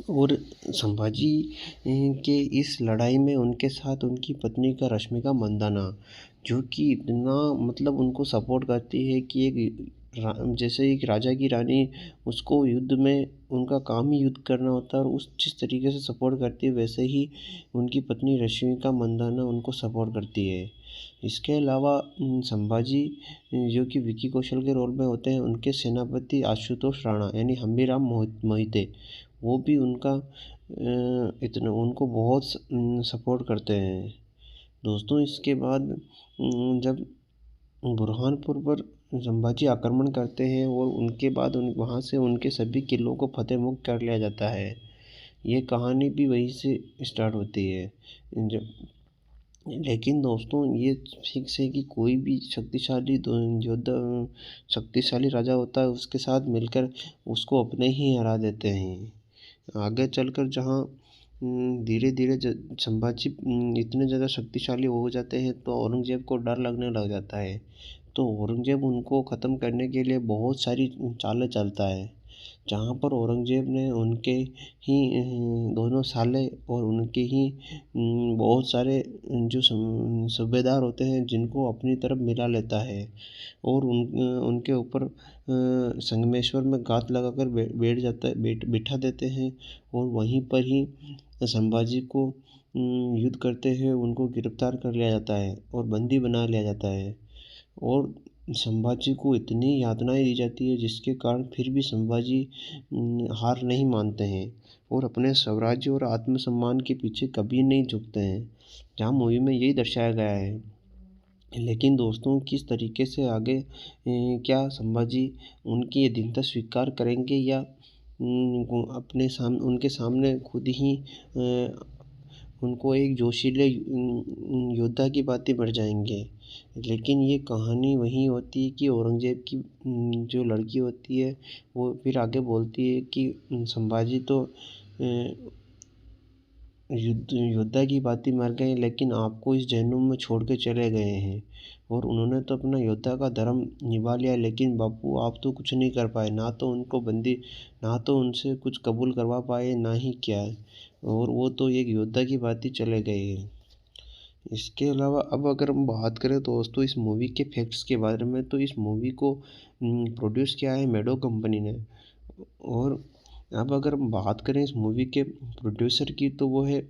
और संभाजी के इस लड़ाई में उनके साथ उनकी पत्नी रश्मिका मंदाना, जो कि इतना मतलब उनको सपोर्ट करती है कि एक जैसे एक राजा की रानी, उसको युद्ध में उनका काम ही युद्ध करना होता है और उस जिस तरीके से सपोर्ट करती है, वैसे ही उनकी पत्नी रश्मिका मंदाना उनको सपोर्ट करती है। इसके अलावा संभाजी जो कि विकी कौशल के रोल में होते हैं, उनके सेनापति आशुतोष राणा यानी हम्बीराव मोहिते, वो भी उनका इतना उनको बहुत सपोर्ट करते हैं। दोस्तों इसके बाद जब बुरहानपुर पर संभाजी आक्रमण करते हैं और उनके बाद वहाँ से उनके सभी किलों को फतेह मुक्त कर लिया जाता है। ये कहानी भी वहीं से स्टार्ट होती है। जब लेकिन दोस्तों ये फिक्स है कि कोई भी योद्धा शक्तिशाली राजा होता है, उसके साथ मिलकर उसको अपने ही हरा देते हैं। आगे चलकर जहाँ धीरे धीरे संभाजी इतने ज़्यादा शक्तिशाली हो जाते हैं तो औरंगजेब को डर लगने लग जाता है। तो औरंगजेब उनको ख़त्म करने के लिए बहुत सारी चालें चलता है, जहाँ पर औरंगजेब ने उनके ही दोनों साले और उनके ही बहुत सारे जो सूबेदार होते हैं, जिनको अपनी तरफ मिला लेता है और उनके ऊपर संगमेश्वर में घात लगाकर बिठा देते हैं और वहीं पर ही संभाजी को युद्ध करते हुए उनको गिरफ्तार कर लिया जाता है और बंदी बना लिया जाता है और संभाजी को इतनी यातनाएं दी जाती है, जिसके कारण फिर भी संभाजी हार नहीं मानते हैं और अपने स्वराज्य और आत्मसम्मान के पीछे कभी नहीं झुकते हैं, जहाँ मूवी में यही दर्शाया गया है। लेकिन दोस्तों किस तरीके से आगे क्या संभाजी उनकी ये दीनता स्वीकार करेंगे या उनके सामने खुद ही उनको एक जोशीले योद्धा की बातें बढ़ जाएंगे। लेकिन ये कहानी वही होती है कि औरंगजेब की जो लड़की होती है, वो फिर आगे बोलती है कि संभाजी तो योद्धा की बातें मर गए, लेकिन आपको इस जहन्नुम में छोड़ के चले गए हैं और उन्होंने तो अपना योद्धा का धर्म निभा लिया, लेकिन बापू आप तो कुछ नहीं कर पाए, ना तो उनको बंदी, ना तो उनसे कुछ कबूल करवा पाए, ना ही क्या, और वो तो एक योद्धा की बात ही चले गए हैं। इसके अलावा अब अगर हम बात करें दोस्तों इस मूवी के फैक्ट्स के बारे में, तो इस मूवी को प्रोड्यूस किया है मेडो कंपनी ने। और अब अगर हम बात करें इस मूवी के प्रोड्यूसर की, तो वो है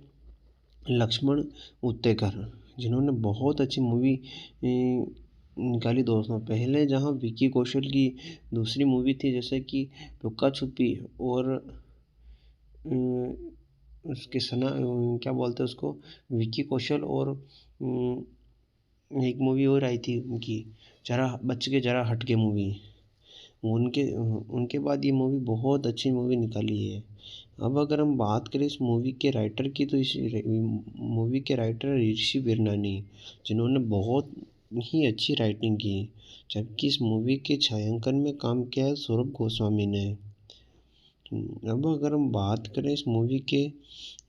लक्ष्मण उत्तेकर, जिन्होंने बहुत अच्छी मूवी निकाली दोस्तों। पहले जहाँ विकी कौशल की दूसरी मूवी थी, जैसे कि लुक्का छुपी और उसके क्या बोलते हैं उसको, विकी कौशल और एक मूवी और आई थी उनकी, जरा बच के जरा हट के मूवी, उनके बाद ये मूवी बहुत अच्छी मूवी निकाली है। अब अगर हम बात करें इस मूवी के राइटर की, तो इस मूवी के राइटर ऋषि बिरनानी, जिन्होंने बहुत ही अच्छी राइटिंग की, जबकि इस मूवी के छायांकन में काम किया है सौरभ गोस्वामी ने। अब अगर हम बात करें इस मूवी के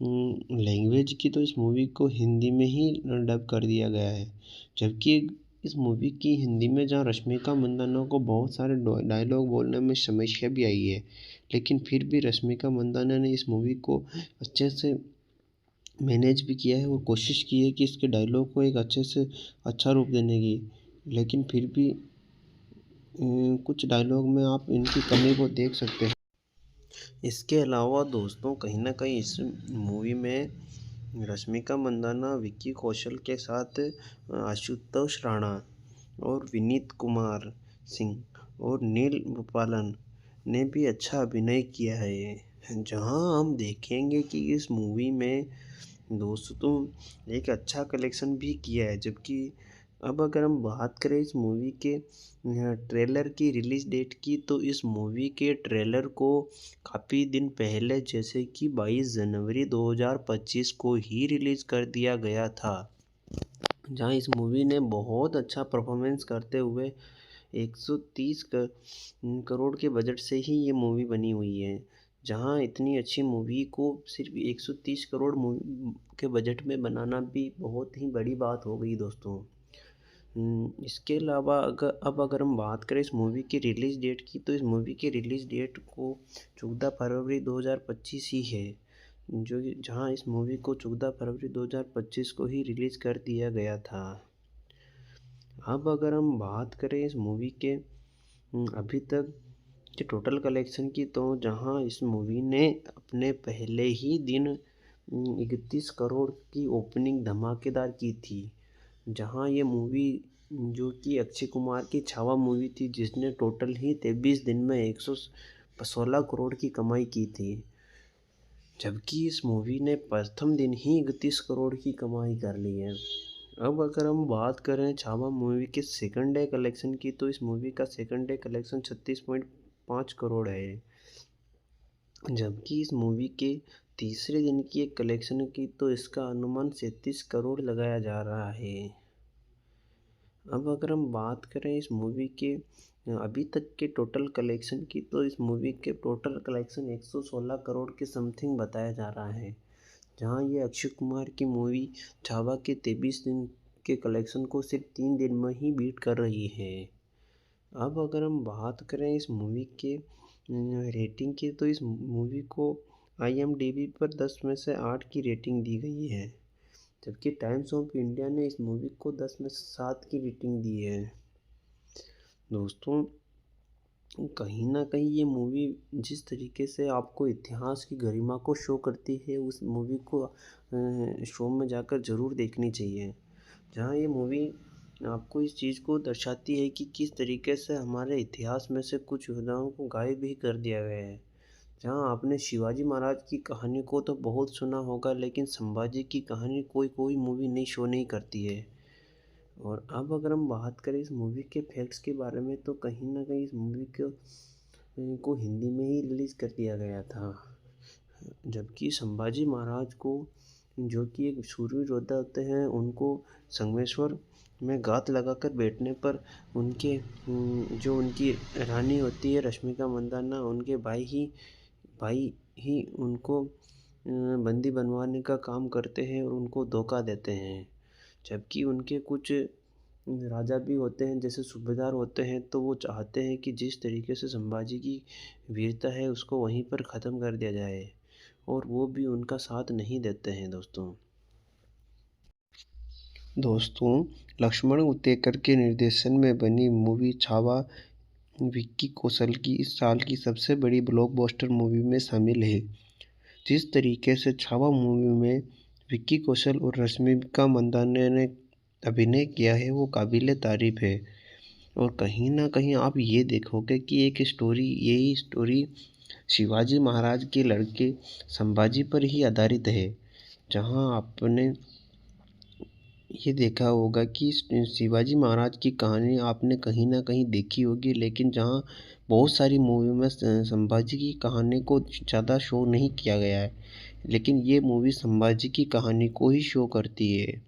लैंग्वेज की, तो इस मूवी को हिंदी में ही डब कर दिया गया है, जबकि इस मूवी की हिंदी में जहाँ रश्मिका मंदाना को बहुत सारे डायलॉग बोलने में समस्या भी आई है, लेकिन फिर भी रश्मिका मंदाना ने इस मूवी को अच्छे से मैनेज भी किया है और कोशिश की है कि इसके डायलॉग को एक अच्छे से अच्छा रूप देने की, लेकिन फिर भी कुछ डायलॉग में आप इनकी कमी को देख सकते हैं। इसके अलावा दोस्तों कहीं ना कहीं इस मूवी में रश्मिका मंदाना विक्की कौशल के साथ आशुतोष राणा और विनीत कुमार सिंह और नील गोपालन ने भी अच्छा अभिनय किया है, जहां हम देखेंगे कि इस मूवी में दोस्तों एक अच्छा कलेक्शन भी किया है। जबकि अब अगर हम बात करें इस मूवी के ट्रेलर की रिलीज़ डेट की, तो इस मूवी के ट्रेलर को काफ़ी दिन पहले जैसे कि 22 जनवरी 2025 को ही रिलीज़ कर दिया गया था, जहां इस मूवी ने बहुत अच्छा परफॉर्मेंस करते हुए 130 करोड़ के बजट से ही ये मूवी बनी हुई है, जहां इतनी अच्छी मूवी को सिर्फ 130 करोड़ के बजट में बनाना भी बहुत ही बड़ी बात हो गई दोस्तों। इसके अलावा अगर हम बात करें इस मूवी की रिलीज़ डेट की, तो इस मूवी की रिलीज़ डेट को 14 फरवरी 2025 ही है, जहां इस मूवी को 14 फरवरी 2025 को ही रिलीज़ कर दिया गया था। अब अगर हम बात करें इस मूवी के अभी तक के टोटल कलेक्शन की तो जहां इस मूवी ने अपने पहले ही दिन 31 करोड़ की ओपनिंग धमाकेदार की थी। जहां ये मूवी जो कि अक्षय कुमार की छावा मूवी थी जिसने टोटल ही 23 दिन में 116 करोड़ की कमाई की थी, जबकि इस मूवी ने प्रथम दिन ही 31 करोड़ की कमाई कर ली है। अब अगर हम बात करें छावा मूवी के सेकंड डे कलेक्शन की तो इस मूवी का सेकंड डे कलेक्शन 36.5 करोड़ है, जबकि इस मूवी के तीसरे दिन की एक कलेक्शन की तो इसका अनुमान 37 करोड़ लगाया जा रहा है। अब अगर हम बात करें इस मूवी के अभी तक के टोटल कलेक्शन की तो इस मूवी के टोटल कलेक्शन 116 करोड़ के समथिंग बताया जा रहा है, जहां ये अक्षय कुमार की मूवी छावा के 23 दिन के कलेक्शन को सिर्फ 3 दिन में ही बीट कर रही है। अब अगर हम बात करें इस मूवी के रेटिंग की तो इस मूवी को IMDb पर 10 में से 8 की रेटिंग दी गई है, जबकि टाइम्स ऑफ इंडिया ने इस मूवी को 10 में से 7 की रेटिंग दी है। दोस्तों, कहीं ना कहीं ये मूवी जिस तरीके से आपको इतिहास की गरिमा को शो करती है उस मूवी को शो में जाकर ज़रूर देखनी चाहिए। जहाँ ये मूवी आपको इस चीज़ को दर्शाती है कि किस तरीके से हमारे इतिहास में से कुछ योद्धाओं को गायब भी कर दिया गया है। जहाँ आपने शिवाजी महाराज की कहानी को तो बहुत सुना होगा, लेकिन संभाजी की कहानी कोई मूवी नहीं शो नहीं करती है। और अब अगर हम बात करें इस मूवी के फैक्ट्स के बारे में तो कहीं ना कहीं इस मूवी को हिंदी में ही रिलीज़ कर दिया गया था, जबकि संभाजी महाराज को जो कि एक शूरवीर योद्धा होते हैं उनको संगमेश्वर में घात लगाकर बैठने पर उनके जो उनकी रानी होती है रश्मिका मंदाना, उनके भाई ही उनको बंदी बनवाने का काम करते हैं और उनको धोखा देते हैं। जबकि उनके कुछ राजा भी होते हैं जैसे सूबेदार होते हैं, तो वो चाहते हैं कि जिस तरीके से संभाजी की वीरता है उसको वहीं पर ख़त्म कर दिया जाए, और वो भी उनका साथ नहीं देते हैं। दोस्तों, लक्ष्मण उतेकर के निर्देशन में बनी मूवी छावा विक्की कौशल की इस साल की सबसे बड़ी ब्लॉकबस्टर मूवी में शामिल है। जिस तरीके से छावा मूवी में विक्की कौशल और रश्मिका मंदाना ने अभिनय किया है वो काबिले तारीफ है। और कहीं ना कहीं आप ये देखोगे कि यही स्टोरी शिवाजी महाराज के लड़के संभाजी पर ही आधारित है। जहां आपने ये देखा होगा कि शिवाजी महाराज की कहानी आपने कहीं ना कहीं देखी होगी, लेकिन जहां बहुत सारी मूवी में संभाजी की कहानी को ज़्यादा शो नहीं किया गया है, लेकिन ये मूवी संभाजी की कहानी को ही शो करती है।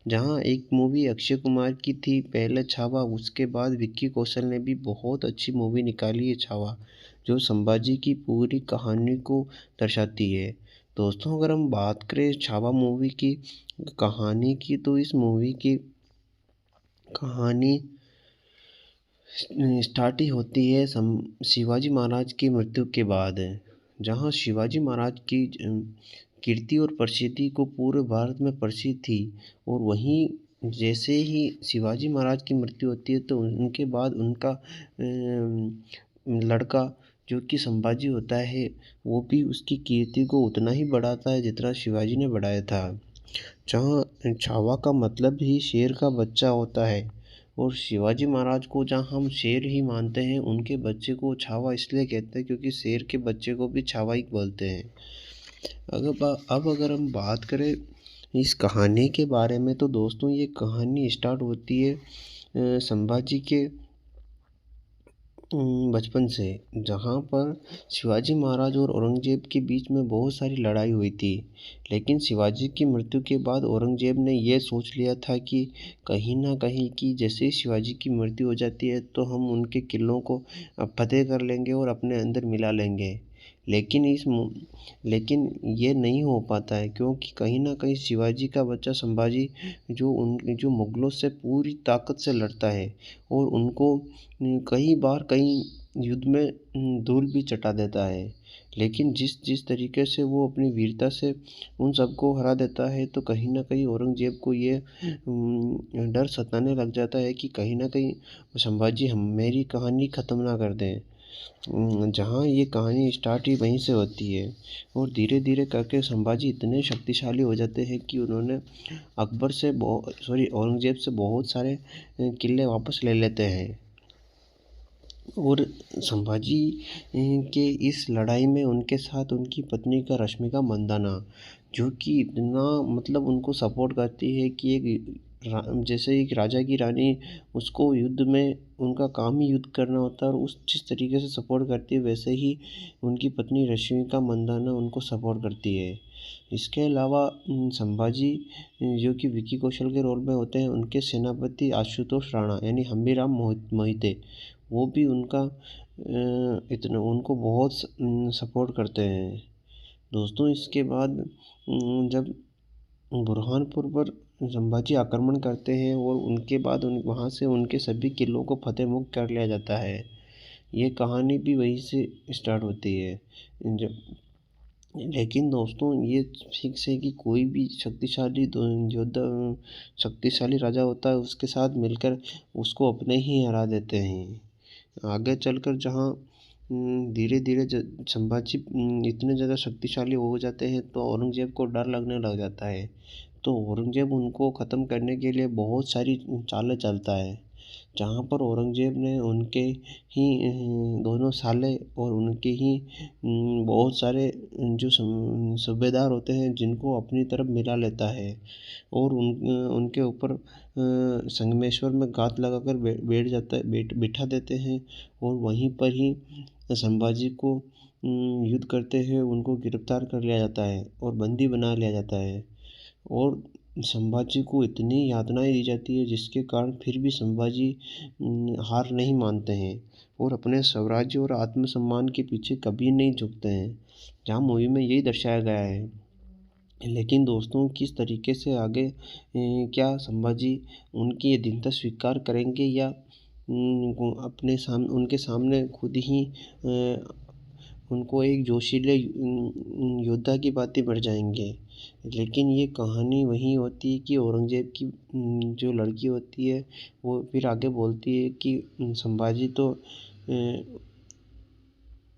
जहां एक मूवी अक्षय कुमार की थी पहले छावा, उसके बाद विक्की कौशल ने भी बहुत अच्छी मूवी निकाली है छावा, जो संभाजी की पूरी कहानी को दर्शाती है। दोस्तों, अगर हम बात करें छावा मूवी की कहानी की तो इस मूवी की कहानी स्टार्ट ही होती है शिवाजी महाराज की मृत्यु के बाद, जहां शिवाजी महाराज की कीर्ति और प्रसिद्धि को पूरे भारत में प्रसिद्ध थी। और वहीं जैसे ही शिवाजी महाराज की मृत्यु होती है तो उनके बाद उनका लड़का जो कि संभाजी होता है वो भी उसकी कीर्ति को उतना ही बढ़ाता है जितना शिवाजी ने बढ़ाया था। जहाँ छावा का मतलब ही शेर का बच्चा होता है, और शिवाजी महाराज को जहाँ हम शेर ही मानते हैं उनके बच्चे को छावा इसलिए कहते हैं क्योंकि शेर के बच्चे को भी छावा ही बोलते हैं। अब अगर हम बात करें इस कहानी के बारे में तो दोस्तों ये कहानी स्टार्ट होती है संभाजी के बचपन से, जहाँ पर शिवाजी महाराज और औरंगजेब के बीच में बहुत सारी लड़ाई हुई थी। लेकिन शिवाजी की मृत्यु के बाद औरंगजेब ने यह सोच लिया था कि कहीं ना कहीं कि जैसे ही शिवाजी की मृत्यु हो जाती है तो हम उनके किलों को फतेह कर लेंगे और अपने अंदर मिला लेंगे। लेकिन ये नहीं हो पाता है, क्योंकि कहीं ना कहीं शिवाजी का बच्चा संभाजी जो मुगलों से पूरी ताकत से लड़ता है और उनको कई बार कई युद्ध में धूल भी चटा देता है। लेकिन जिस जिस तरीके से वो अपनी वीरता से उन सबको हरा देता है, तो कहीं न कहीं औरंगज़ेब को ये डर सताने लग जाता है कि कहीं न कहीं संभाजी हम मेरी कहानी ख़त्म ना कर दें। जहाँ ये कहानी स्टार्ट ही वहीं से होती है और धीरे-धीरे करके संभाजी इतने शक्तिशाली हो जाते हैं कि उन्होंने अकबर से औरंगज़ेब से बहुत सारे किले वापस ले लेते हैं। और संभाजी के इस लड़ाई में उनके साथ उनकी पत्नी का रश्मिका मंदाना, जो कि इतना मतलब उनको सपोर्ट करती है कि जैसे एक राजा की रानी, उसको युद्ध में उनका काम ही युद्ध करना होता है और उस जिस तरीके से सपोर्ट करती है, वैसे ही उनकी पत्नी रश्मिका मंदाना उनको सपोर्ट करती है। इसके अलावा संभाजी जो कि विकी कौशल के रोल में होते हैं, उनके सेनापति आशुतोष राणा यानी हम्बीराव मोहिते, वो भी उनका इतना उनको बहुत सपोर्ट करते हैं। दोस्तों, इसके बाद जब बुरहानपुर पर संभाजी आक्रमण करते हैं और उनके बाद वहाँ से उनके सभी किलों को फतेह मुक्त कर लिया जाता है। ये कहानी भी वहीं से स्टार्ट होती है। जब लेकिन दोस्तों, ये फिक्स है कि कोई भी योद्धा शक्तिशाली राजा होता है, उसके साथ मिलकर उसको अपने ही हरा देते हैं। आगे चलकर जहाँ धीरे धीरे संभाजी इतने ज़्यादा शक्तिशाली हो जाते हैं, तो औरंगज़ेब को डर लगने लग जाता है। तो औरंगज़ेब उनको ख़त्म करने के लिए बहुत सारी चालें चलता है, जहाँ पर औरंगज़ेब ने उनके ही दोनों साले और उनके ही बहुत सारे जो सूबेदार होते हैं, जिनको अपनी तरफ मिला लेता है और उनके ऊपर संगमेश्वर में घात लगाकर बिठा देते हैं और वहीं पर ही संभाजी को युद्ध करते हुए उनको गिरफ्तार कर लिया जाता है और बंदी बना लिया जाता है। और संभाजी को इतनी यातनाएं दी जाती है, जिसके कारण फिर भी संभाजी हार नहीं मानते हैं और अपने स्वराज्य और आत्मसम्मान के पीछे कभी नहीं झुकते हैं, जहाँ मूवी में यही दर्शाया गया है। लेकिन दोस्तों, किस तरीके से आगे क्या संभाजी उनकी ये दीनता स्वीकार करेंगे या उनके सामने खुद ही उनको एक जोशीले योद्धा की बातें बढ़ जाएंगे। लेकिन ये कहानी वही होती है कि औरंगज़ेब की जो लड़की होती है, वो फिर आगे बोलती है कि संभाजी तो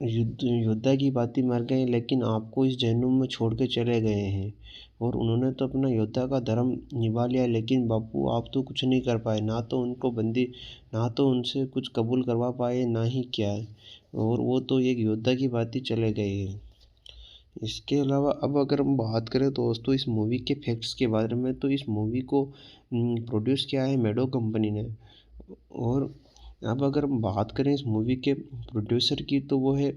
योद्धा की बातें मर गए, लेकिन आपको इस जहन्नुम में छोड़ के चले गए हैं और उन्होंने तो अपना योद्धा का धर्म निभा लिया, लेकिन बापू आप तो कुछ नहीं कर पाए, ना तो उनको बंदी, ना तो उनसे कुछ कबूल करवा पाए, ना ही क्या, और वो तो एक योद्धा की बात ही चले गए हैं। इसके अलावा अब अगर हम बात करें दोस्तों इस मूवी के फैक्ट्स के बारे में, तो इस मूवी को प्रोड्यूस किया है मेडो कंपनी ने। और अब अगर हम बात करें इस मूवी के प्रोड्यूसर की, तो वो है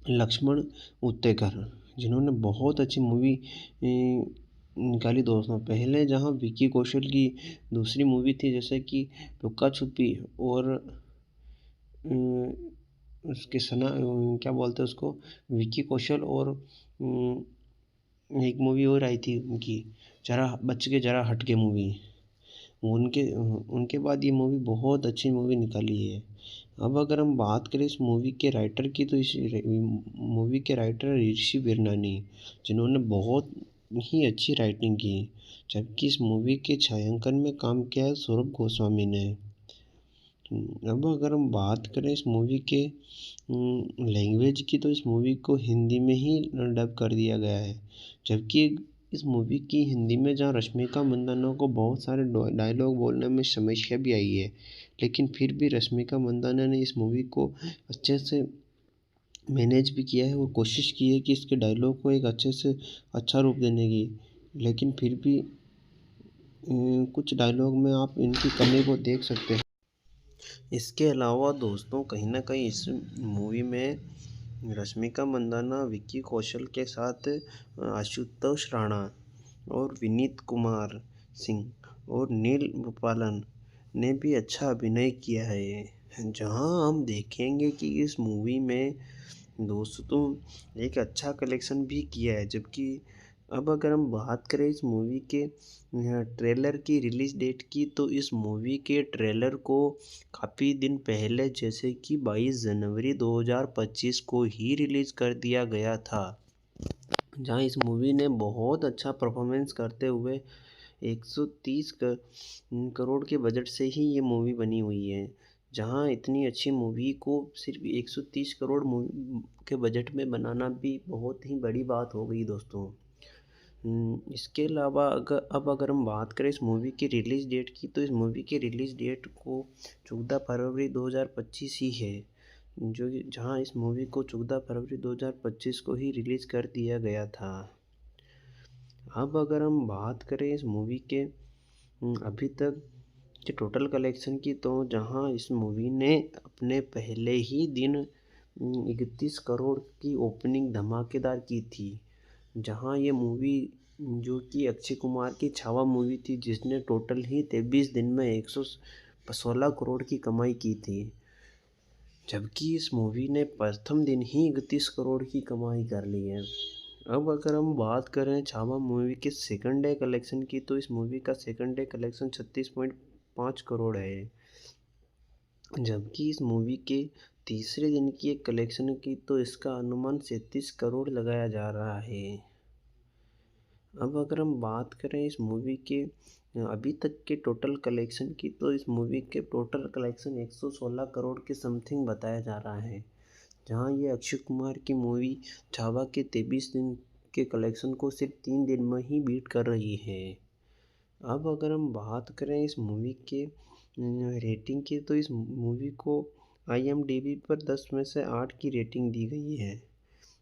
लक्ष्मण उत्तेकर, जिन्होंने बहुत अच्छी मूवी निकाली दोस्तों। पहले जहाँ विकी कौशल की दूसरी मूवी थी, जैसे कि लुक्का छुपी, और उसके क्या बोलते हैं उसको, विकी कौशल, और एक मूवी और आई थी उनकी, जरा बच के जरा हट के मूवी। उनके बाद ये मूवी बहुत अच्छी मूवी निकाली है। अब अगर हम बात करें इस मूवी के राइटर की, तो इस मूवी के राइटर ऋषि बिरनानी, जिन्होंने बहुत ही अच्छी राइटिंग की, जबकि इस मूवी के छायांकन में काम किया है सौरभ गोस्वामी ने। अब अगर हम बात करें इस मूवी के लैंग्वेज की, तो इस मूवी को हिंदी में ही डब कर दिया गया है, जबकि इस मूवी की हिंदी में जहाँ रश्मिका मंदाना को बहुत सारे डायलॉग बोलने में समस्या भी आई है, लेकिन फिर भी रश्मिका मंदाना ने इस मूवी को अच्छे से मैनेज भी किया है और कोशिश की है कि इसके डायलॉग को एक अच्छे से अच्छा रूप देने की, लेकिन फिर भी कुछ डायलॉग में आप इनकी कमी को देख सकते हैं। इसके अलावा दोस्तों, कहीं ना कहीं इस मूवी में रश्मिका मंदाना विक्की कौशल के साथ आशुतोष राणा और विनीत कुमार सिंह और नील गोपालन ने भी अच्छा अभिनय किया है, जहां हम देखेंगे कि इस मूवी में दोस्तों एक अच्छा कलेक्शन भी किया है, जबकि अब अगर हम बात करें इस मूवी के ट्रेलर की रिलीज़ डेट की, तो इस मूवी के ट्रेलर को काफ़ी दिन पहले जैसे कि 22 जनवरी 2025 को ही रिलीज़ कर दिया गया था, जहां इस मूवी ने बहुत अच्छा परफॉर्मेंस करते हुए 130 करोड़ के बजट से ही ये मूवी बनी हुई है। जहां इतनी अच्छी मूवी को सिर्फ 130 करोड़ के बजट में बनाना भी बहुत ही बड़ी बात हो गई दोस्तों। इसके अलावा अगर हम बात करें इस मूवी की रिलीज़ डेट की, तो इस मूवी की रिलीज़ डेट को 14 फरवरी 2025 ही है, जो जहां इस मूवी को 14 फरवरी 2025 को ही रिलीज़ कर दिया गया था। अब अगर हम बात करें इस मूवी के अभी तक के टोटल कलेक्शन की, तो जहां इस मूवी ने अपने पहले ही दिन 31 करोड़ की ओपनिंग धमाकेदार की थी, जहां ये मूवी जो कि अक्षय कुमार की छावा मूवी थी, जिसने टोटल ही 23 दिन में 116 करोड़ की कमाई की थी, जबकि इस मूवी ने प्रथम दिन ही 31 करोड़ की कमाई कर ली है। अब अगर हम बात करें छावा मूवी के सेकंड डे कलेक्शन की, तो इस मूवी का सेकंड डे कलेक्शन 36.5 करोड़ है, जबकि इस मूवी के तीसरे दिन की एक कलेक्शन की, तो इसका अनुमान 37 करोड़ लगाया जा रहा है। अब अगर हम बात करें इस मूवी के अभी तक के टोटल कलेक्शन की, तो इस मूवी के टोटल कलेक्शन 116 करोड़ के समथिंग बताया जा रहा है, जहां ये अक्षय कुमार की मूवी छावा के 23 दिन के कलेक्शन को सिर्फ 3 दिन में ही बीट कर रही है। अब अगर हम बात करें इस मूवी के रेटिंग की, तो इस मूवी को IMDb पर 10 में से 8 की रेटिंग दी गई है,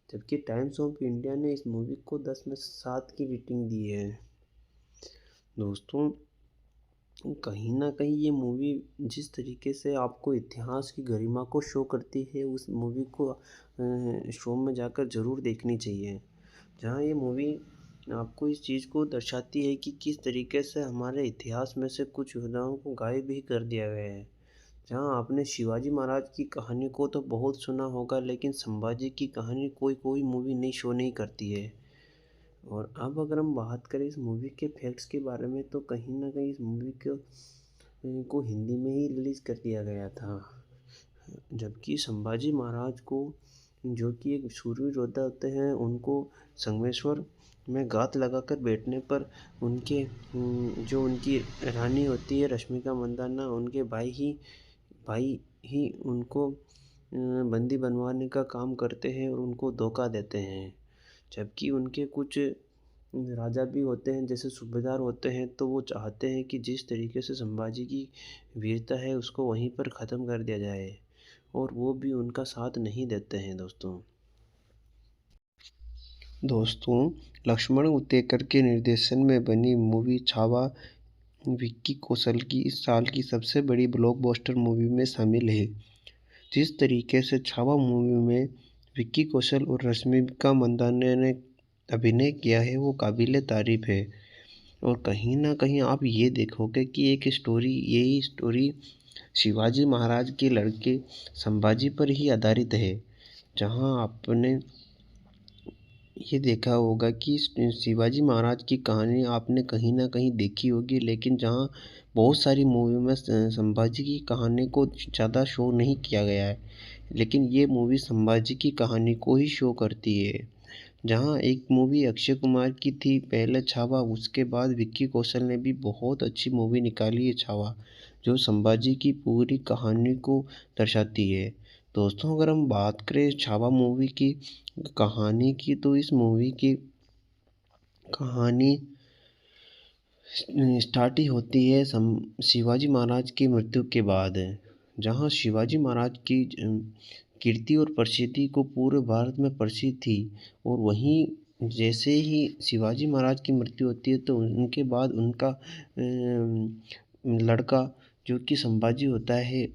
जबकि टाइम्स ऑफ इंडिया ने इस मूवी को 10 में से 7 की रेटिंग दी है। दोस्तों, कहीं ना कहीं ये मूवी जिस तरीके से आपको इतिहास की गरिमा को शो करती है, उस मूवी को शो में जाकर ज़रूर देखनी चाहिए, जहाँ ये मूवी आपको इस चीज़ को दर्शाती है कि किस तरीके से हमारे इतिहास में से कुछ योद्धाओं को गायब भी कर दिया गया है। जहाँ आपने शिवाजी महाराज की कहानी को तो बहुत सुना होगा, लेकिन संभाजी की कहानी कोई मूवी नहीं शो नहीं करती है। और अब अगर हम बात करें इस मूवी के फैक्ट्स के बारे में, तो कहीं ना कहीं इस मूवी को हिंदी में ही रिलीज़ कर दिया गया था, जबकि संभाजी महाराज को, जो कि एक शूरवीर योद्धा होते हैं, उनको संगमेश्वर में घात लगाकर बैठने पर उनके जो उनकी रानी होती है रश्मिका मंदाना, उनके भाई ही उनको बंदी बनवाने का काम करते हैं और उनको धोखा देते हैं, जबकि उनके कुछ राजा भी होते हैं, जैसे सूबेदार होते हैं, तो वो चाहते हैं कि जिस तरीके से संभाजी की वीरता है उसको वहीं पर ख़त्म कर दिया जाए, और वो भी उनका साथ नहीं देते हैं दोस्तों, लक्ष्मण उतेकर के निर्देशन में बनी मूवी छावा विक्की कौशल की इस साल की सबसे बड़ी ब्लॉकबस्टर मूवी में शामिल है। जिस तरीके से छावा मूवी में विक्की कौशल और रश्मिका मंदाना ने अभिनय किया है, वो काबिले तारीफ है। और कहीं ना कहीं आप ये देखोगे कि यही स्टोरी शिवाजी महाराज के लड़के संभाजी पर ही आधारित है, जहां आपने ये देखा होगा कि शिवाजी महाराज की कहानी आपने कहीं ना कहीं देखी होगी, लेकिन जहाँ बहुत सारी मूवी में संभाजी की कहानी को ज़्यादा शो नहीं किया गया है, लेकिन ये मूवी संभाजी की कहानी को ही शो करती है। जहाँ एक मूवी अक्षय कुमार की थी पहले छावा, उसके बाद विक्की कौशल ने भी बहुत अच्छी मूवी निकाली है छावा, जो संभाजी की पूरी कहानी को दर्शाती है। दोस्तों, अगर हम बात करें छावा मूवी की कहानी की, तो इस मूवी की कहानी स्टार्ट ही होती है शिवाजी महाराज की मृत्यु के बाद, जहां शिवाजी महाराज की कीर्ति और प्रसिद्धि को पूरे भारत में प्रसिद्ध थी, और वहीं जैसे ही शिवाजी महाराज की मृत्यु होती है, तो उनके बाद उनका लड़का जो कि संभाजी होता है,